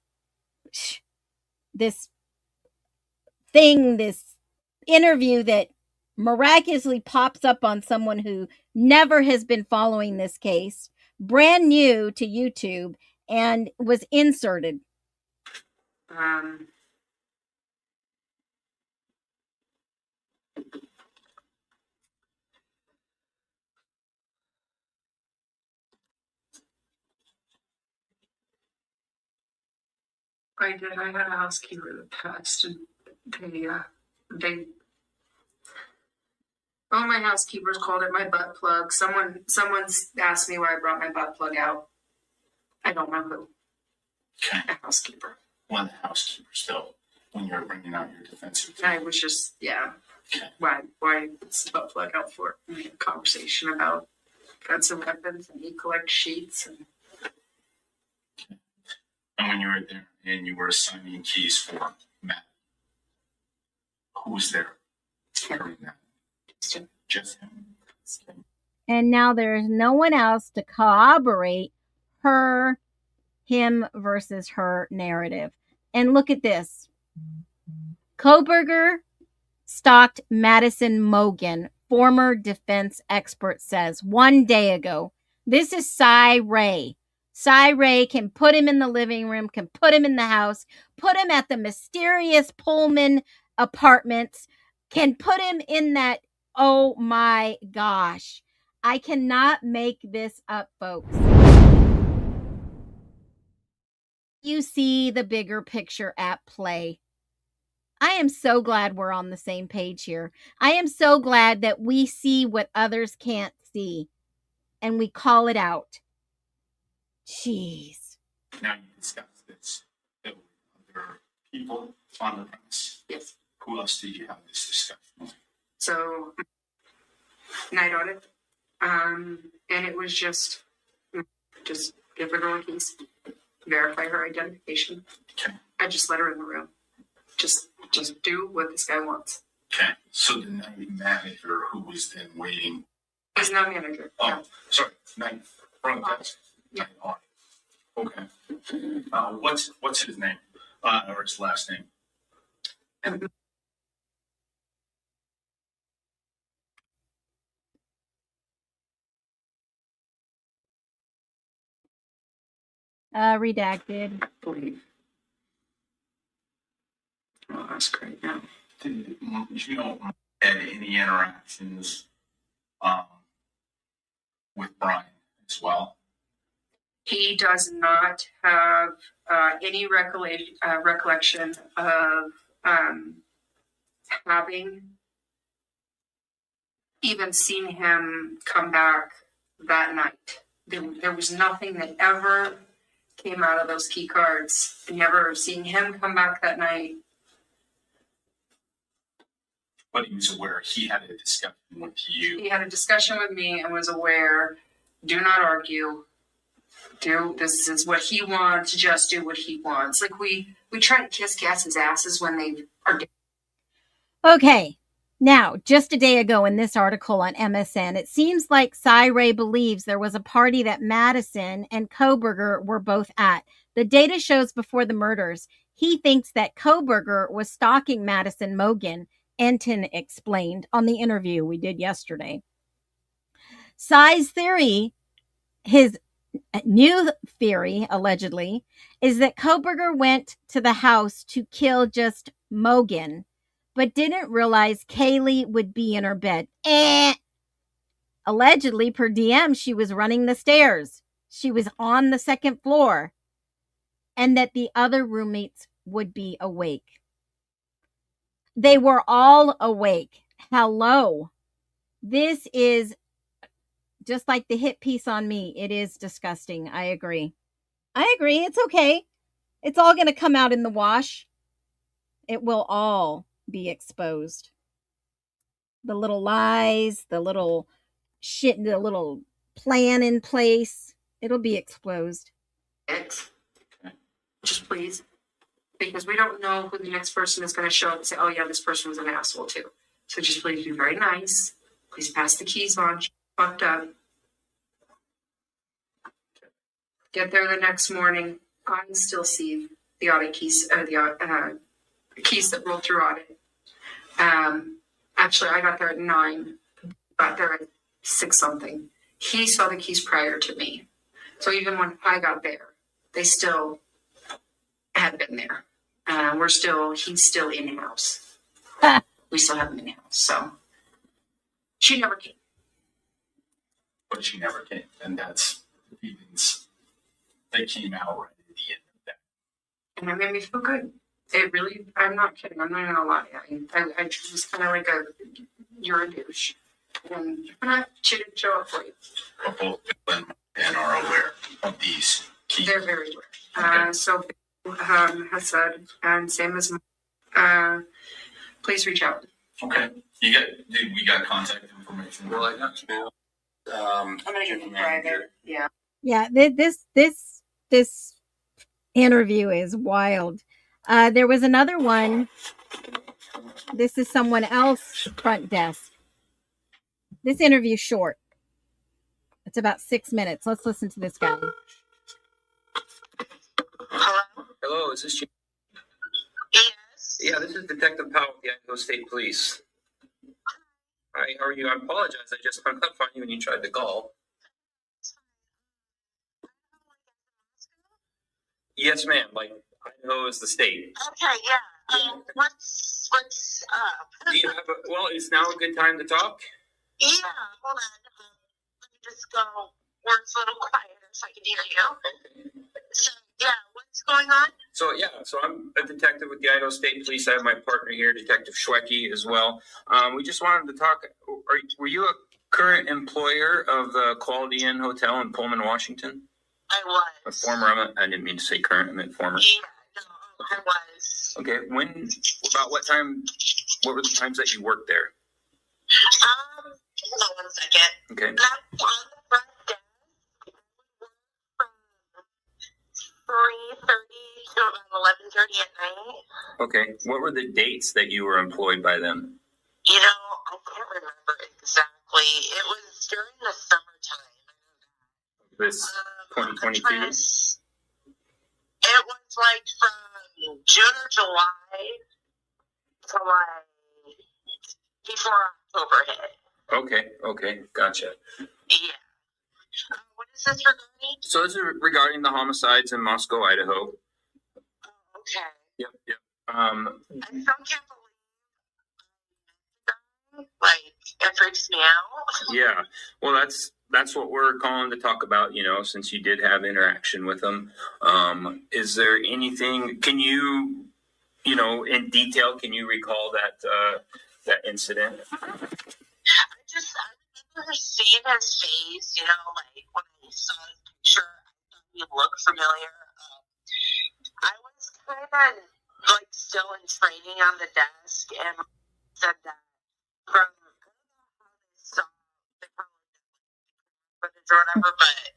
interview that miraculously pops up on someone who never has been following this case, brand new to YouTube, and was inserted. I did. I had a housekeeper that passed, and all my housekeepers called it my butt plug. Someone's asked me why I brought my butt plug out. I don't know who. Okay. A housekeeper. One of the housekeepers, though, when you were bringing out your defensive. I was just, yeah. Okay. Why is the butt plug out for? We had a conversation about defensive weapons, and he collects sheets. And when you were there and you were assigning keys for Matt, who was there? Hearing that? Just him. And now there's no one else to corroborate him versus her narrative. And look at this. Koberger stalked Madison Mogan, former defense expert, says 1 day ago. This is Cy Ray. Cy Ray can put him in the living room, can put him in the house, put him at the mysterious Pullman apartments, can put him in that, oh my gosh. I cannot make this up, folks. You see the bigger picture at play. I am so glad we're on the same page here. I am so glad that we see what others can't see and we call it out. Jeez. Now you discussed this with other people on the premise. Yes. Who else did you have this discussion with? So, night audit. And it was just give her the keys, verify her identification. Okay. I just let her in the room. Just do what this guy wants. Okay. So the night manager who was then waiting. He's not a manager. Oh, No. sorry. Night front desk. Yeah. Night audit. Okay. What's his name? Or his last name? Redacted. I believe. Oh, that's great. Yeah. Did you know had any interactions with Brian as well? He does not have any recollection of having even seen him come back that night. There was nothing that ever came out of those key cards. Never seen him come back that night. But he was aware he had a discussion with you. He had a discussion with me and was aware, do not argue. This is what he wants, just do what he wants. Like we try to kiss cats' asses when they are. Okay. Now, just a day ago in this article on MSN, it seems like Cy Ray believes there was a party that Madison and Koberger were both at. The data shows before the murders, he thinks that Koberger was stalking Madison Mogen, Enton explained on the interview we did yesterday. Cy's theory, his new theory, allegedly, is that Koberger went to the house to kill just Mogen, but didn't realize Kaylee would be in her bed. Allegedly, per DM, she was running the stairs. She was on the second floor. And that the other roommates would be awake. They were all awake. Hello. This is just like the hit piece on me. It is disgusting. I agree. It's okay. It's all going to come out in the wash. It will all be exposed. The little lies, the little shit, the little plan in place. It'll be exposed. Just please. Because we don't know who the next person is going to show up and say, oh yeah, this person was an asshole too. So just please be very nice. Please pass the keys on. She fucked up. Get there the next morning. I still see the audit keys, the keys that rolled through audit. Actually, I got there at 9. Got there at 6 something. He saw the keys prior to me. So even when I got there, they still had been there. He's still in house. We still have him in house. So she never came. But she never came. And that's the feelings that came out right at the end of that. And it made me feel good. It really, I'm not kidding. I'm not gonna lie. I was kind of like you're a douche. And she didn't show up for you. But both of them and are aware of these keys. They're very aware. Okay. So has said, and same as please reach out. Okay. We got contact information. Well, I got you. I'm gonna get the private. Yeah. Yeah, this interview is wild. There was another one. This is someone else front desk. This interview's short. It's about 6 minutes. Let's listen to this guy. Hello, is this you? Yes. Yeah, this is Detective Powell with the Idaho State Police. Hi, how are you? I apologize. I just hung up on you when you tried to call. Yes, ma'am. Like, Idaho is the state. Okay, yeah. What's up? Do you have well, is now a good time to talk? Yeah, hold on. just go where it's a little quieter so I can hear you. So, yeah, what's going on? So I'm a detective with the Idaho State Police. I have my partner here, Detective Schwecke, as well. We just wanted to talk. Were you a current employer of the Quality Inn Hotel in Pullman, Washington? I was. A former. I didn't mean to say current. I meant former. Yeah, no, I was. Okay. About what time? What were the times that you worked there? Hold on 1 second. Okay. Not on the front desk. From 3:30 to about 11:30 at night. Okay. What were the dates that you were employed by them? You know, I can't remember exactly. It was during the summertime. This 2022. It was like from June or July to like before October hit. Okay, gotcha. Yeah. What is this regarding? So this is regarding the homicides in Moscow, Idaho. Okay. Yep. I still can't believe, like, it freaks me out. Yeah. Well, that's what we're calling to talk about, since you did have interaction with them. Is there anything, can you, in detail, can you recall that incident? I remember seeing his face, like when I saw his picture, I thought he looked familiar. I was kind of like still in training on the desk and said that from some footage or whatever, but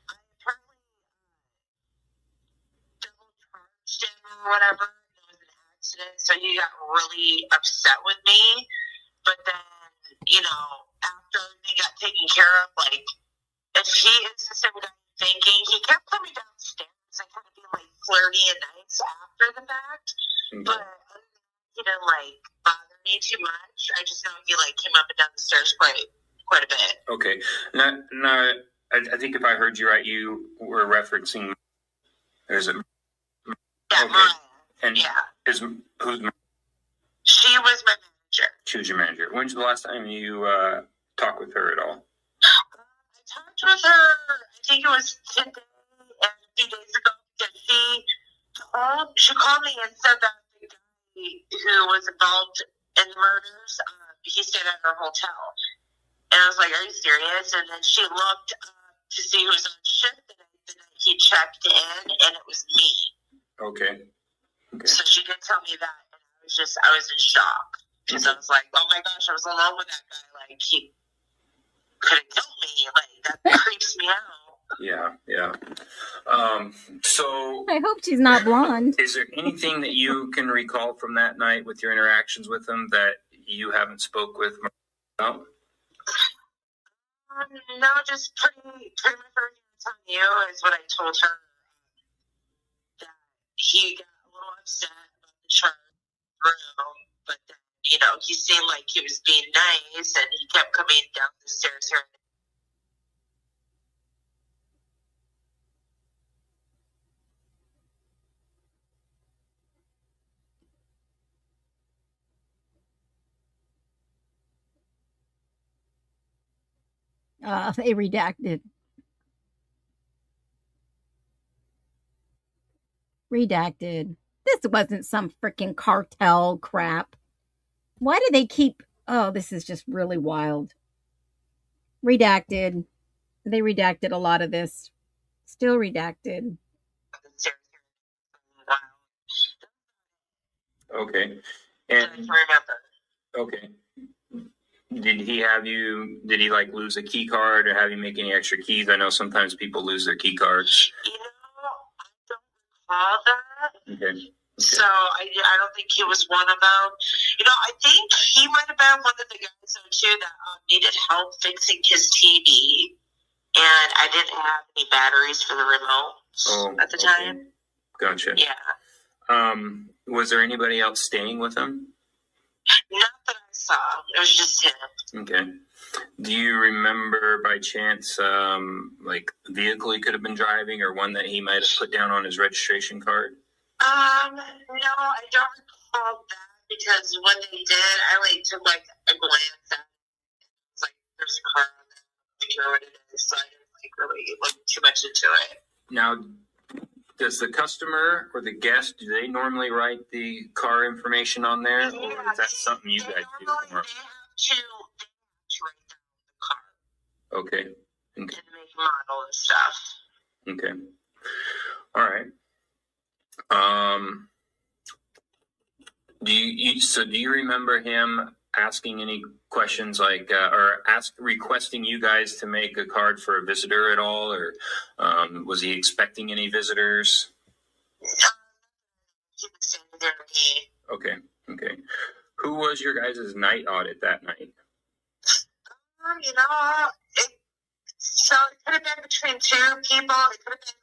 I apparently double charged him or whatever. It was an accident, so he got really upset with me. But then, after he got taken care of, like, if he is the same guy thinking, he kept coming downstairs and kind of being like flirty and nice after the fact. Okay. But he didn't like bother me too much. I just know he like came up and down the stairs quite a bit. Okay. Now, I think if I heard you right, you were referencing. Is it? Yeah, okay. Mariah. And yeah. Who's? She was my manager. She was your manager. When's the last time you talked with her at all? I talked with her, I think it was today and a few days ago, because she called me and said that the guy who was involved in the murders, he stayed at her hotel. And I was like, are you serious? And then she looked to see who was on shift the night he checked in, and it was me. Okay. So she did tell me that, and I was in shock. Because I was like, oh my gosh, I was alone with that guy. Like, he could have killed me. Like, that creeps me out. Yeah. So I hope she's not blonde. Is there anything that you can recall from that night with your interactions with him that you haven't spoke with about? No, just pretty much everything on you is what I told her. That he got a little upset about the charge room, but then, he seemed like he was being nice, and he kept coming down the stairs here. They redacted. This wasn't some freaking cartel crap. Why do they keep... Oh, this is just really wild. Redacted. They redacted a lot of this. Still redacted. Okay. And okay. Did he like lose a key card or have you make any extra keys? I know sometimes people lose their key cards. I don't recall that. Okay. So I don't think he was one of them. I think he might have been one of the guys too that needed help fixing his TV, and I didn't have any batteries for the remote at the time. Gotcha. Yeah. Was there anybody else staying with him? Not that I saw. It was just him. Okay. Do you remember by chance, like the vehicle he could have been driving or one that he might have put down on his registration card? No, I don't recall that because when they did, I took a glance at it. It's like there's a car on there. I'm not sure what it is. Now, does the customer or the guest, do they normally write the car information on there, or is that something you guys do? They have to write down the car. Okay. And make model and stuff. Okay. All right. Do you remember him asking any questions like, requesting you guys to make a card for a visitor at all, or was he expecting any visitors? He was standing there to me. Okay. Who was your guys' night audit that night? So it could have been between two people. It could have been.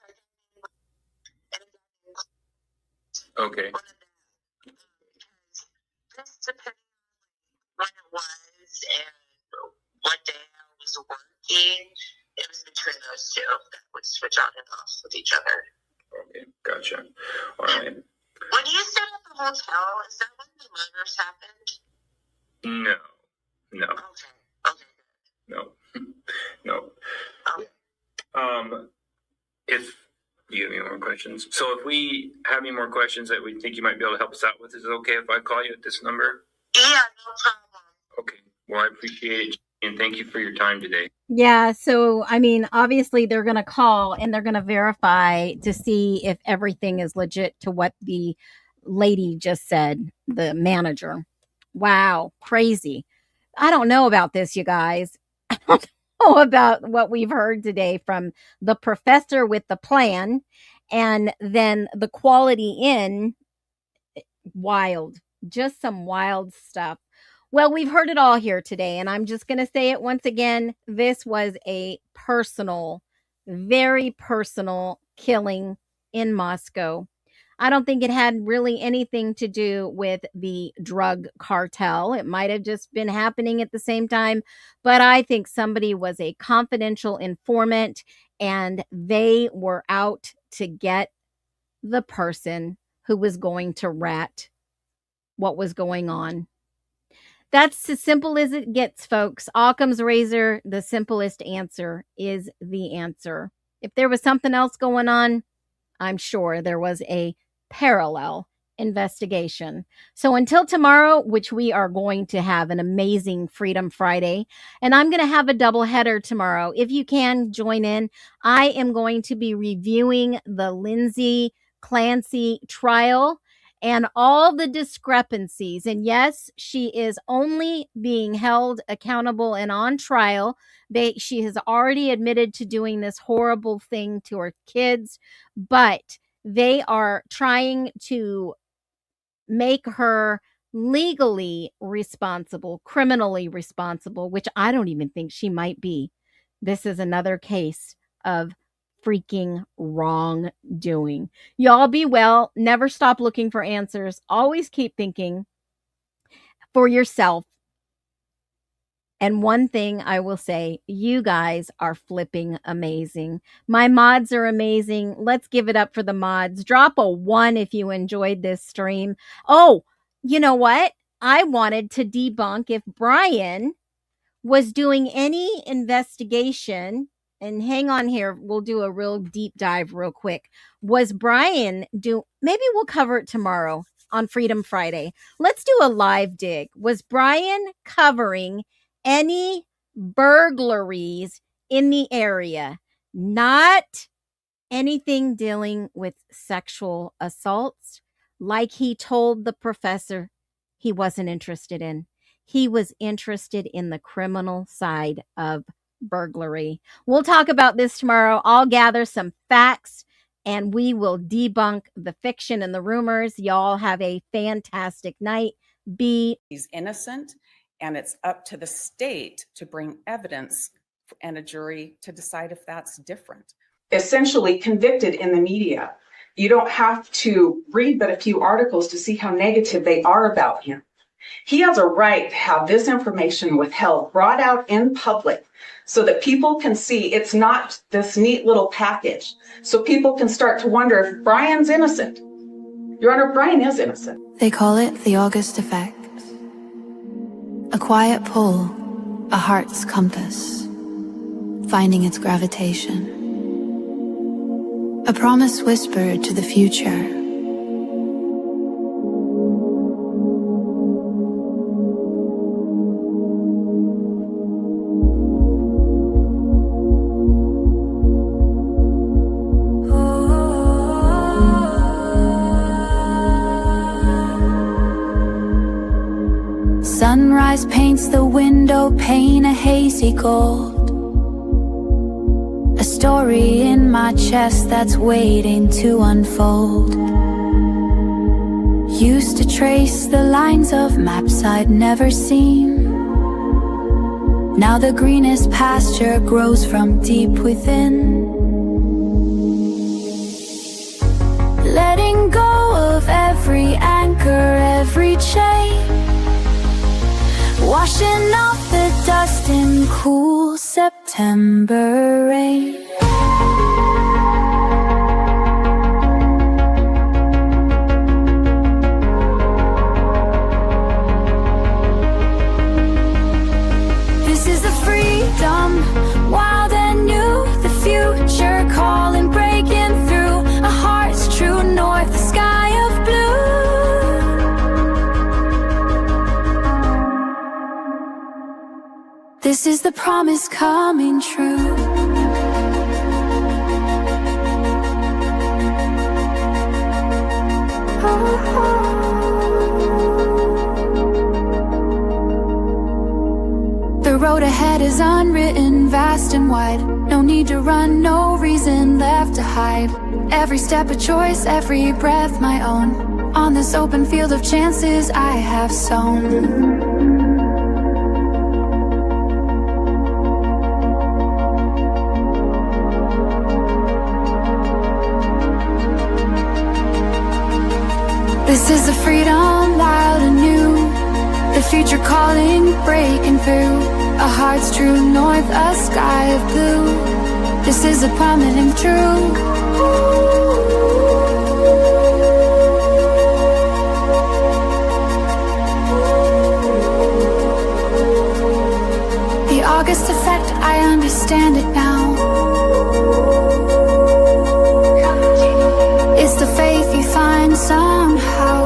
Okay. Just depending on when it was and what day I was working, it was between those two that would switch on and off with each other. Okay, gotcha. All right. When you stayed at the hotel, is that when the murders happened? No. Okay. No. Do you have any more questions? So if we have any more questions that we think you might be able to help us out with, is it okay if I call you at this number? Yeah, no problem. Okay. Well, I appreciate it, and thank you for your time today. Yeah, so I mean, obviously they're going to call and they're going to verify to see if everything is legit to what the lady just said, the manager. Wow, crazy. I don't know about this, you guys. I don't know about what we've heard today from the professor with the plan, and then the Quality Inn. Wild, just some wild stuff. Well, we've heard it all here today, and I'm just going to say it once again. This was a personal, very personal killing in Moscow. I don't think it had really anything to do with the drug cartel. It might have just been happening at the same time, but I think somebody was a confidential informant and they were out to get the person who was going to rat what was going on. That's as simple as it gets, folks. Occam's razor, the simplest answer is the answer. If there was something else going on, I'm sure there was a parallel investigation. So until tomorrow, which we are going to have an amazing Freedom Friday, and I'm going to have a double header tomorrow. If you can join in, I am going to be reviewing the Lindsay Clancy trial and all the discrepancies. And yes, she is only being held accountable and on trial. She has already admitted to doing this horrible thing to her kids, but they are trying to make her legally responsible, criminally responsible, which I don't even think she might be. This is another case of freaking wrongdoing. Y'all be well. Never stop looking for answers. Always keep thinking for yourself. And one thing I will say, you guys are flipping amazing. My mods are amazing. Let's give it up for the mods. Drop a 1 if you enjoyed this stream. Oh, you know what? I wanted to debunk if Brian was doing any investigation. And hang on here, we'll do a real deep dive real quick. Was Brian maybe we'll cover it tomorrow on Freedom Friday. Let's do a live dig. Was Brian covering any burglaries in the area? Not anything dealing with sexual assaults, like he told the professor he wasn't interested in. He was interested in the criminal side of burglary. We'll talk about this tomorrow. I'll gather some facts and we will debunk the fiction and the rumors. Y'all have a fantastic night. He's innocent, and it's up to the state to bring evidence and a jury to decide if that's different. Essentially convicted in the media. You don't have to read but a few articles to see how negative they are about him. He has a right to have this information withheld, brought out in public, so that people can see it's not this neat little package. So people can start to wonder if Brian's innocent. Your Honor, Brian is innocent. They call it the August effect. A quiet pull, a heart's compass, finding its gravitation. A promise whispered to the future. Sunrise paints the window pane a hazy gold. A story in my chest that's waiting to unfold. Used to trace the lines of maps I'd never seen. Now the greenest pasture grows from deep within. Letting go of every anchor, every chain, washing off the dust in cool September rain. This is the freedom, wild and new, the future calling, breaking through. A heart's true north, the sky of blue. This is the promise coming true. The road ahead is unwritten, vast and wide. No need to run, no reason left to hide. Every step a choice, every breath my own. On this open field of chances I have sown. This is the freedom, wild and new. The future calling, breaking through. A heart's true north, a sky of blue. This is a prominent truth. The August effect, I understand it now. It's the faith you find somehow.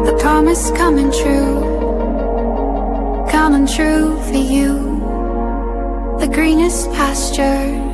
The promise coming true for you. The greenest pasture.